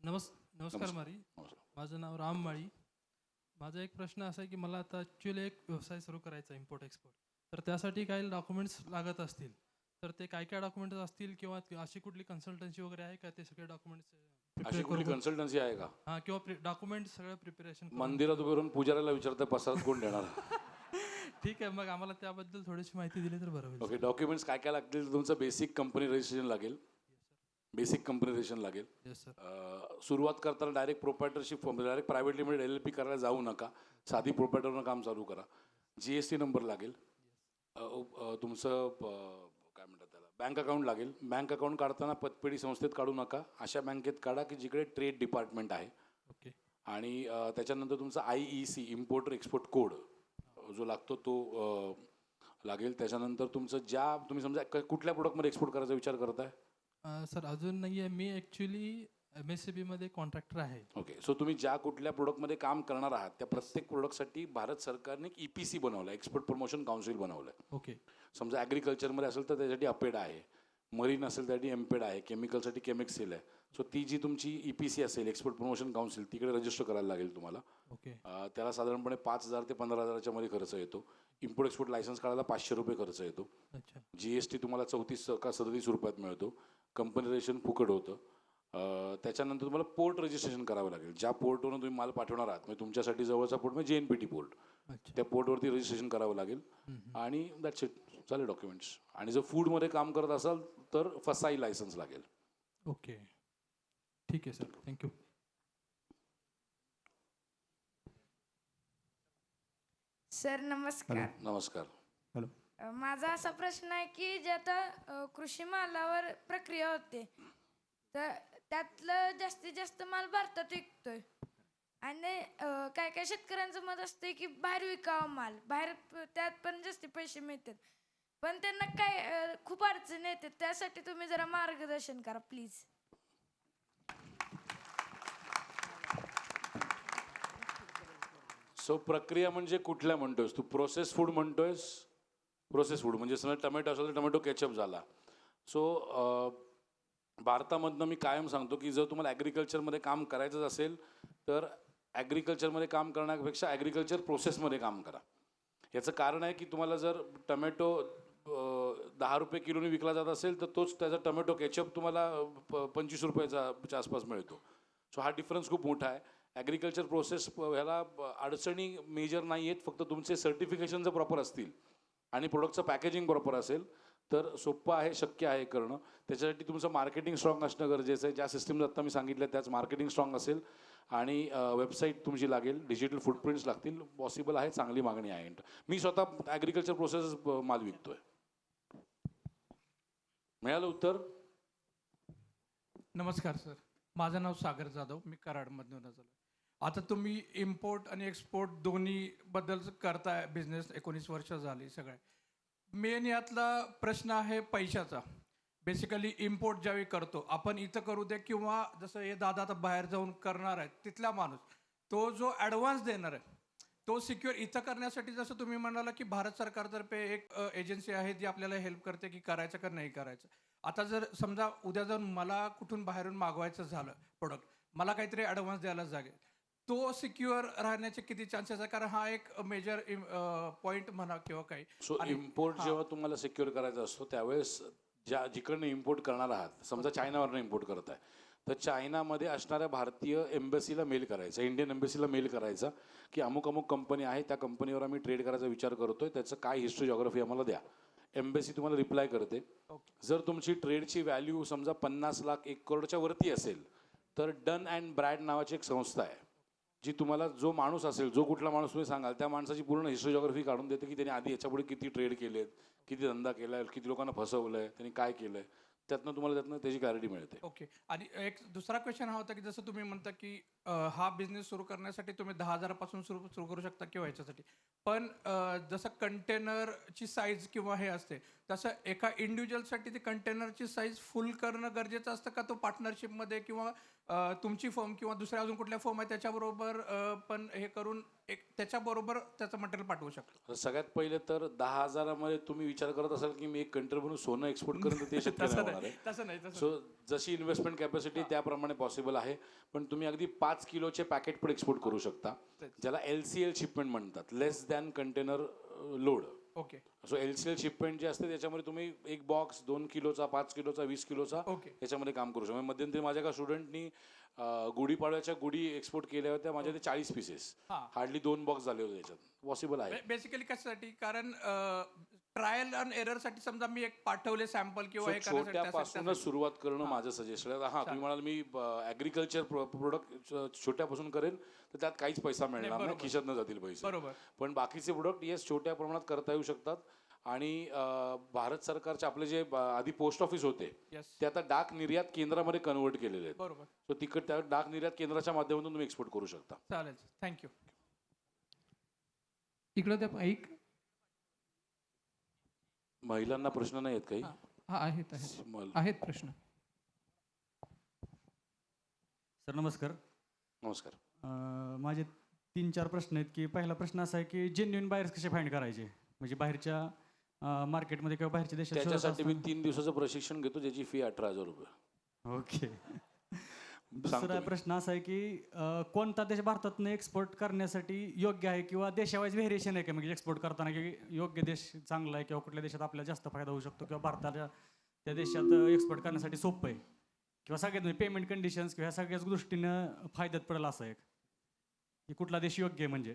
नमस्कार मारी. नमस्कार. माझं नाव राम माळी. माझा एक प्रश्न असा आहे की मला आता ॲक्च्युली एक व्यवसाय सुरू करायचा आहे, इम्पोर्ट एक्सपोर्ट. तर त्यासाठी काही डॉक्युमेंट्स लागत असतील, तर ते काय काय डॉक्युमेंट्स असतील, किंवा अशी कुठली कन्सल्टन्सी वगैरे आहे का ते सगळे डॉक्युमेंट्स अशी कुठली कन्सल्टन्सी आहे का? हां, किंवा डॉक्युमेंट सगळं प्रिपरेशन मंदिरात उभे राहून पुजाऱ्याला विचारतं पसारात कोण देणार? ठीक आहे, मग आम्हाला त्याबद्दल थोडीशी माहिती दिली तर बरं होईल. ओके, डॉक्युमेंट्स काय काय लागतील? तर तुमचं बेसिक कंपनी रजिस्ट्रेशन लागेल. बेसिक कंपनी रजिस्ट्रेशन लागेल. Yes sir. सुरुवात करताना direct proprietorship, direct private limited LLP करायला जाऊ नका. साधी प्रोप्रायटरनं काम चालू करा. GST नंबर लागेल. तुमचं काय म्हणतात त्याला, बँक अकाउंट लागेल. बँक अकाउंट काढताना पतपेढी संस्थेत काढू नका, अशा बँकेत काढा की जिकडे ट्रेड डिपार्टमेंट आहे. ओके. आणि त्याच्यानंतर तुमचा IEC इम्पोर्टर एक्सपोर्ट कोड जो लागतो तो लागेल. त्याच्यानंतर तुमचं तुम्ही समजा कुठल्या प्रोडक्टमध्ये एक्सपोर्ट करायचा विचार करताय? सर, अजून नाही आहे. मी ॲक्च्युली MSCBमध्ये कॉन्ट्रॅक्टर आहे. ओके. सो तुम्ही ज्या कुठल्या प्रोडक्टमध्ये काम करणार आहात त्या प्रत्येक प्रोडक्टसाठी भारत सरकारने एक EPC बनवलं आहे, एक्सपोर्ट प्रमोशन काउन्सिल बनवलं आहे. ओके. समजा ॲग्रिकल्चरमध्ये असेल तर त्यासाठी अपेड आहे, मरीन असेल त्यासाठी एमपेड आहे, केमिकलसाठी केमिक्सेल आहे. सो ती जी तुमची EPC असेल, एक्सपोर्ट प्रमोशन काउन्सिल, तिकडे रजिस्टर करायला लागेल तुम्हाला. ओके. त्याला साधारणपणे 5,000 ते 15,000च्या मध्ये खर्च येतो. इम्पोर्ट एक्सपोर्ट लायसन्स काढायला ₹500 खर्च येतो. अच्छा. GST तुम्हाला 34 का 37 रुपयात मिळतो. कंपनी रजिस्ट्रेशन फुकट होतं. त्याच्यानंतर तुम्हाला पोर्ट रजिस्ट्रेशन करावं लागेल. ज्या पोर्टवरून तुम्ही माल पाठवणार आहात, म्हणजे तुमच्यासाठी जवळचा पोर्ट म्हणजे JNPT पोर्ट, अच्छा. त्या पोर्टवरती रजिस्ट्रेशन करावं लागेल. आणि दॅट्स इट, झाले डॉक्युमेंट्स. आणि जर फूडमध्ये काम करत असाल तर फसाई लायसन्स लागेल. ओके, ठीक आहे सर, थँक्यू. सर नमस्कार. नमस्कार. माझा असा प्रश्न आहे की जे आता कृषी मालावर प्रक्रिया होते, तर त्यातलं जास्तीत जास्त माल भारतात विकतोय आणि काय काय शेतकऱ्यांचं मत असते की बाहेर विकावं माल, बाहेर त्यात पण जास्त पैसे मिळतात, पण त्यांना काय खूप अडचणी येतात. त्यासाठी तुम्ही जरा मार्गदर्शन करा प्लीज. सो प्रक्रिया म्हणजे कुठल्या म्हणतोयस तू? प्रोसेस फूड म्हणतोयस? प्रोसेस फूड म्हणजे समजा टमॅटो असेल तर टमॅटो केचप झाला. सो भारतामधनं मी कायम सांगतो की जर तुम्हाला ॲग्रिकल्चरमध्ये काम करायचं असेल तर ॲग्रिकल्चरमध्ये काम करण्यापेक्षा ॲग्रिकल्चर प्रोसेसमध्ये काम करा. याचं कारण आहे की तुम्हाला जर टमॅटो 10 रुपये किलोने विकला जात असेल तर तोच त्याचा टमॅटो केचप तुम्हाला 25 रुपयाच्या आसपास मिळतो. सो हा डिफरन्स खूप मोठा आहे. ॲग्रिकल्चर प्रोसेस ह्याला अडचणी मेजर नाही आहेत. फक्त तुमचे सर्टिफिकेशन जर प्रॉपर असतील आणि प्रोडक्टचं पॅकेजिंग प्रॉपर असेल तर सोपं आहे, शक्य आहे करणं. त्याच्यासाठी तुमचं मार्केटिंग स्ट्रॉंग असणं गरजेचं आहे. ज्या सिस्टम आत्ता मी सांगितलं त्याच मार्केटिंग स्ट्रॉंग असेल आणि वेबसाईट तुमची लागेल, डिजिटल फुटप्रिंट्स लागतील. पॉसिबल आहे, चांगली मागणी आहे. मी स्वतः ॲग्रिकल्चर प्रोसेस माल विकतोय. मिळालं उत्तर? नमस्कार सर, माझं नाव सागर जाधव, मी कराडमधून आलो. आता तुम्ही इम्पोर्ट आणि एक्सपोर्ट दोन्हीबद्दल करताय बिझनेस, 19 वर्ष झाली सगळे. मेन यातला प्रश्न आहे पैशाचा. बेसिकली इम्पोर्ट ज्यावेळी करतो आपण, इथं करू दे किंवा जसं हे दादा आता बाहेर जाऊन करणार आहे, तिथला माणूस तो जो ॲडव्हान्स देणार आहे तो सिक्युअर इथं करण्यासाठी, जसं तुम्ही म्हणाला की भारत सरकारतर्फे एक एजन्सी आहे जी आपल्याला हेल्प करते की करायचं का नाही करायचं. आता जर समजा उद्या जाऊन मला कुठून बाहेरून मागवायचं झालं प्रोडक्ट, मला काहीतरी ॲडव्हान्स द्यायला लागेल, तो सिक्युअर राहण्याचे किती चान्सेस आहे? कारण हा एक मेजर पॉईंट म्हणा किंवा काही. सो इम्पोर्ट जेव्हा तुम्हाला सिक्युअर करायचा असतो त्यावेळेस जिकडनं इम्पोर्ट करणार आहात, समजा चायनावरनं इम्पोर्ट करत आहे, तर चायनामध्ये असणाऱ्या भारतीय एम्बसीला मेल करायचा, इंडियन एम्बसीला मेल करायचा की अमुक अमुक कंपनी आहे, त्या कंपनीवर आम्ही ट्रेड करायचा विचार करतोय, त्याचं काय हिस्ट्री जॉग्राफी आम्हाला द्या. एम्बसी तुम्हाला रिप्लाय करते. जर तुमची ट्रेडची व्हॅल्यू समजा 50 लाख 1 करोडच्या वरती असेल तर डन अँड ब्रॅड नावाची एक संस्था आहे जी तुम्हाला, जो माणूस असेल, जो कुठला माणूस तुम्ही सांगाल त्या माणसाची पूर्ण हिस्ट्री जॉग्राफी काढून देते की त्यांनी आधी याच्यापुढे किती ट्रेड केलेत, किती धंदा केला आहे, किती लोकांना फसवलं आहे, त्यांनी काय केलं आहे, त्यातनं त्याची क्लॅरिटी मिळते. ओके. आणि एक दुसरा क्वेश्चन हा होता की जसं तुम्ही म्हणता की हा बिझनेस सुरू करण्यासाठी तुम्ही 10,000पासून सुरू करू शकता किंवा ह्याच्यासाठी, पण जसं कंटेनरची साईज किंवा हे असते तसं एका इंडिव्हिज्युअलसाठी ती कंटेनरची साईज फुल करणं गरजेचं असतं का? तो पार्टनरशिपमध्ये किंवा तुमची फर्म किंवा दुसऱ्या अजून कुठल्या फर्म आहे त्याच्याबरोबर पण हे करून एक त्याच्याबरोबर त्याचं मटेरियल पाठवू शकतो? सगळ्यात पहिले तर 10,000मध्ये तुम्ही विचार करत असाल की मी एक कंट्री बनून सोनं एक्सपोर्ट करेन, तर ते शक्य नाही होणार आहे. तसं नाही. सो जशी इन्व्हेस्टमेंट कॅपॅसिटी त्याप्रमाणे पॉसिबल आहे. पण तुम्ही अगदी 5 किलोचे पॅकेट पण एक्सपोर्ट करू शकता, ज्याला LCL शिपमेंट म्हणतात, less than container load. Okay. So LCL shipment जे असते त्याच्यामध्ये तुम्ही 1 बॉक्स 2 किलोचा, 5 किलोचा, 20 किलोचा याच्यामध्ये काम करू शकता. मध्यंतरी माझ्या एका स्टुडंटनी गुढीपाडव्याच्या गुढी एक्सपोर्ट केल्या होत्या, माझ्या ते 40 पीसेस, हार्डली 2 बॉक्स झाले होते. त्याच्यात पॉसिबल आहे. बेसिकली कशासाठी? कारण ट्रायल अँड एररसाठी समजा मी एक पाठवले सॅम्पल किंवा हे छोट्यापासूनच सुरुवात करणं माझं सजेशन आहे. हां, तुम्ही म्हणाल मी ॲग्रिकल्चर प्रोडक्ट छोट्यापासून करेन तर त्यात काहीच पैसा मिळणार नाही, खिशातनं जातील पैसे. बरोबर. पण बाकीचे प्रोडक्ट येस छोट्या प्रमाणात करता येऊ शकतात. आणि भारत सरकारचे आपले जे आधी पोस्ट ऑफिस होते ते आता डाक निर्यात केंद्रामध्ये कन्वर्ट केलेले आहेत. बरोबर. सो तिकडे त्या डाक निर्यात केंद्राच्या माध्यमातून तुम्ही एक्सपोर्ट करू शकता. चालेल, थँक्यू. इकडं त्या ऐक, महिलांना प्रश्न नाही आहेत काही? आहेत प्रश्न. सर नमस्कार. नमस्कार. माझे 3-4 प्रश्न आहेत. की पहिला प्रश्न असा आहे की जेन्युइन बायर्स कसे फाइंड करायचे, म्हणजे बाहेरच्या मार्केटमध्ये किंवा बाहेरच्या देशात? त्याच्यासाठी मी 3 दिवसाचं प्रशिक्षण घेतो, ज्याची फी 18,000 रुपये. ओके. दुसरा प्रश्न असा आहे की कोणता देश भारतातून एक्सपोर्ट करण्यासाठी योग्य आहे किंवा देशावाईज व्हेरिएशन आहे का, म्हणजे एक्सपोर्ट करताना की योग्य देश चांगला आहे किंवा कुठल्या देशात आपल्याला जास्त फायदा होऊ शकतो किंवा भारताच्या त्या देशात एक्सपोर्ट करण्यासाठी सोपं आहे किंवा सगळ्यात पेमेंट कंडिशन्स किंवा सगळ्याच दृष्टीनं फायद्यात पडेल असं आहे की कुठला देश योग्य आहे म्हणजे.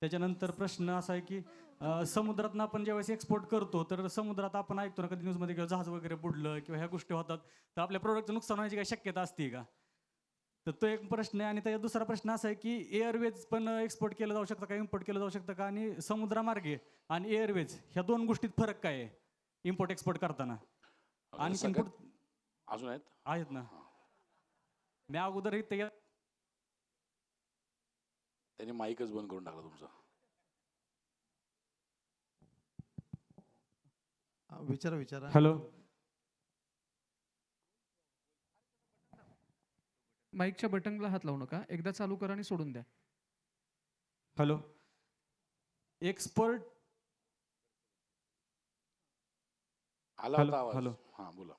त्याच्यानंतर प्रश्न असा आहे की समुद्रातनं आपण ज्यावेळेस एक्सपोर्ट करतो तर समुद्रात आपण ऐकतो ना कधी न्यूजमध्ये किंवा जहाज वगैरे बुडलं किंवा ह्या गोष्टी होतात, तर आपल्या प्रोडक्टचं नुकसान होण्याची काही शक्यता असते का? तर तो एक प्रश्न आहे. आणि त्याचा दुसरा प्रश्न असा आहे की एअरवेज पण एक्सपोर्ट केलं जाऊ शकतं का, इम्पोर्ट केलं जाऊ शकतं का, आणि समुद्रामार्गे आणि एअरवेज ह्या 2 गोष्टीत फरक काय आहे इम्पोर्ट एक्सपोर्ट करताना? आणि अजून आहेत ना, मी अगोदर त्याने माईकच बंद करून टाकला तुमचा. विचारा. हॅलो. माईकच्या बटनला हात लावू नका, एकदा चालू करा आणि सोडून द्या. हॅलो. एक्सपोर्ट आला होता आवाज. हॅलो. हां बोला.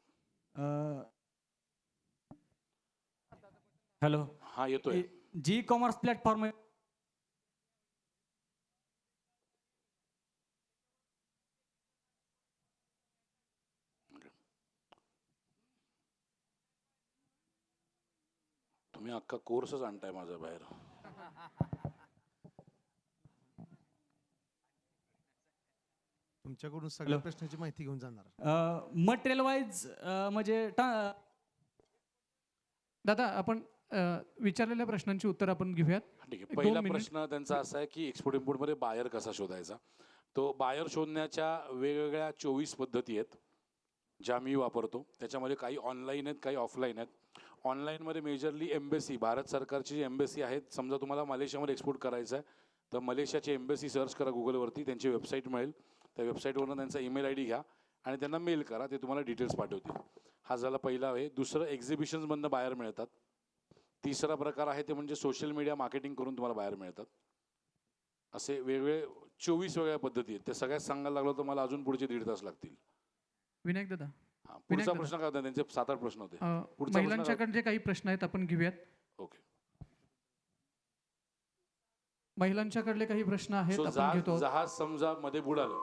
हॅलो. हां येतोय. जी कॉमर्स प्लॅटफॉर्म आहे तुम्ही अख्खा कोर्सच आणताय माझ्या बाहेर. तुमच्याकडून सगळ्या प्रश्नाची माहिती घेऊन जाणार. मटेरियल वाईज म्हणजे दादा आपण विचारलेल्या प्रश्नांची उत्तर आपण घेऊयात. ठीक आहे. एक पहिला 2 मिनिट. प्रश्न त्यांचा असा आहे की एक्सपोर्ट इम्पोर्टमध्ये बायर कसा शोधायचा. तो बायर शोधण्याच्या वेगवेगळ्या 24 पद्धती आहेत ज्या मी वापरतो. त्याच्यामध्ये काही ऑनलाईन आहेत, काही ऑफलाईन आहेत. ऑनलाईनमध्ये मेजरली एम्बेसी, भारत सरकारची जी एम्बेसी आहेत, समजा तुम्हाला मलेशियामध्ये एक्सपोर्ट करायचं आहे तर मलेशियाची एम्बेसी सर्च करा गुगलवरती, त्यांची वेबसाईट मिळेल. त्या वेबसाईटवरून त्यांचा ईमेल आय डी घ्या आणि त्यांना मेल करा, ते तुम्हाला डिटेल्स पाठवतील. हा झाला पहिला आहे. दुसरं, एक्झिबिशन्समधनं बाहेर मिळतात. तिसरा प्रकार आहे ते म्हणजे सोशल मीडिया मार्केटिंग करून तुम्हाला बाहेर मिळतात. असे वेगवेगळे 24 वेगळ्या पद्धती आहेत. ते सगळ्यात सांगायला लागलो तर मला अजून पुढचे 1.5 तास लागतील. विनायक दादा, हां, पुढचा प्रश्न काय होता? त्यांचे 7-8 प्रश्न होते. पुढचा प्रश्न महिलांच्याकडे जे काही प्रश्न आहेत आपण घेऊयात. ओके. महिलांच्याकडले काही प्रश्न आहेत सो आपण घेतो. जहाज समजा मध्ये बुडालं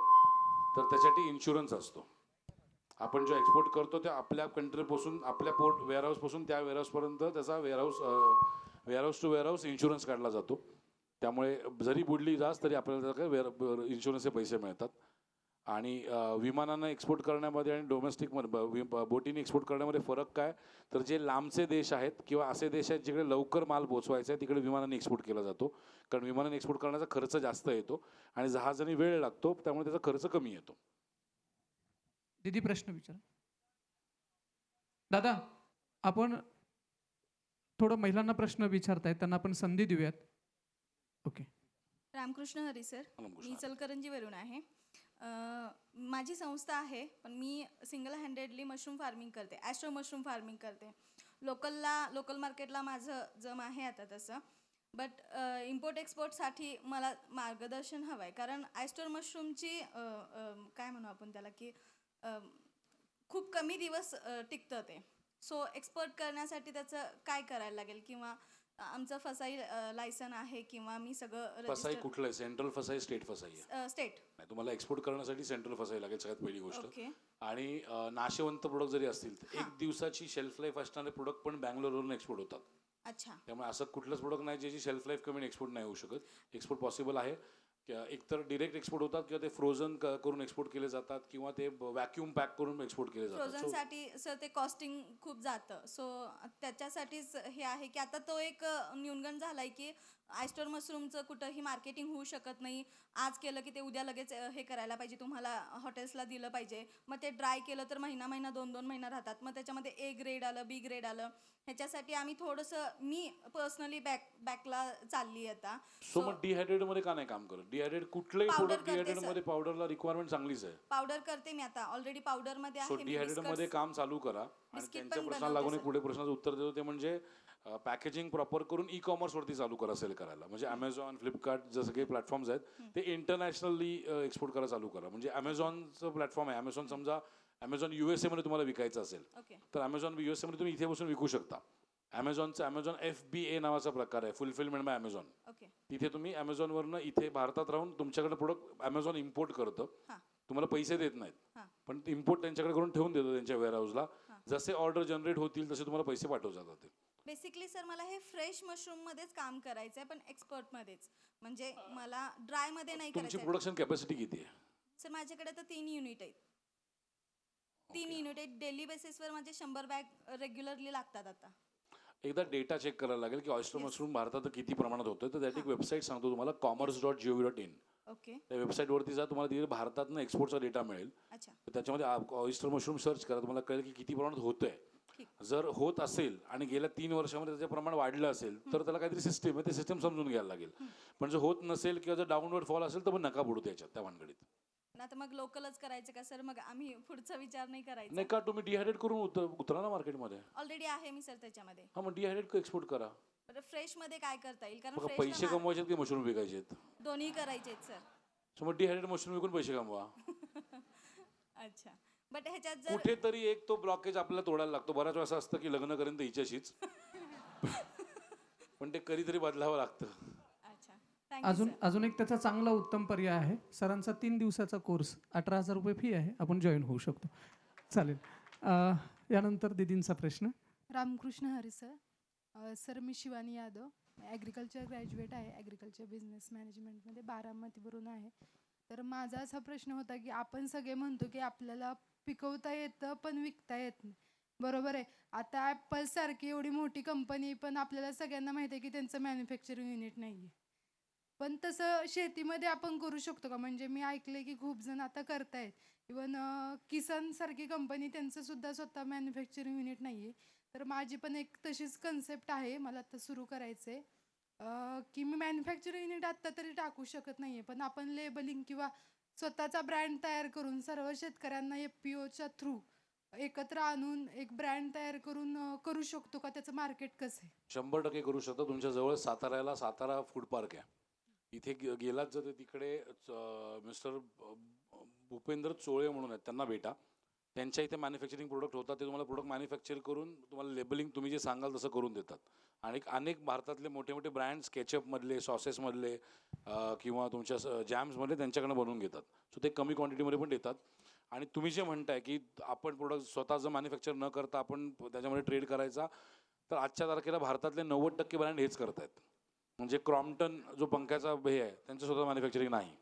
तर त्यासाठी इन्शुरन्स असतो. आपण जो एक्सपोर्ट करतो ते आपल्या कंट्रीपासून, आपल्या पोर्ट वेअरहाऊसपासून त्या वेअरहाऊसपर्यंत त्याचा वेअरहाऊस टू वेअरहाऊस इन्शुरन्स काढला जातो. त्यामुळे जरी बुडली जहाज तरी आपल्याला काय इन्शुरन्सचे पैसे मिळतात. आणि विमानानं एक्सपोर्ट करण्यामध्ये आणि डोमेस्टिकमध्ये बोटीने एक्सपोर्ट करण्यामध्ये फरक काय, तर जे लांबचे देश आहेत किंवा असे देश आहेत जिकडे लवकर माल पोचवायचा आहे तिकडे विमानाने एक्सपोर्ट केला जातो. कारण विमानाने एक्सपोर्ट करण्याचा खर्च जास्त येतो आणि जहाजाने वेळ लागतो, त्यामुळे त्याचा खर्च कमी येतो. दीदी प्रश्न विचारा. दादा आपण थोडं महिलांना प्रश्न विचारतायत, त्यांना आपण संधी देऊयात. ओके. रामकृष्ण हरी सर, मी इचलकरंजीवरून आहे. माझी संस्था आहे पण मी सिंगल हँडेडली मशरूम फार्मिंग करते, ॲस्ट्रो मशरूम फार्मिंग करते. लोकल मार्केटला माझं जम आहे आता तसं. बट इम्पोर्ट एक्सपोर्टसाठी मला मार्गदर्शन हवं आहे. कारण ॲस्ट्रो मशरूमची काय म्हणू आपण त्याला की खूप कमी दिवस टिकतं ते. सो एक्सपोर्ट करण्यासाठी त्याचं काय करायला लागेल, किंवा आमचं फसाई लायसन आहे किंवा मी सगळं फसाई कुठलं आहे? सेंट्रल फसाई, स्टेट फसाई आहे? स्टेट. नाही, तुम्हाला एक्सपोर्ट करण्यासाठी सेंट्रल फसाई लागेल सगळ्यात पहिली गोष्ट. ओके. आणि नाशवंत प्रोडक्ट जरी असतील तर 1 दिवसाची शेल्फ लाईफ असणारे प्रोडक्ट पण बँगलोरवरून एक्सपोर्ट होतात. अच्छा. त्यामुळे असं कुठलंच प्रोडक्ट नाही ज्याची शेल्फ लाईफ कमी एक्सपोर्ट नाही होऊ शकत. एक्सपोर्ट पॉसिबल आहे. एकतर डिरेक्ट एक्सपोर्ट होतात किंवा ते फ्रोझन करून एक्सपोर्ट केले जातात किंवा ते व्हॅक्यूम पॅक करून एक्सपोर्ट केले जातात. फ्रोझनसाठी सर ते कॉस्टिंग खूप जातं. सो त्याच्यासाठीच हे आहे की आता तो एक न्यूनगंड झाला आहे की ॲस्टर मशरूमचं कुठंही मार्केटिंग होऊ शकत नाही. आज केलं की ते उद्या लगेच हे करायला पाहिजे, तुम्हाला हॉटेल्सला दिलं पाहिजे. मग ते ड्राय केलं तर महिना 2 महिना राहतात. मग त्याच्यामध्ये ए ग्रेड आलं, बी ग्रेड आलं. ह्याच्यासाठी आम्ही थोडंसं, मी पर्सनली बॅकला चालली आता. सो मग डिहायड्रेट मध्ये का नाही काम करत? डिहायड्रेट कुठलंही प्रोडक्ट डिहायड्रेट मध्ये पावडरला रिक्वायरमेंट चांगलीच आहे. पावडर करते मी आता, ऑलरेडी पावडर मध्ये सो आहे. डिहायड्रेट मध्ये काम चालू करा. आणि त्यांच्या प्रश्नाला लागून एक पुढे प्रश्नाचं उत्तर देतो ते म्हणजे पॅकेजिंग प्रॉपर करून ई कॉमर्स वरती चालू करा सेल करायला. म्हणजे अमेझॉन, फ्लिपकार्ट जसं काही प्लॅटफॉर्म्स आहेत ते इंटरनॅशनली एक्सपोर्ट करायला चालू करा. म्हणजे अमेझॉनचं प्लॅटफॉर्म आहे. अमेझॉन समजा अमेझॉन USA मध्ये तुम्हाला विकायचं असेल तर अमेझॉन USA मध्ये तुम्ही इथे बसून विकू शकता. अमेझॉन FBA नावाचा प्रकार आहे, फुलफिलमेंट बाय अमेझॉन. तिथे तुम्ही अमेझॉनवरनं इथे भारतात राहून तुमच्याकडे प्रोडक्ट अमेझॉन इम्पोर्ट करतं. तुम्हाला पैसे देत नाहीत पण इम्पोर्ट त्यांच्याकडे करून ठेवून देतो त्यांच्या वेअरहाऊसला. जसे ऑर्डर जनरेट होतील तसे तुम्हाला पैसे पाठवले जातात. बेसिकली सर मला हे फ्रेश मशरूम मध्येच काम करायचं आहे, पण एक्सपर्ट मध्येच. म्हणजे मला ड्राय मध्ये नाही करायचं. तुमची प्रोडक्शन कॅपॅसिटी किती आहे? सर माझ्याकडे तर 3 युनिट आहेत. 3 युनिट आहेत. डेली बेसिसवर माझे 100 बॅग रेग्युलरली लागतात. आता एकदा डेटा चेक करायला लागेल की ऑयस्टर मशरूम भारतात किती प्रमाणात होतोय. तर त्याची एक वेबसाईट सांगतो तुम्हाला, commerce.gov.in. त्या वेबसाईटवरती जा, तुम्हाला तिथे भारतातनं एक्सपोर्टचा डेटा मिळेल. त्याच्यामध्ये ऑयस्टर मशरूम सर्च करा, तुम्हाला कळेल की किती प्रमाणात होतंय. जर होत असेल आणि गेल्या 3 वर्षामध्ये त्याचे प्रमाण वाढलं असेल तर त्याला काहीतरी सिस्टीम आहे, ते सिस्टीम समजून घ्यायला लागेल. पण जर होत नसेल किंवा जर डाऊनवर्ड फॉल असेल तर मग नका बुडू त्याच्यात, त्या भानगडीत. आता मग लोकलच करायचं का सर? मग आम्ही पुढचा विचार नाही करायचा. नाही का, तुम्ही डिहायड्रेट करून उतरा ना मार्केटमध्ये. ऑलरेडी आहे मी सर त्याच्यामध्ये. हा, मग डिहायड्रेट एक्सपोर्ट करा. फ्रेश मध्ये काय करता येईल? कारण पैसे कमवायचे की मशरूम विकायचे? दोन्ही करायचे सर. सो मग डिहायड्रेट मशरूम विकून पैसे कमवा. अच्छा. बट ह्याच्यात जर कुठेतरी एक तो ब्लॉकेज आपल्याला तोडायला लागतो. बऱ्याच वेळा असं असतं की लग्न करेन तर हिच्याशीच, पण ते कधीतरी बदलावं लागतं. अजून एक त्याचा चांगला उत्तम पर्याय आहे. सरांचा 3 दिवसाचा कोर्स, 18,000 रुपये फी आहे, आपण जॉईन होऊ शकतो. चालेल. यानंतर दीदींचा प्रश्न. रामकृष्ण हरी सर, सर मी शिवानी यादव ॲग्रिकल्चर ग्रॅज्युएट आहे. ॲग्रिकल्चर बिझनेस मॅनेजमेंटमध्ये बारामतीवरून आहे. तर माझा असा प्रश्न होता की आपण सगळे म्हणतो की आपल्याला पिकवता येतं पण विकता येत नाही, बरोबर आहे. आता ॲपलसारखी एवढी मोठी कंपनी, पण आपल्याला सगळ्यांना माहिती आहे की त्यांचं मॅन्युफॅक्चरिंग युनिट नाही आहे. पण तसं शेतीमध्ये आपण करू शकतो का? म्हणजे मी ऐकलं की खूप जण आता करतायत. इवन किसानसारखी कंपनी, त्यांचं सुद्धा स्वतः मॅन्युफॅक्चरिंग युनिट नाही आहे. तर माझी पण एक तशीच कन्सेप्ट आहे, मला आता सुरू करायचं आहे की मी मॅन्युफॅक्चरिंग युनिट आत्ता तरी टाकू शकत नाही आहे, पण आपण लेबलिंग किंवा स्वतःचा ब्रँड तयार करून सर्व शेतकऱ्यांना FPOच्या थ्रू एकत्र आणून एक ब्रँड तयार करून करू शकतो का? त्याचं मार्केट कसं आहे? 100% करू शकता. तुमच्या जवळ साताऱ्याला सातारा फूड पार्क आहे. इथे गेलात जर तिकडे मिस्टर भूपेंद्र चोळे म्हणून आहेत, त्यांना भेटा. त्यांच्या इथे मॅन्युफॅक्चरिंग प्रोडक्ट होतात. ते तुम्हाला प्रोडक्ट मॅन्युफॅक्चर करून तुम्हाला लेबलिंग तुम्ही जे सांगाल तसं करून देतात. आणि अनेक भारतातले मोठे मोठे ब्रँड्स केचपमधले, सॉसेसमधले किंवा तुमच्या जॅम्समधले त्यांच्याकडनं बनवून घेतात. सो ते कमी क्वांटिटीमध्ये पण देतात. आणि तुम्ही जे म्हणताय की आपण प्रोडक्ट स्वतः जर मॅन्युफॅक्चर न करता आपण त्याच्यामध्ये ट्रेड करायचा, तर आजच्या तारखेला भारतातले 90% ब्रँड हेच करत आहेत. म्हणजे क्रॉम्प्टन जो पंख्याचा हे आहे, त्यांचं स्वतः मॅन्युफॅक्चरिंग नाही.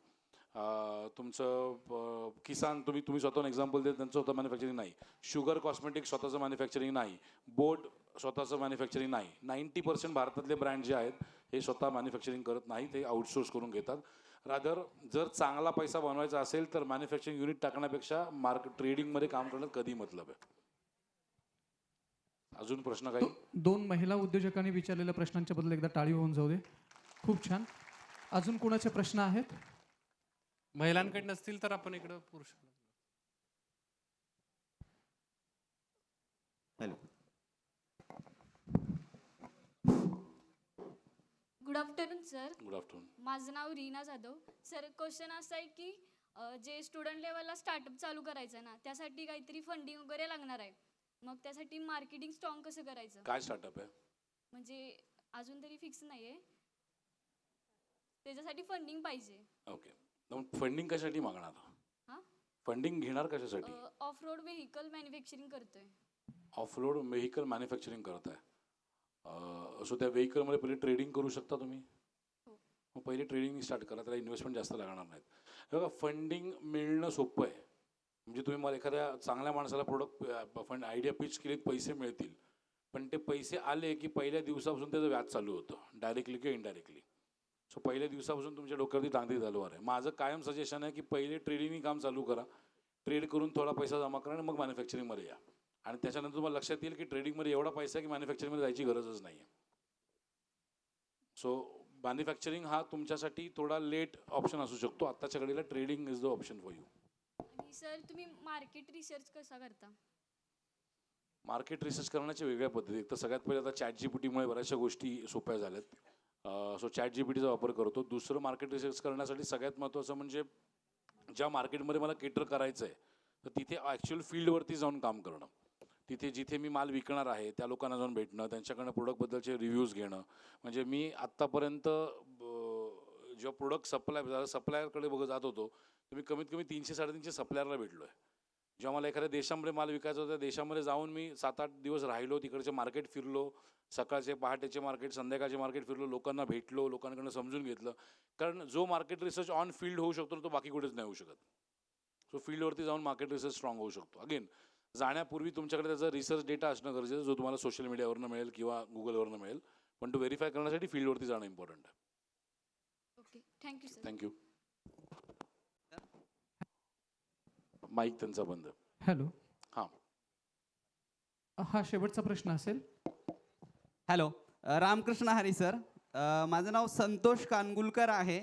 तुमचं किसान, तुम्ही स्वतःहून एक्झाम्पल देत, त्यांचं स्वतः मॅन्युफॅक्चरिंग नाही. शुगर कॉस्मेटिक स्वतःचं मॅन्युफॅक्चरिंग नाही. बोट स्वतःचं मॅन्युफॅक्चरिंग नाही. 90% भारतातले ब्रँड जे आहेत हे स्वतः मॅन्युफॅक्चरिंग करत नाही, ते आउटसोर्स करून घेतात. रादर जर चांगला पैसा बनवायचा असेल तर मॅन्युफॅक्चरिंग युनिट टाकण्यापेक्षा ट्रेडिंगमध्ये काम करण्यात कधी मतलब आहे. अजून प्रश्न काही? 2 महिला उद्योजकांनी विचारलेल्या प्रश्नांच्या बद्दल एकदा टाळी होऊन जाऊ दे. खूप छान. अजून कोणाचे प्रश्न आहेत? महिलांकडे नसतील तर आपण इकडं पुरुष. Hello, good afternoon sir. Good afternoon. माझं नाव रीना जाधव. सर क्वेश्चन असं आहे की जे स्टुडंट लेवलला स्टार्टअप चालू करायचं ना, त्यासाठी काहीतरी फंडिंग वगैरे लागणार आहे. मग त्यासाठी मार्केटिंग स्ट्रॉंग कसं करायचं? काय स्टार्टअप आहे? म्हणजे अजून तरी फिक्स नाही आहे, त्याच्यासाठी फंडिंग पाहिजे. ओके. फंडिंग कशासाठी मागणार? हां, फंडिंग घेणार कशासाठी? ऑफ रोड व्हेकल मॅन्युफॅक्चरिंग करतोय. ऑफ रोड व्हेकल मॅन्युफॅक्चरिंग करत आहे. सो त्या व्हेकलमध्ये पहिले ट्रेडिंग करू शकता तुम्ही. मग पहिले ट्रेडिंग स्टार्ट करा, त्याला इन्व्हेस्टमेंट जास्त लागणार नाहीत. बघा, फंडिंग मिळणं सोपं आहे. म्हणजे तुम्ही मला एखाद्या चांगल्या माणसाला प्रोडक्ट फंड आयडिया पिच केलीत, पैसे मिळतील. पण ते पैसे आले की पहिल्या दिवसापासून त्याचं व्याज चालू होतं, डायरेक्टली किंवा इनडायरेक्टली. सो पहिल्या दिवसापासून तुमच्या डोक्यावरती तांदळी तलवार आहे. माझं कायम सजेशन आहे की पहिले ट्रेडिंगनी काम चालू करा. ट्रेड करून थोडा पैसा जमा करा आणि मग मॅन्युफॅक्चरिंगमध्ये या. आणि त्याच्यानंतर तुम्हाला लक्षात येईल की ट्रेडिंगमध्ये एवढा पैसा आहे की मॅन्युफॅक्चरिंगमध्ये जायची गरजच नाही आहे. सो मॅन्युफॅक्चरिंग हा तुमच्यासाठी थोडा लेट ऑप्शन असू शकतो. आत्ताच्या घडीला trading is the option for you. आणि सर तुम्ही मार्केट रिसर्च कसा करता? मार्केट रिसर्च करण्याच्या वेगळ्या पद्धती. तर सगळ्यात पहिले आता ChatGPTमुळे बऱ्याचशा गोष्टी सोप्या झाल्यात. सो ChatGPTचा वापर करतो. दुसरं मार्केट रिसर्च करण्यासाठी सगळ्यात महत्त्वाचं म्हणजे ज्या मार्केटमध्ये मला केटर करायचं आहे, तर तिथे ॲक्च्युअल फील्डवरती जाऊन काम करणं. तिथे जिथे मी माल विकणार आहे त्या लोकांना जाऊन भेटणं, त्यांच्याकडनं प्रोडक्टबद्दलचे रिव्ह्यूज घेणं. म्हणजे मी आत्तापर्यंत जेव्हा प्रोडक्ट सप्लायरकडे जात होतो, तर मी कमीत कमी 300-350 सप्लायरला भेटलो आहे. जेव्हा मला एखाद्या देशामध्ये माल विकायचा होता, देशामध्ये जाऊन मी 7-8 दिवस राहिलो, तिकडचे मार्केट फिरलो, सकाळचे पहाटेचे मार्केट, संध्याकाळचे मार्केट फिरलो, लोकांना भेटलो, लोकांकडनं समजून घेतलं. कारण जो मार्केट रिसर्च ऑन फील्ड होऊ शकतो तो बाकी कुठेच नाही होऊ शकत. सो फील्डवरती जाऊन मार्केट रिसर्च स्ट्रॉंग होऊ शकतो. अगेन, जाण्यापूर्वी तुमच्याकडे त्याचा रिसर्च डेटा असणं गरजेचं, जो तुम्हाला सोशल मीडियावरनं मिळेल किंवा गुगलवरनं मिळेल. पण तो व्हेरीफाय करण्यासाठी फील्डवरती जाणं इम्पॉर्टंट आहे. Okay, thank you sir. Thank you. Mike त्यांचा बंद. हॅलो. हां, हा शेवटचा प्रश्न असेल. Hello, Ramkrishna Hari sir. माझं नाव संतोष कानगुलकर आहे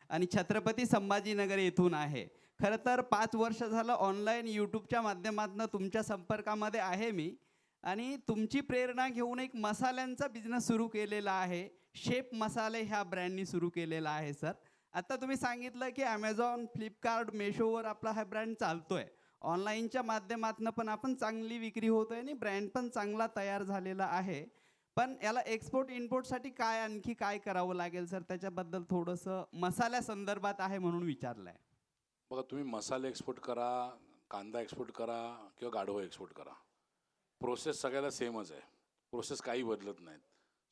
आणि छत्रपती संभाजीनगर येथून आहे. खरं तर 5 वर्ष झालं ऑनलाईन यूट्यूबच्या माध्यमातून तुमच्या संपर्कामध्ये आहे मी. आणि तुमची प्रेरणा घेऊन एक मसाल्यांचा बिझनेस सुरू केलेला आहे. शेफ मसाले ह्या ब्रँडनी सुरू केलेला आहे सर. आता तुम्ही सांगितलं की ॲमेझॉन, फ्लिपकार्ट, मेशोवर आपला हा ब्रँड चालतोय. ऑनलाईनच्या माध्यमातून पण आपण चांगली विक्री होतोय आणि ब्रँड पण चांगला तयार झालेला आहे. पण याला एक्सपोर्ट इम्पोर्टसाठी आणखी काय करावं लागेल सर? त्याच्याबद्दल थोडंसं मसाल्या संदर्भात आहे म्हणून विचारलं आहे. बघा, तुम्ही मसाले एक्सपोर्ट करा, कांदा एक्सपोर्ट करा किंवा गाढवा एक्सपोर्ट करा, प्रोसेस सगळ्याला सेमच आहे. प्रोसेस काही बदलत नाहीत.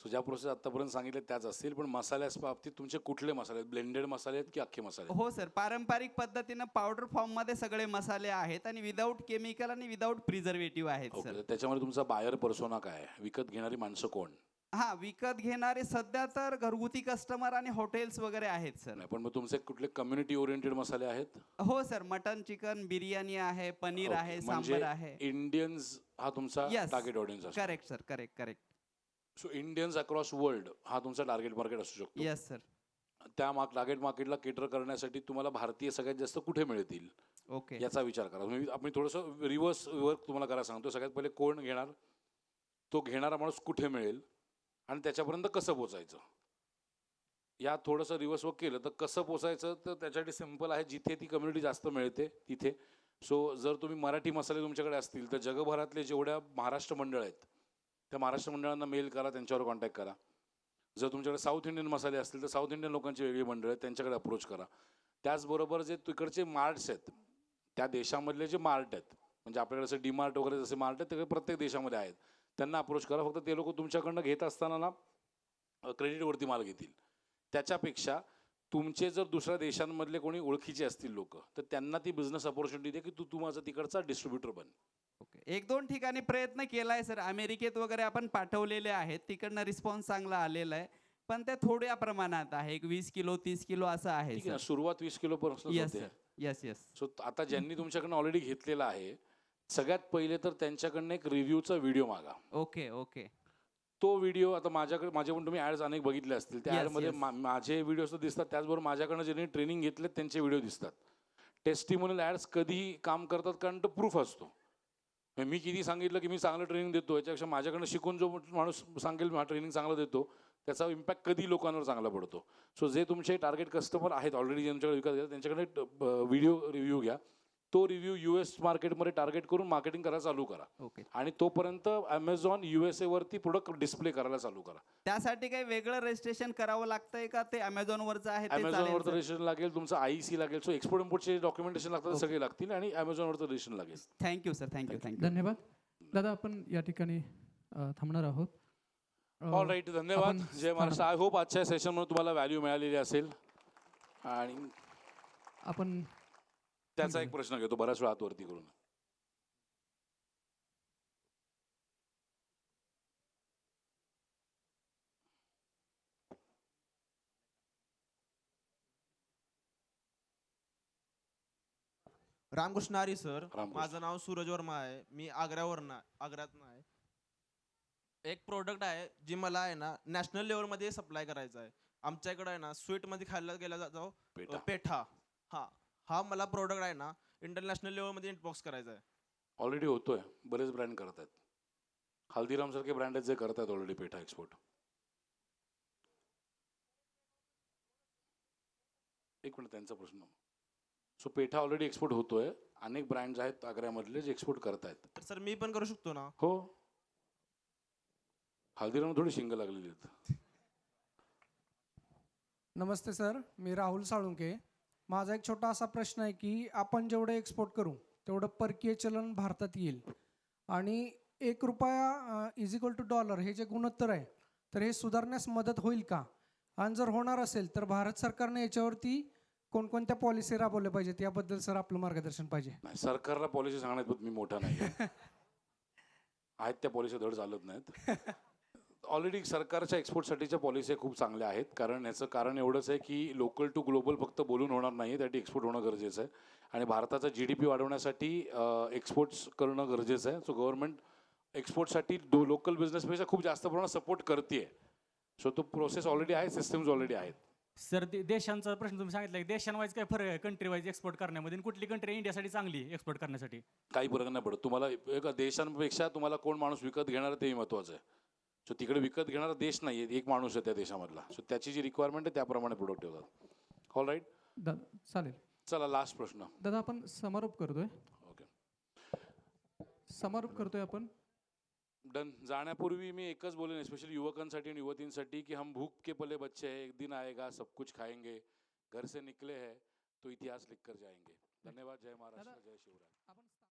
सो ज्या प्रोसेस आत्तापर्यंत सांगितले त्याच असतील, पण मसाल्याच्या बाबतीत तुमचे कुठले मसाले आहेत? ब्लेंडेड मसाले आहेत की अख्खे मसाले? हो सर, पारंपरिक पद्धतीनं पावडर फॉर्ममध्ये सगळे मसाले आहेत आणि विदाऊट केमिकल आणि विदाऊट प्रिझर्वेटिव्ह आहेत ओके, सर. तर त्याच्यामध्ये तुमचा बायर पर्सोना काय आहे? विकत घेणारी माणसं कोण? हा, विकत घेणारे सध्या तर घरगुती कस्टमर आणि हॉटेल्स वगैरे आहेत सर. नाही, पण मग तुमचे कुठले कम्युनिटी ओरिएंटेड मसाले आहेत? हो सर, मटन, चिकन, बिर्याणी आहे, पनीर ओके, आहे, म्हणजे सांबर आहे. इंडियन्स हा तुमचा Yes. टार्गेट ऑडियन्स असतो. Correct sir, correct. So Indians across world हा तुमचा टार्गेट मार्केट असू शकतो. Yes sir. त्या टार्गेट मार्केटला केटर करण्यासाठी तुम्हाला भारतीय सगळ्यात जास्त कुठे मिळतील ओके. याचा विचार करा. आपण थोडंसं रिव्हर्स वर्क तुम्हाला करायला सांगतो. सगळ्यात पहिले कोण घेणार, तो घेणारा माणूस कुठे मिळेल आणि त्याच्यापर्यंत कसं पोचायचं, या थोडंसं रिव्हर्स वर्क केलं तर कसं पोचायचं तर त्याच्यासाठी सिम्पल आहे. जिथे ती कम्युनिटी जास्त मिळते तिथे. सो जर तुम्ही मराठी मसाले तुमच्याकडे असतील तर जगभरातले जेवढ्या महाराष्ट्र मंडळ आहेत त्या महाराष्ट्र मंडळांना मेल करा, त्यांच्यावर कॉन्टॅक्ट करा. जर तुमच्याकडे साऊथ इंडियन मसाले असतील तर साऊथ इंडियन लोकांची वेगळी मंडळ आहेत, त्यांच्याकडे अप्रोच करा. त्याचबरोबर जे तिकडचे मार्ट्स आहेत, त्या देशामधले जे मार्ट आहेत, म्हणजे आपल्याकडे जसं डीमार्ट वगैरे जसे मार्ट आहेत ते प्रत्येक देशामध्ये आहेत, त्यांना अप्रोच करा. फक्त ते लोक तुमच्याकडनं घेत असताना ना क्रेडिटवरती माल घेतील. त्याच्यापेक्षा तुमचे जर दुसऱ्या देशांमधले कोणी ओळखीचे असतील लोक तर त्यांना ती बिझनेस अपॉर्च्युनिटी दे की तू माझा तिकडचा डिस्ट्रीब्युटर बन. ओके, 1-2 ठिकाणी प्रयत्न केलाय सर. अमेरिकेत वगैरे आपण पाठवलेले आहेत, तिकडनं रिस्पॉन्स चांगला आलेला आहे, पण ते थोड्या प्रमाणात आहे. 20 किलो 30 किलो असं आहे ठीक आहे ना, सर. सुरुवात 20 किलो पासून येस होते. Sir, yes. सो आता ज्यांनी तुमच्याकडनं ऑलरेडी घेतलेला आहे, सगळ्यात पहिले तर त्यांच्याकडनं एक रिव्ह्यूचा व्हिडिओ मागा. ओके. तो व्हिडिओ आता माझे पण तुम्ही ॲड्स अनेक बघितले असतील, त्या Yes, ॲडमध्ये yes. माझे व्हिडिओज तर दिसतात, त्याचबरोबर माझ्याकडनं ज्यांनी ट्रेनिंग घेतले त्यांचे व्हिडिओ दिसतात. टेस्टिमोनियल ॲड्स कधीही काम करतात कारण तो प्रूफ असतो. म्हणजे मी किती सांगितलं की मी चांगलं ट्रेनिंग देतो, याच्यापेक्षा माझ्याकडनं शिकून जो माणूस सांगेल मी ट्रेनिंग चांगलं देतो त्याचा इम्पॅक्ट कधी लोकांवर चांगला पडतो. सो जे तुमचे टार्गेट कस्टमर आहेत ऑलरेडी ज्यांच्याकडे विकत घेतात त्यांच्याकडे व्हिडिओ रिव्ह्यू घ्या. तो रिव्ह्यू US मार्केटमध्ये टार्गेट करून मार्केटिंग करायला चालू करा. ओके. आणि तोपर्यंत Amazon USA वरती प्रोडक्ट डिस्प्ले करायला चालू करा. त्यासाठी काही वेगळं रजिस्ट्रेशन करावं लागतंय का ते Amazonवरचं आहे ते Amazonवरचं चालेल सर? रजिस्ट्रेशन लागेल, तुमचं IEC लागेल. सो एक्सपोर्ट इम्पोर्टचे डॉक्युमेंटेशन लागतात सगळे लागतील आणि Amazonवरचं रजिस्ट्रेशन लागेल. Thank you sir, thank you. धन्यवाद दादा. आपण या ठिकाणी थांबणार आहोत. ऑल राईट, धन्यवाद. जय महाराष्ट्र. आय होप आजच्या सेशनमध्ये तुम्हाला व्हॅल्यू मिळालेली असेल. आणि आपण त्याचा एक प्रश्न घेतो बऱ्याच वेळा हातवरती करून. रामकृष्ण हरी सर. रामकृष्ण. माझं नाव सूरज वर्मा आहे. मी आग्र्यातनं आहे. एक प्रोडक्ट आहे जी मला आहे ना नॅशनल लेवलमध्ये सप्लाय करायचं आहे. आमच्या इकडं आहे ना स्वीटमध्ये खायला गेला जातो पेठा. हा मला प्रोडक्ट आहे ना इंटरनॅशनल लेवलमध्ये इनबॉक्स करायचा आहे. ऑलरेडी होतोय, बरेच ब्रँड करत आहेत. हल्दीराम सारखे ब्रँड आहेत जे करत आहेत ऑलरेडी पेठा एक्सपोर्ट. एक मिनिट, त्यांचा प्रश्न. सो पेठा ऑलरेडी एक्सपोर्ट होतोय. अनेक ब्रँड्स आहेत आग्र्यामधले जे एक्सपोर्ट करत आहेत. तर सर मी पण करू शकतो ना? हो, हल्दीराम थोडी शिंग लागलेली आहेत. नमस्ते सर, मी राहुल साळुंके. माझा एक छोटा असा प्रश्न आहे की आपण जेवढं एक्सपोर्ट करू तेवढं परकीय चलन भारतात येईल आणि ₹1 इज इक्वल टू $, हे जे गुणोत्तर आहे तर हे सुधारण्यास मदत होईल का? आणि जर होणार असेल तर भारत सरकारने याच्यावरती कोणकोणत्या पॉलिसी राबवल्या पाहिजेत याबद्दल सर आपलं मार्गदर्शन पाहिजे. नाही, सरकारला पॉलिसी सांगण्यात मी मोठा नाही आहेत त्या पॉलिसी धड चालत नाहीत. ऑलरेडी सरकारच्या एक्सपोर्टसाठीच्या पॉलिसी खूप चांगल्या आहेत. कारण याचं कारण एवढंच आहे की लोकल टू ग्लोबल फक्त बोलून होणार नाही, त्यासाठी एक्सपोर्ट होणं गरजेचं आहे. आणि भारताचा GDP वाढवण्यासाठी एक्सपोर्ट्स करणं गरजेचं आहे. सो गव्हर्नमेंट एक्सपोर्टसाठी लोकल बिझनेसपेक्षा खूप जास्त प्रमाणात सपोर्ट करते. सो तो प्रोसेस ऑलरेडी आहे, सिस्टम्स ऑलरेडी आहेत. सर देशांचा प्रश्न तुम्ही सांगितला की देशांवाईज काय फरक आहे कंट्री वाईज एक्सपोर्ट करण्यामध्ये, कुठली कंट्री इंडियासाठी चांगली एक्सपोर्ट करण्यासाठी? काही फरक नाही पडत. तुम्हाला एका देशांपेक्षा तुम्हाला कोण माणूस विकत घेणार तेही महत्त्वाचं आहे. सो तिकडे विकत घेणारा देश नाही आहे, एक माणूस आहे त्या देशामधला. सो त्याची जी रिक्वायरमेंट आहे त्याप्रमाणे प्रोडक्ट ठेवतात. ऑल राईट चालेल. चला लास्ट प्रश्न दादा. आपण समारोप करतोय. ओके, समारोप करतोय आपण. डन. जाण्यापूर्वी मी एकच बोलेन स्पेशली युवकांसाठी आणि युवतींसाठी की हम भूख के पले बच्चे हैं, एक दिन आएगा सब कुछ खाएंगे, घर से निकले हैं तो इतिहास लिख कर जाएंगे. धन्यवाद. जय महाराष्ट्र, जय शिवराय.